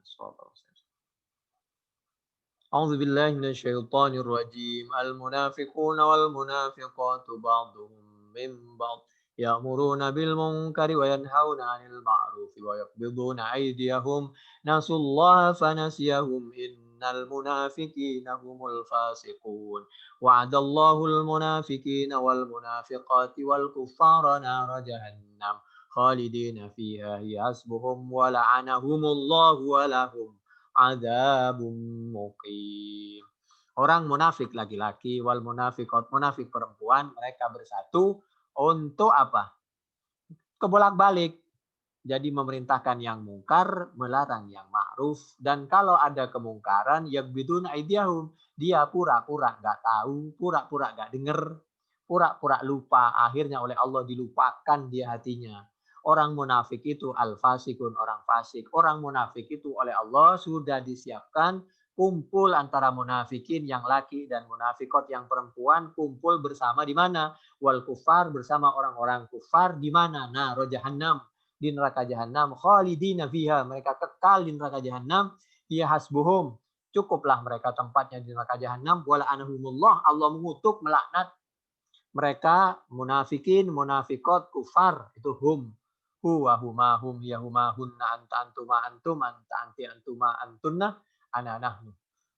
أعوذ بالله من الشيطان الرجيم المنافقون والمنافقات بعضهم من بعض يأمرون بالمنكر وينهون عن المعروف ويقبضون أيديهم نسوا الله فنسيهم إن المنافقين هم الفاسقون وعد الله المنافقين والمنافقات والكفار نار جهنم خالدين فيها هي حسبهم ولعنهم الله ولهم Adzabun muqim. Orang munafik laki-laki wal munafiqat munafik perempuan mereka bersatu untuk apa? Kebolak-balik. Jadi memerintahkan yang mungkar, melarang yang ma'ruf, dan kalau ada kemungkaran yagbiduna aydiyahum, dia pura-pura enggak tahu, pura-pura enggak dengar, pura-pura lupa, akhirnya oleh Allah dilupakan dia hatinya. Orang munafik itu al-fasikun, orang fasik. Orang munafik itu oleh Allah sudah disiapkan kumpul antara munafikin yang laki dan munafikot yang perempuan, kumpul bersama di mana? Wal kufar, bersama orang-orang kufar di mana? Naro jahannam, di neraka jahanam. Khalidina fiha, mereka kekal di neraka jahanam. Ya hasbuhum, cukuplah mereka tempatnya di neraka jahanam. Wala anahumullah, Allah mengutuk, melaknat mereka munafikin, munafikot, kufar, itu hum. Huwa huma hum ya huma hunna anta antuma antum anta anti antuma antunna ana nahnu.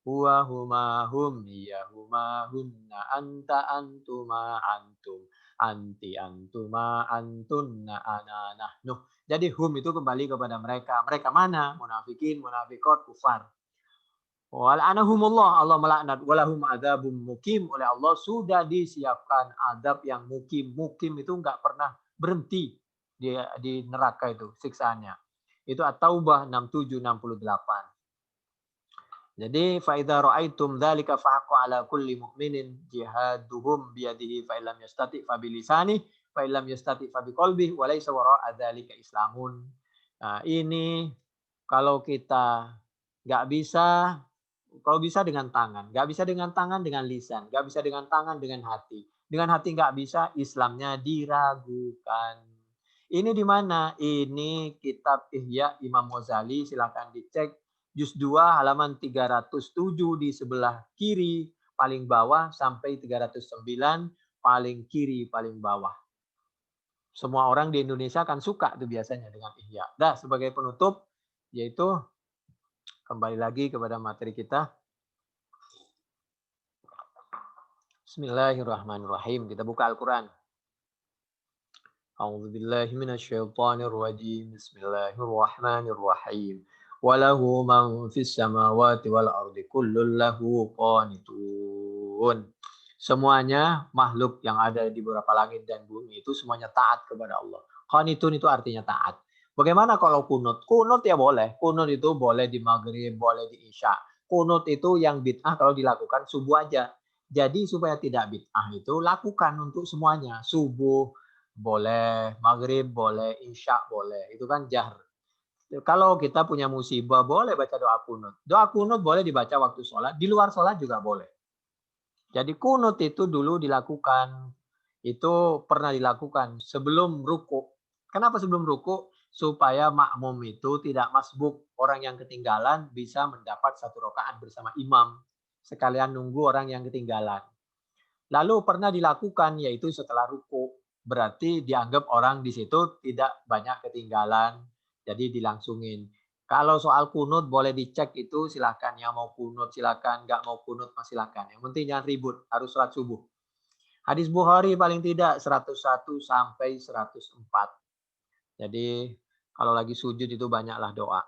Huwa huma hum ya huma hunna anta antuma antum anti antuma antunna ana nahnu. Jadi hum itu kembali kepada mereka. Mereka mana? Munafikin, munafikot, kufar. Wal'anahumullah, Allah melaknat. Walahum adzabun mukim, oleh Allah sudah disiapkan adab yang mukim. Mukim itu nggak pernah berhenti di neraka itu siksaannya. Itu At-Taubah 67-68. Jadi fa idza ra'aitum dzalika fahaqqa 'ala kulli mu'minin jihaduhum biyadihi fa illam yastati fa bilisani fa illam yastati fa biqalbihi wa laysa wara'a dzalika islamun. Nah, ini kalau kita nggak bisa, kalau bisa dengan tangan, nggak bisa dengan tangan dengan lisan, nggak bisa dengan tangan dengan hati. Dengan hati nggak bisa, Islamnya diragukan. Ini di mana? Ini kitab Ihya Imam Ghazali, silakan dicek. Juz 2 halaman 307 di sebelah kiri paling bawah sampai 309 paling kiri paling bawah. Semua orang di Indonesia akan suka tuh biasanya dengan Ihya. Dah, sebagai penutup, yaitu kembali lagi kepada materi kita. Bismillahirrahmanirrahim. Kita buka Al-Quran. A'udzubillahi minasyaitonirrajim. Bismillahirrahmanirrahim. Walahu man fis samawati wal ardi kullun lahu qanitun. Semuanya makhluk yang ada di beberapa langit dan bumi itu semuanya taat kepada Allah. Qanitun itu artinya taat. Bagaimana kalau kunut? Kunut ya boleh. Kunut itu boleh di maghrib, boleh di isya. Kunut itu yang bid'ah kalau dilakukan subuh aja. Jadi supaya tidak bid'ah itu lakukan untuk semuanya. Subuh boleh, maghrib boleh, isya boleh. Itu kan jahr. Kalau kita punya musibah boleh baca doa kunut. Doa kunut boleh dibaca waktu sholat. Di luar sholat juga boleh. Jadi kunut itu dulu dilakukan. Itu pernah dilakukan sebelum ruku. Kenapa sebelum ruku? Supaya makmum itu tidak masbuk. Orang yang ketinggalan bisa mendapat satu rakaat bersama imam. Sekalian nunggu orang yang ketinggalan. Lalu pernah dilakukan yaitu setelah ruku. Berarti dianggap orang di situ tidak banyak ketinggalan. Jadi dilangsungin. Kalau soal kunut boleh dicek itu silakan. Yang mau kunut silakan, nggak mau kunut silakan. Yang penting jangan ribut, harus sholat subuh. Hadis Bukhari paling tidak 101 sampai 104. Jadi kalau lagi sujud itu banyaklah doa.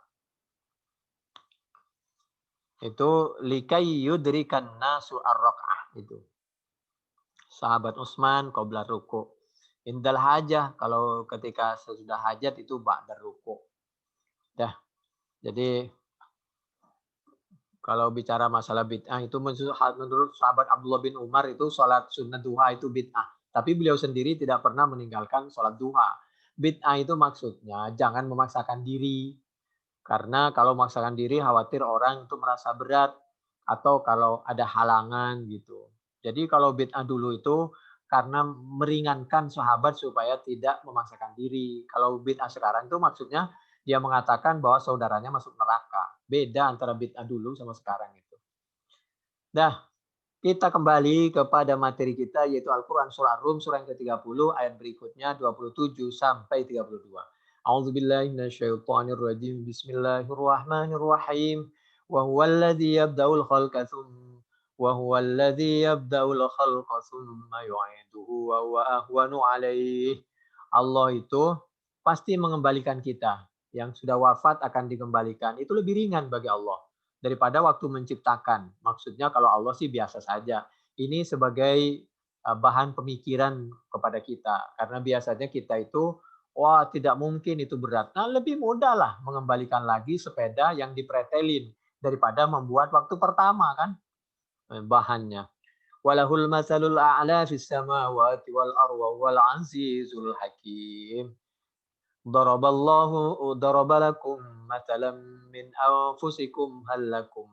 Itu likai yudrikan nasu ar-rak'ah itu. Sahabat Utsman qabla ruku. Indal hajah, kalau ketika sesudah hajat itu ba'da ruku. Dah. Jadi kalau bicara masalah bid'ah itu menurut sahabat Abdullah bin Umar itu sholat sunnah duha itu bid'ah. Tapi beliau sendiri tidak pernah meninggalkan sholat duha. Bid'ah itu maksudnya jangan memaksakan diri. Karena kalau memaksakan diri khawatir orang itu merasa berat. Atau kalau ada halangan gitu. Jadi kalau bid'ah dulu itu karena meringankan sahabat supaya tidak memaksakan diri. Kalau bid'ah sekarang itu maksudnya dia mengatakan bahwa saudaranya masuk neraka. Beda antara bid'ah dulu sama sekarang itu. Nah, kita kembali kepada materi kita yaitu Al-Quran surah Ar-Rum surah yang ke-30 ayat berikutnya 27 sampai 32. A'udzubillahi minasyaitonirrajim. Bismillahirrahmanirrahim. Wa huwallazi yabda'ul khalqa tsumma yu'iduhu wa huwa ahwanu 'alaihi. Allah itu pasti mengembalikan kita. Yang sudah wafat akan dikembalikan. Itu lebih ringan bagi Allah daripada waktu menciptakan. Maksudnya kalau Allah sih biasa saja. Ini sebagai bahan pemikiran kepada kita. Karena biasanya kita itu, wah tidak mungkin itu berat. Nah lebih mudah lah mengembalikan lagi sepeda yang dipretelin daripada membuat waktu pertama kan bahannya. Walahul masalul a'la fis samawati wal arwa wal azizul hakim. Daraba lakum matalam min anfusikum hal lakum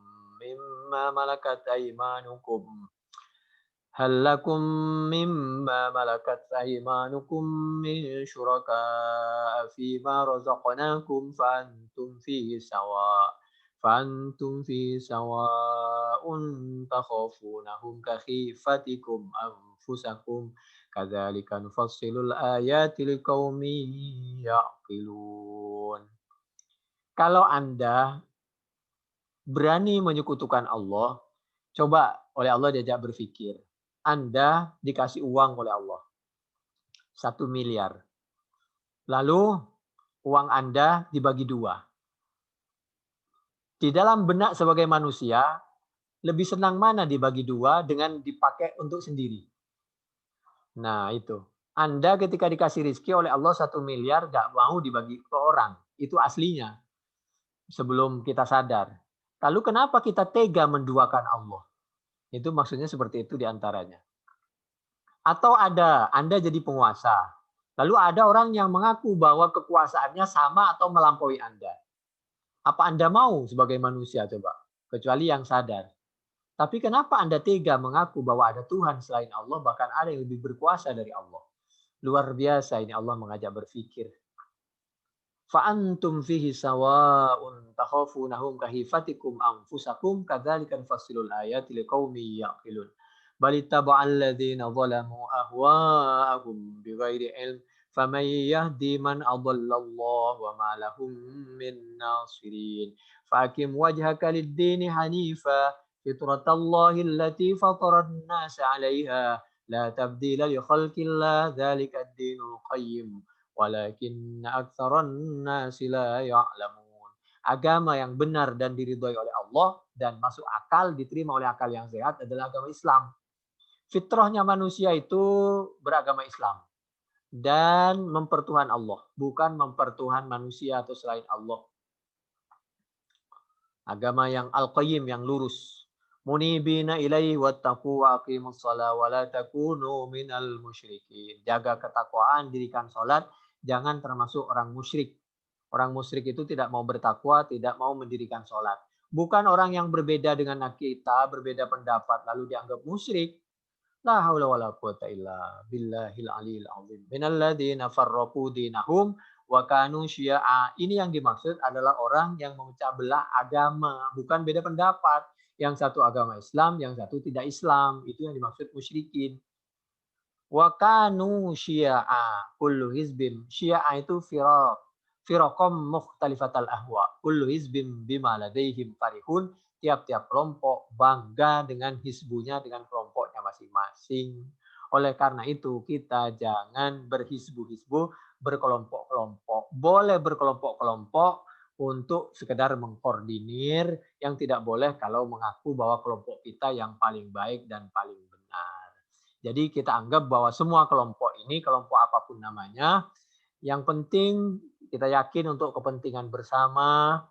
مما ملكت أيمانكم هل لكم مما ملكت أيمانكم من شركاء فيما رزقناكم فأنتم فيه سواء تخافونهم كخيفتكم أنفسكم كذلك نفصل الآيات لقوم يعقلون. Kalau Anda berani menyekutukan Allah, coba oleh Allah diajak berpikir. Anda dikasih uang oleh Allah. 1 miliar. Lalu uang Anda dibagi 2. Di dalam benak sebagai manusia, lebih senang mana dibagi 2 dengan dipakai untuk sendiri? Nah itu. Anda ketika dikasih rezeki oleh Allah 1 miliar gak mau dibagi ke orang. Itu aslinya. Sebelum kita sadar. Lalu kenapa kita tega menduakan Allah? Itu maksudnya seperti itu diantaranya. Atau ada, Anda jadi penguasa. Lalu ada orang yang mengaku bahwa kekuasaannya sama atau melampaui Anda. Apa Anda mau sebagai manusia coba? Kecuali yang sadar. Tapi kenapa Anda tega mengaku bahwa ada Tuhan selain Allah, bahkan ada yang lebih berkuasa dari Allah? Luar biasa ini Allah mengajak berpikir. فَأَنْتُمْ فِيهِ سَوَاءٌ تَخَافُونَهُمْ كَخِيفَتِكُمْ أَنْفُسَكُمْ كَذَلِكَ نُفَصِّلُ الْآيَاتِ لِقَوْمٍ يَعْقِلُونَ بَلِ اتَّبَعَ الَّذِينَ ظَلَمُوا أَهْوَاءَهُمْ بِغَيْرِ عِلْمٍ فَمَنْ يَهْدِي مَنْ أَضَلَّ اللَّهُ وَمَا لَهُم مِّن نَّاصِرِينَ فَأَقِمْ وَجْهَكَ لِلدِّينِ حَنِيفًا فِطْرَةَ اللَّهِ الَّتِي فَطَرَ النَّاسَ عَلَيْهَا لَا تَبْدِيلَ لِخَلْقِ اللَّهِ ذَلِكَ الدِّينُ الْقَيِّمُ walakin aktsaran nasi la ya'lamun. Agama yang benar dan diridhoi oleh Allah dan masuk akal, diterima oleh akal yang sehat adalah agama Islam. Fitrahnya manusia itu beragama Islam dan mempertuhan Allah, bukan mempertuhan manusia atau selain Allah. Agama yang al-qayyim, yang lurus. Munibina ilaihi wattaqu wa aqimus shalah wa la takunu minal musyrikin. Jaga ketakwaan, dirikan salat, jangan termasuk orang musyrik. Orang musyrik itu tidak mau bertakwa, tidak mau mendirikan salat. Bukan orang yang berbeda dengan kita, berbeda pendapat lalu dianggap musyrik. La haula wala quwata illa billahil aliyil azim. Minal ladzina farraqu dinahum wa kanu syi'a. Ini yang dimaksud adalah orang yang memecah belah agama, bukan beda pendapat. Yang satu agama Islam, yang satu tidak Islam. Itu yang dimaksud musyrikin. Wa kanu syi'a. Kullu hizbin. Syi'a itu firaq. Firaqam mukhtalifatal ahwa. Kullu hizbin bima ladaihim farihun. Tiap-tiap kelompok bangga dengan hizbunya, dengan kelompoknya masing-masing. Oleh karena itu kita jangan berhizbu-hizbu, berkelompok-kelompok. Boleh berkelompok-kelompok untuk sekedar mengkoordinir, yang tidak boleh kalau mengaku bahwa kelompok kita yang paling baik dan paling benar. Jadi kita anggap bahwa semua kelompok ini, kelompok apapun namanya, yang penting kita yakin untuk kepentingan bersama,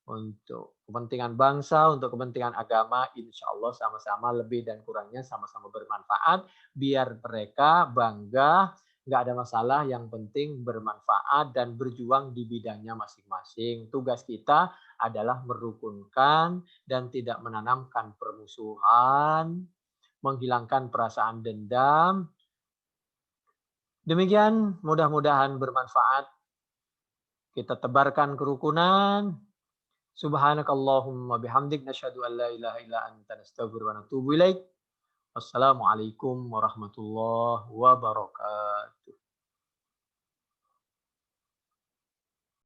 untuk kepentingan bangsa, untuk kepentingan agama, insya Allah sama-sama lebih dan kurangnya sama-sama bermanfaat. Biar mereka bangga, nggak ada masalah, yang penting bermanfaat dan berjuang di bidangnya masing-masing. Tugas kita adalah merukunkan dan tidak menanamkan permusuhan, menghilangkan perasaan dendam. Demikian, mudah-mudahan bermanfaat. Kita tebarkan kerukunan. Subhanakallahumma bihamdik nasyhadu an la ilaha illa anta nastaghfiruka wa natubu ilaik. Wassalamualaikum warahmatullahi wabarakatuh.